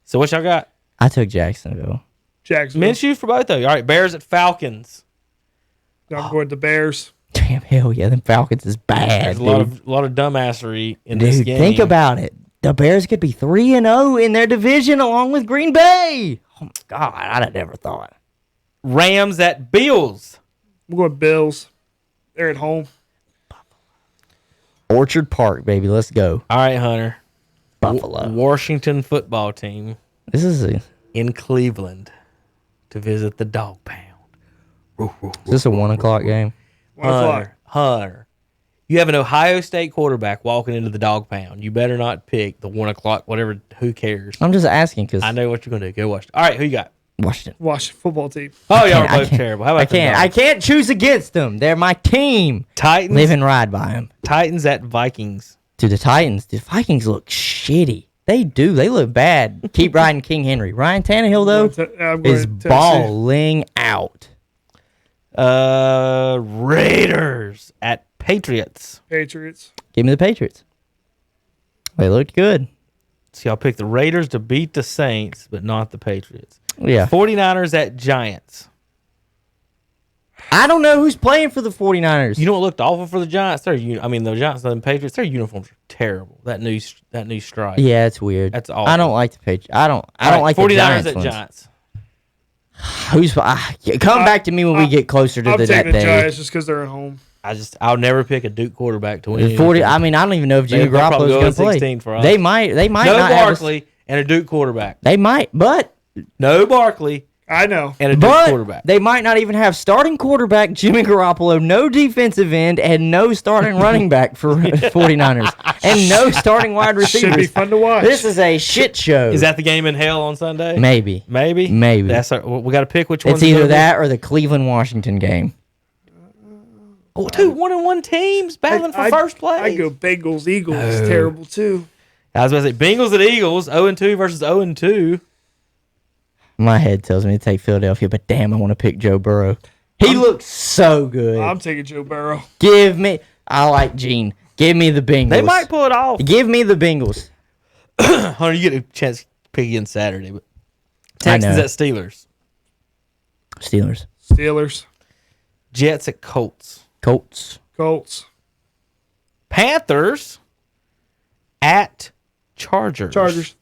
So what y'all got? I took Jacksonville. Minshew for both of you. All right, Bears at Falcons. I'm going to Bears. Damn, hell yeah, them Falcons is bad. There's a lot of dumbassery in this game. Think about it. The Bears could be 3-0 in their division along with Green Bay. Oh my God, I'd have never thought. Rams at Bills. I'm going Bills. They're at home. Orchard Park, baby. Let's go. All right, Hunter. Buffalo. Washington football team. This is in Cleveland to visit the Dog Pound. Is this a 1 o'clock game? Hunter, you have an Ohio State quarterback walking into the Dog Pound. You better not pick the 1 o'clock, whatever. Who cares? I'm just asking because I know what you're going to do. Go watch it. All right, who you got? Washington football team. Oh, y'all are both terrible. How about I can't choose against them. They're my team. Titans. Live and ride by them. Titans at Vikings. The Vikings look shitty. They do. They look bad. Keep riding King Henry. Ryan Tannehill, though, is balling out. Raiders at Patriots. Give me the Patriots. They looked good. See, I'll pick the Raiders to beat the Saints, but not the Patriots. Yeah. 49ers at Giants. I don't know who's playing for the 49ers. You know what looked awful for the Giants? The Giants and the Patriots, their uniforms are terrible. That new stripe. Yeah, it's weird. That's awful. I don't like the Patriots. I don't like 49ers the Giants at ones. Giants. Come back to me when we get closer to that day. I'm taking the Giants just because they're at home. I'll never pick a Duke quarterback to win. 40. I mean, I don't even know if Jimmy Garoppolo is going to play. For us. They might no not Barkley and a Duke quarterback. They might, but no Barkley. I know. And a Duke quarterback. They might not even have starting quarterback Jimmy Garoppolo, no defensive end, and no starting running back for 49ers, and no starting wide receivers. Should be fun to watch. This is a shit show. Is that the game in hell on Sunday? Maybe. We got to pick which one. It's either that or the Cleveland-Washington game. Oh, 2 1-1 teams battling for first place. I go Bengals, Eagles. It's terrible too. I was about to say Bengals at Eagles, 0-2 versus 0-2. My head tells me to take Philadelphia, but damn, I want to pick Joe Burrow. He looks so good. I'm taking Joe Burrow. I like Gene. Give me the Bengals. They might pull it off. Give me the Bengals. Hunter, you get a chance to pick again Saturday, but Texans at Steelers. Steelers. Jets at Colts. Colts. Panthers at Chargers.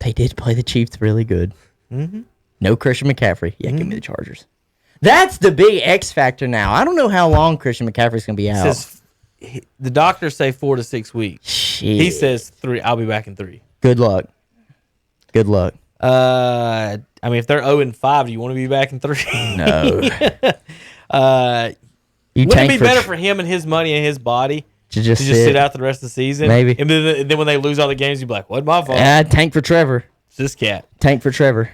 They did play the Chiefs really good. Mm-hmm. No Christian McCaffrey. Yeah, give me the Chargers. That's the big X factor now. I don't know how long Christian McCaffrey's going to be out. The doctors say 4 to 6 weeks. Shit. He says 3. I'll be back in 3. Good luck. Good luck. I mean, if they're 0-5, do you want to be back in 3? No. Wouldn't it be better for him and his money and his body to just sit out the rest of the season? Maybe. And then when they lose all the games, you'd be like, "What my fault?" Tank for Trevor. It's this cat. Tank for Trevor.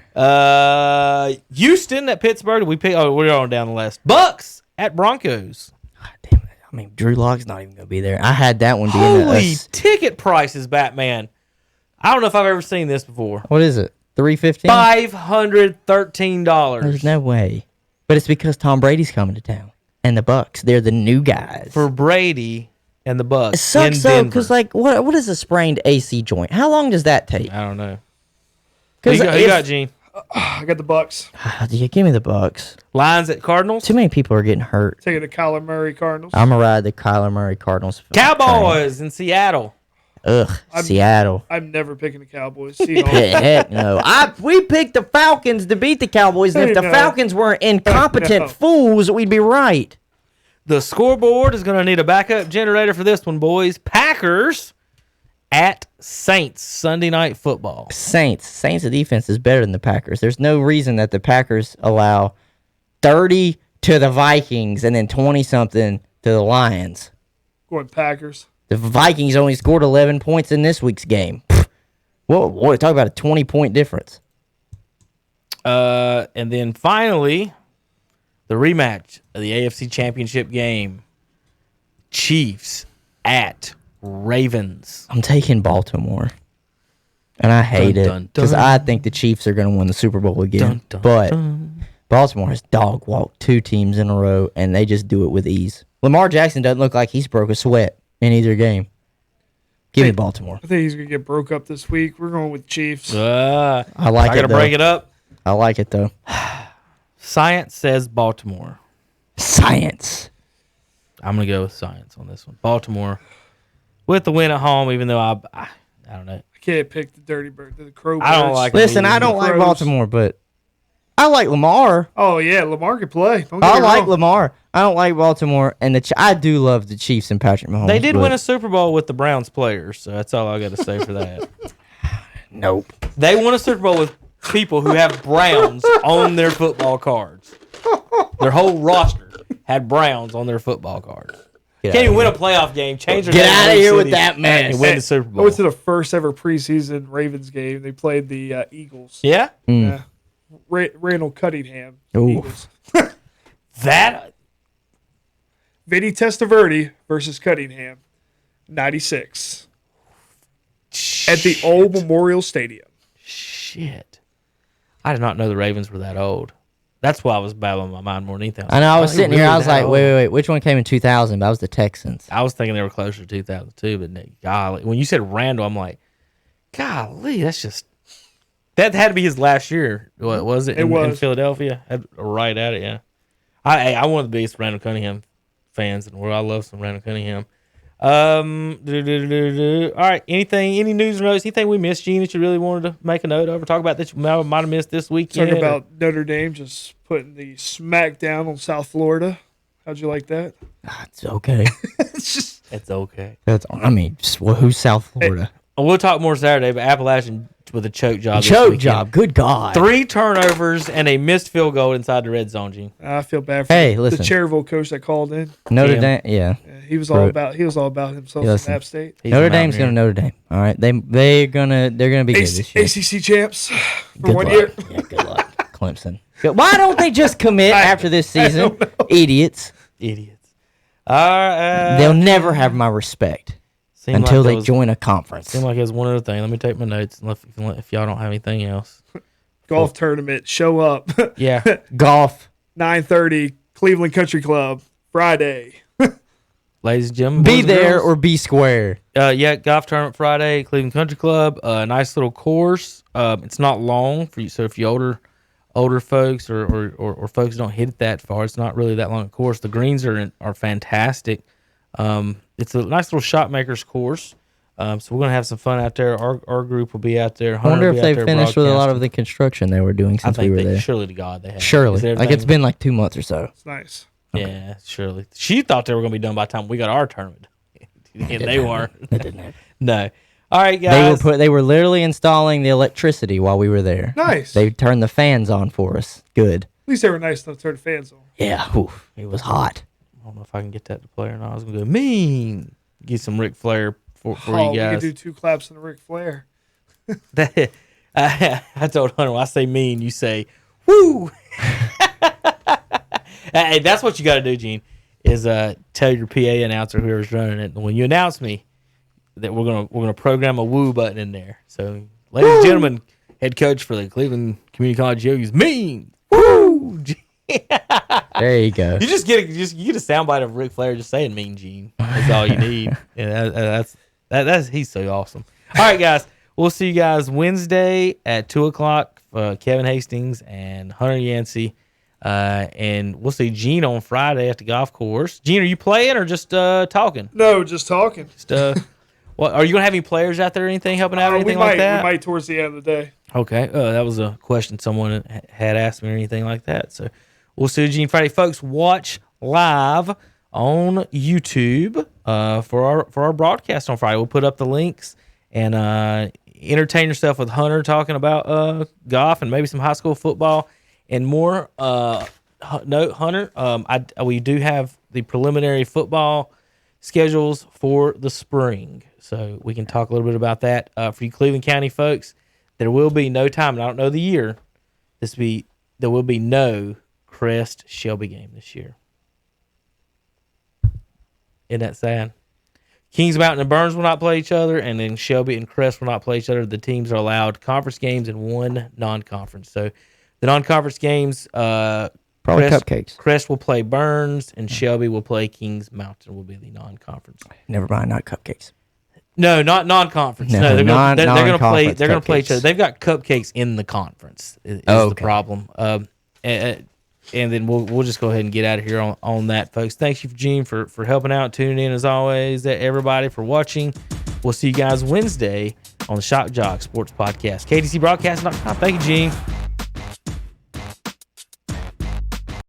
Houston at Pittsburgh. We're on down the list. Bucks at Broncos. God damn it. I mean, Drew Lock's not even going to be there. I had that one being Holy ticket prices, Batman. I don't know if I've ever seen this before. What is it? $315? $513. There's no way. But it's because Tom Brady's coming to town. And the Bucks. They're the new guys. For Brady and the Bucks. It sucks though, because what is a sprained AC joint? How long does that take? I don't know. Who you got, Gene? I got the Bucks. Give me the Bucks. Lions at Cardinals. Too many people are getting hurt. Taking the Kyler Murray Cardinals. I'm going to ride the Kyler Murray Cardinals. Cowboys in Seattle. Ugh, Seattle. I'm never picking the Cowboys. Heck no. We picked the Falcons to beat the Cowboys, and if the Falcons weren't incompetent fools, we'd be right. The scoreboard is going to need a backup generator for this one, boys. Packers at Saints, Sunday Night Football. Saints' defense is better than the Packers. There's no reason that the Packers allow 30 to the Vikings and then 20-something to the Lions. Going Packers. The Vikings only scored 11 points in this week's game. Whoa, talk about a 20-point difference. And then finally, the rematch of the AFC Championship game. Chiefs at Ravens. I'm taking Baltimore. And I hate it because I think the Chiefs are going to win the Super Bowl again. But Baltimore has dog-walked 2 teams in a row, and they just do it with ease. Lamar Jackson doesn't look like he's broke a sweat in either game. Give me Baltimore. I think he's going to get broke up this week. We're going with Chiefs. I like it, I got to break it up. I like it, though. Science says Baltimore. Science. I'm going to go with science on this one. Baltimore with the win at home, even though I don't know. I can't pick the Dirty Bird, the Crow Birds. I don't like Listen, I don't like Baltimore, but I like Lamar. Oh, yeah, Lamar can play. I like Lamar. I don't like Baltimore, and I do love the Chiefs and Patrick Mahomes. They did win a Super Bowl with the Browns players, so that's all I got to say for that. Nope. They won a Super Bowl with people who have Browns on their football cards. Their whole roster had Browns on their football cards. Can't even win a playoff game. Change their Get out of here with that man. And win the Super Bowl. I went to the first ever preseason Ravens game. They played the Eagles. Yeah? Yeah. Randall Cunningham. Eagles. That. Vinny Testaverde versus Cunningham. 96. At the old Memorial Stadium. Shit. I did not know the Ravens were that old. That's why I was babbling my mind more than anything. I know. I was sitting here. I was like, wait. Which one came in 2000? That was the Texans. I was thinking they were closer to 2002, but golly. When you said Randall, I'm like, golly, that's just. That had to be his last year. What was it? In Philadelphia? Right at it, yeah. I'm one of the biggest Randall Cunningham fans in the world. I love some Randall Cunningham. All right. Any news or notes? Anything we missed, Gene, that you really wanted to make a note of or talk about that you might have missed this weekend? Talking about Notre Dame just putting the smack down on South Florida. How'd you like that? It's okay. It's okay. Who's South Florida? We'll talk more Saturday, but Appalachian with a choke job. Choke job. Good God. 3 turnovers and a missed field goal inside the red zone, Gene. I feel bad for the Cherville coach that called in. Notre Dame, yeah. He was all about himself in App State. Notre Dame's going to Notre Dame. All right, they're gonna be good this year. ACC champs for 1 year. Yeah, good luck, Clemson. Why don't they just commit after this season? Idiots. They'll never have my respect. Until they join a conference. Seemed like it was one other thing. Let me take my notes if y'all don't have anything else. Golf tournament. Show up. Yeah. Golf. 9:30, Cleveland Country Club, Friday. Ladies and gentlemen. Be there or be square. Yeah, golf tournament Friday, Cleveland Country Club. Nice little course. It's not long for you, so if you older folks or folks don't hit it that far, it's not really that long a course. The greens are fantastic. It's a nice little shot maker's course. So we're gonna have some fun out there. Our group will be out there. I wonder if they finished with a lot of broadcasting. the construction they were doing since we were there. Surely to God they have. Surely, like it's been like 2 months or so. It's nice. Okay. Yeah, surely. She thought they were gonna be done by the time we got our tournament, and they weren't. It didn't happen. No. All right, guys. They were literally installing the electricity while we were there. Nice. They turned the fans on for us. Good. At least they were nice enough to turn the fans on. Yeah, it was hot. I don't know if I can get that to play or not. I was gonna go mean. Get some Ric Flair for you We guys. could do 2 claps in the Ric Flair. I told Hunter, when I say mean, you say woo. Hey, that's what you got to do, Gene. Is tell your PA announcer, whoever's running it, when you announce me, that we're gonna program a woo button in there. So, ladies and gentlemen, head coach for the Cleveland Community College Yogi's mean woo. There you go. You just get a soundbite of Ric Flair just saying "mean Gene." That's all you need. And that's he's so awesome. All right, guys, we'll see you guys Wednesday at 2:00. Kevin Hastings and Hunter Yancey, and we'll see Gene on Friday at the golf course. Gene, are you playing or just talking? No, just talking. What are you gonna have any players out there or anything helping out or anything like that? We might towards the end of the day. Okay, that was a question someone had asked me or anything like that. So we'll see you Gene Friday, folks. Watch live on YouTube for our broadcast on Friday. We'll put up the links and entertain yourself with Hunter talking about golf and maybe some high school football and more. Hunter, we do have the preliminary football schedules for the spring, so we can talk a little bit about that. For you Cleveland County folks, there will be no time, and I don't know the year. There will be no Crest Shelby game this year. Isn't that sad? Kings Mountain and Burns will not play each other, and then Shelby and Crest will not play each other. The teams are allowed conference games and 1 non-conference. So the non-conference games, Probably cupcakes. Crest will play Burns, and Shelby will play Kings Mountain. Will be the non-conference. Never mind, not cupcakes. No, not non-conference. No, they're going to play. They're going to play cupcakes. each other. They've got cupcakes in the conference. Is the problem? And then we'll just go ahead and get out of here on that, folks. Thank you, Gene, for helping out, tuning in as always. Everybody for watching. We'll see you guys Wednesday on the Shock Jock Sports Podcast. KDCBroadcast.com. Thank you, Gene.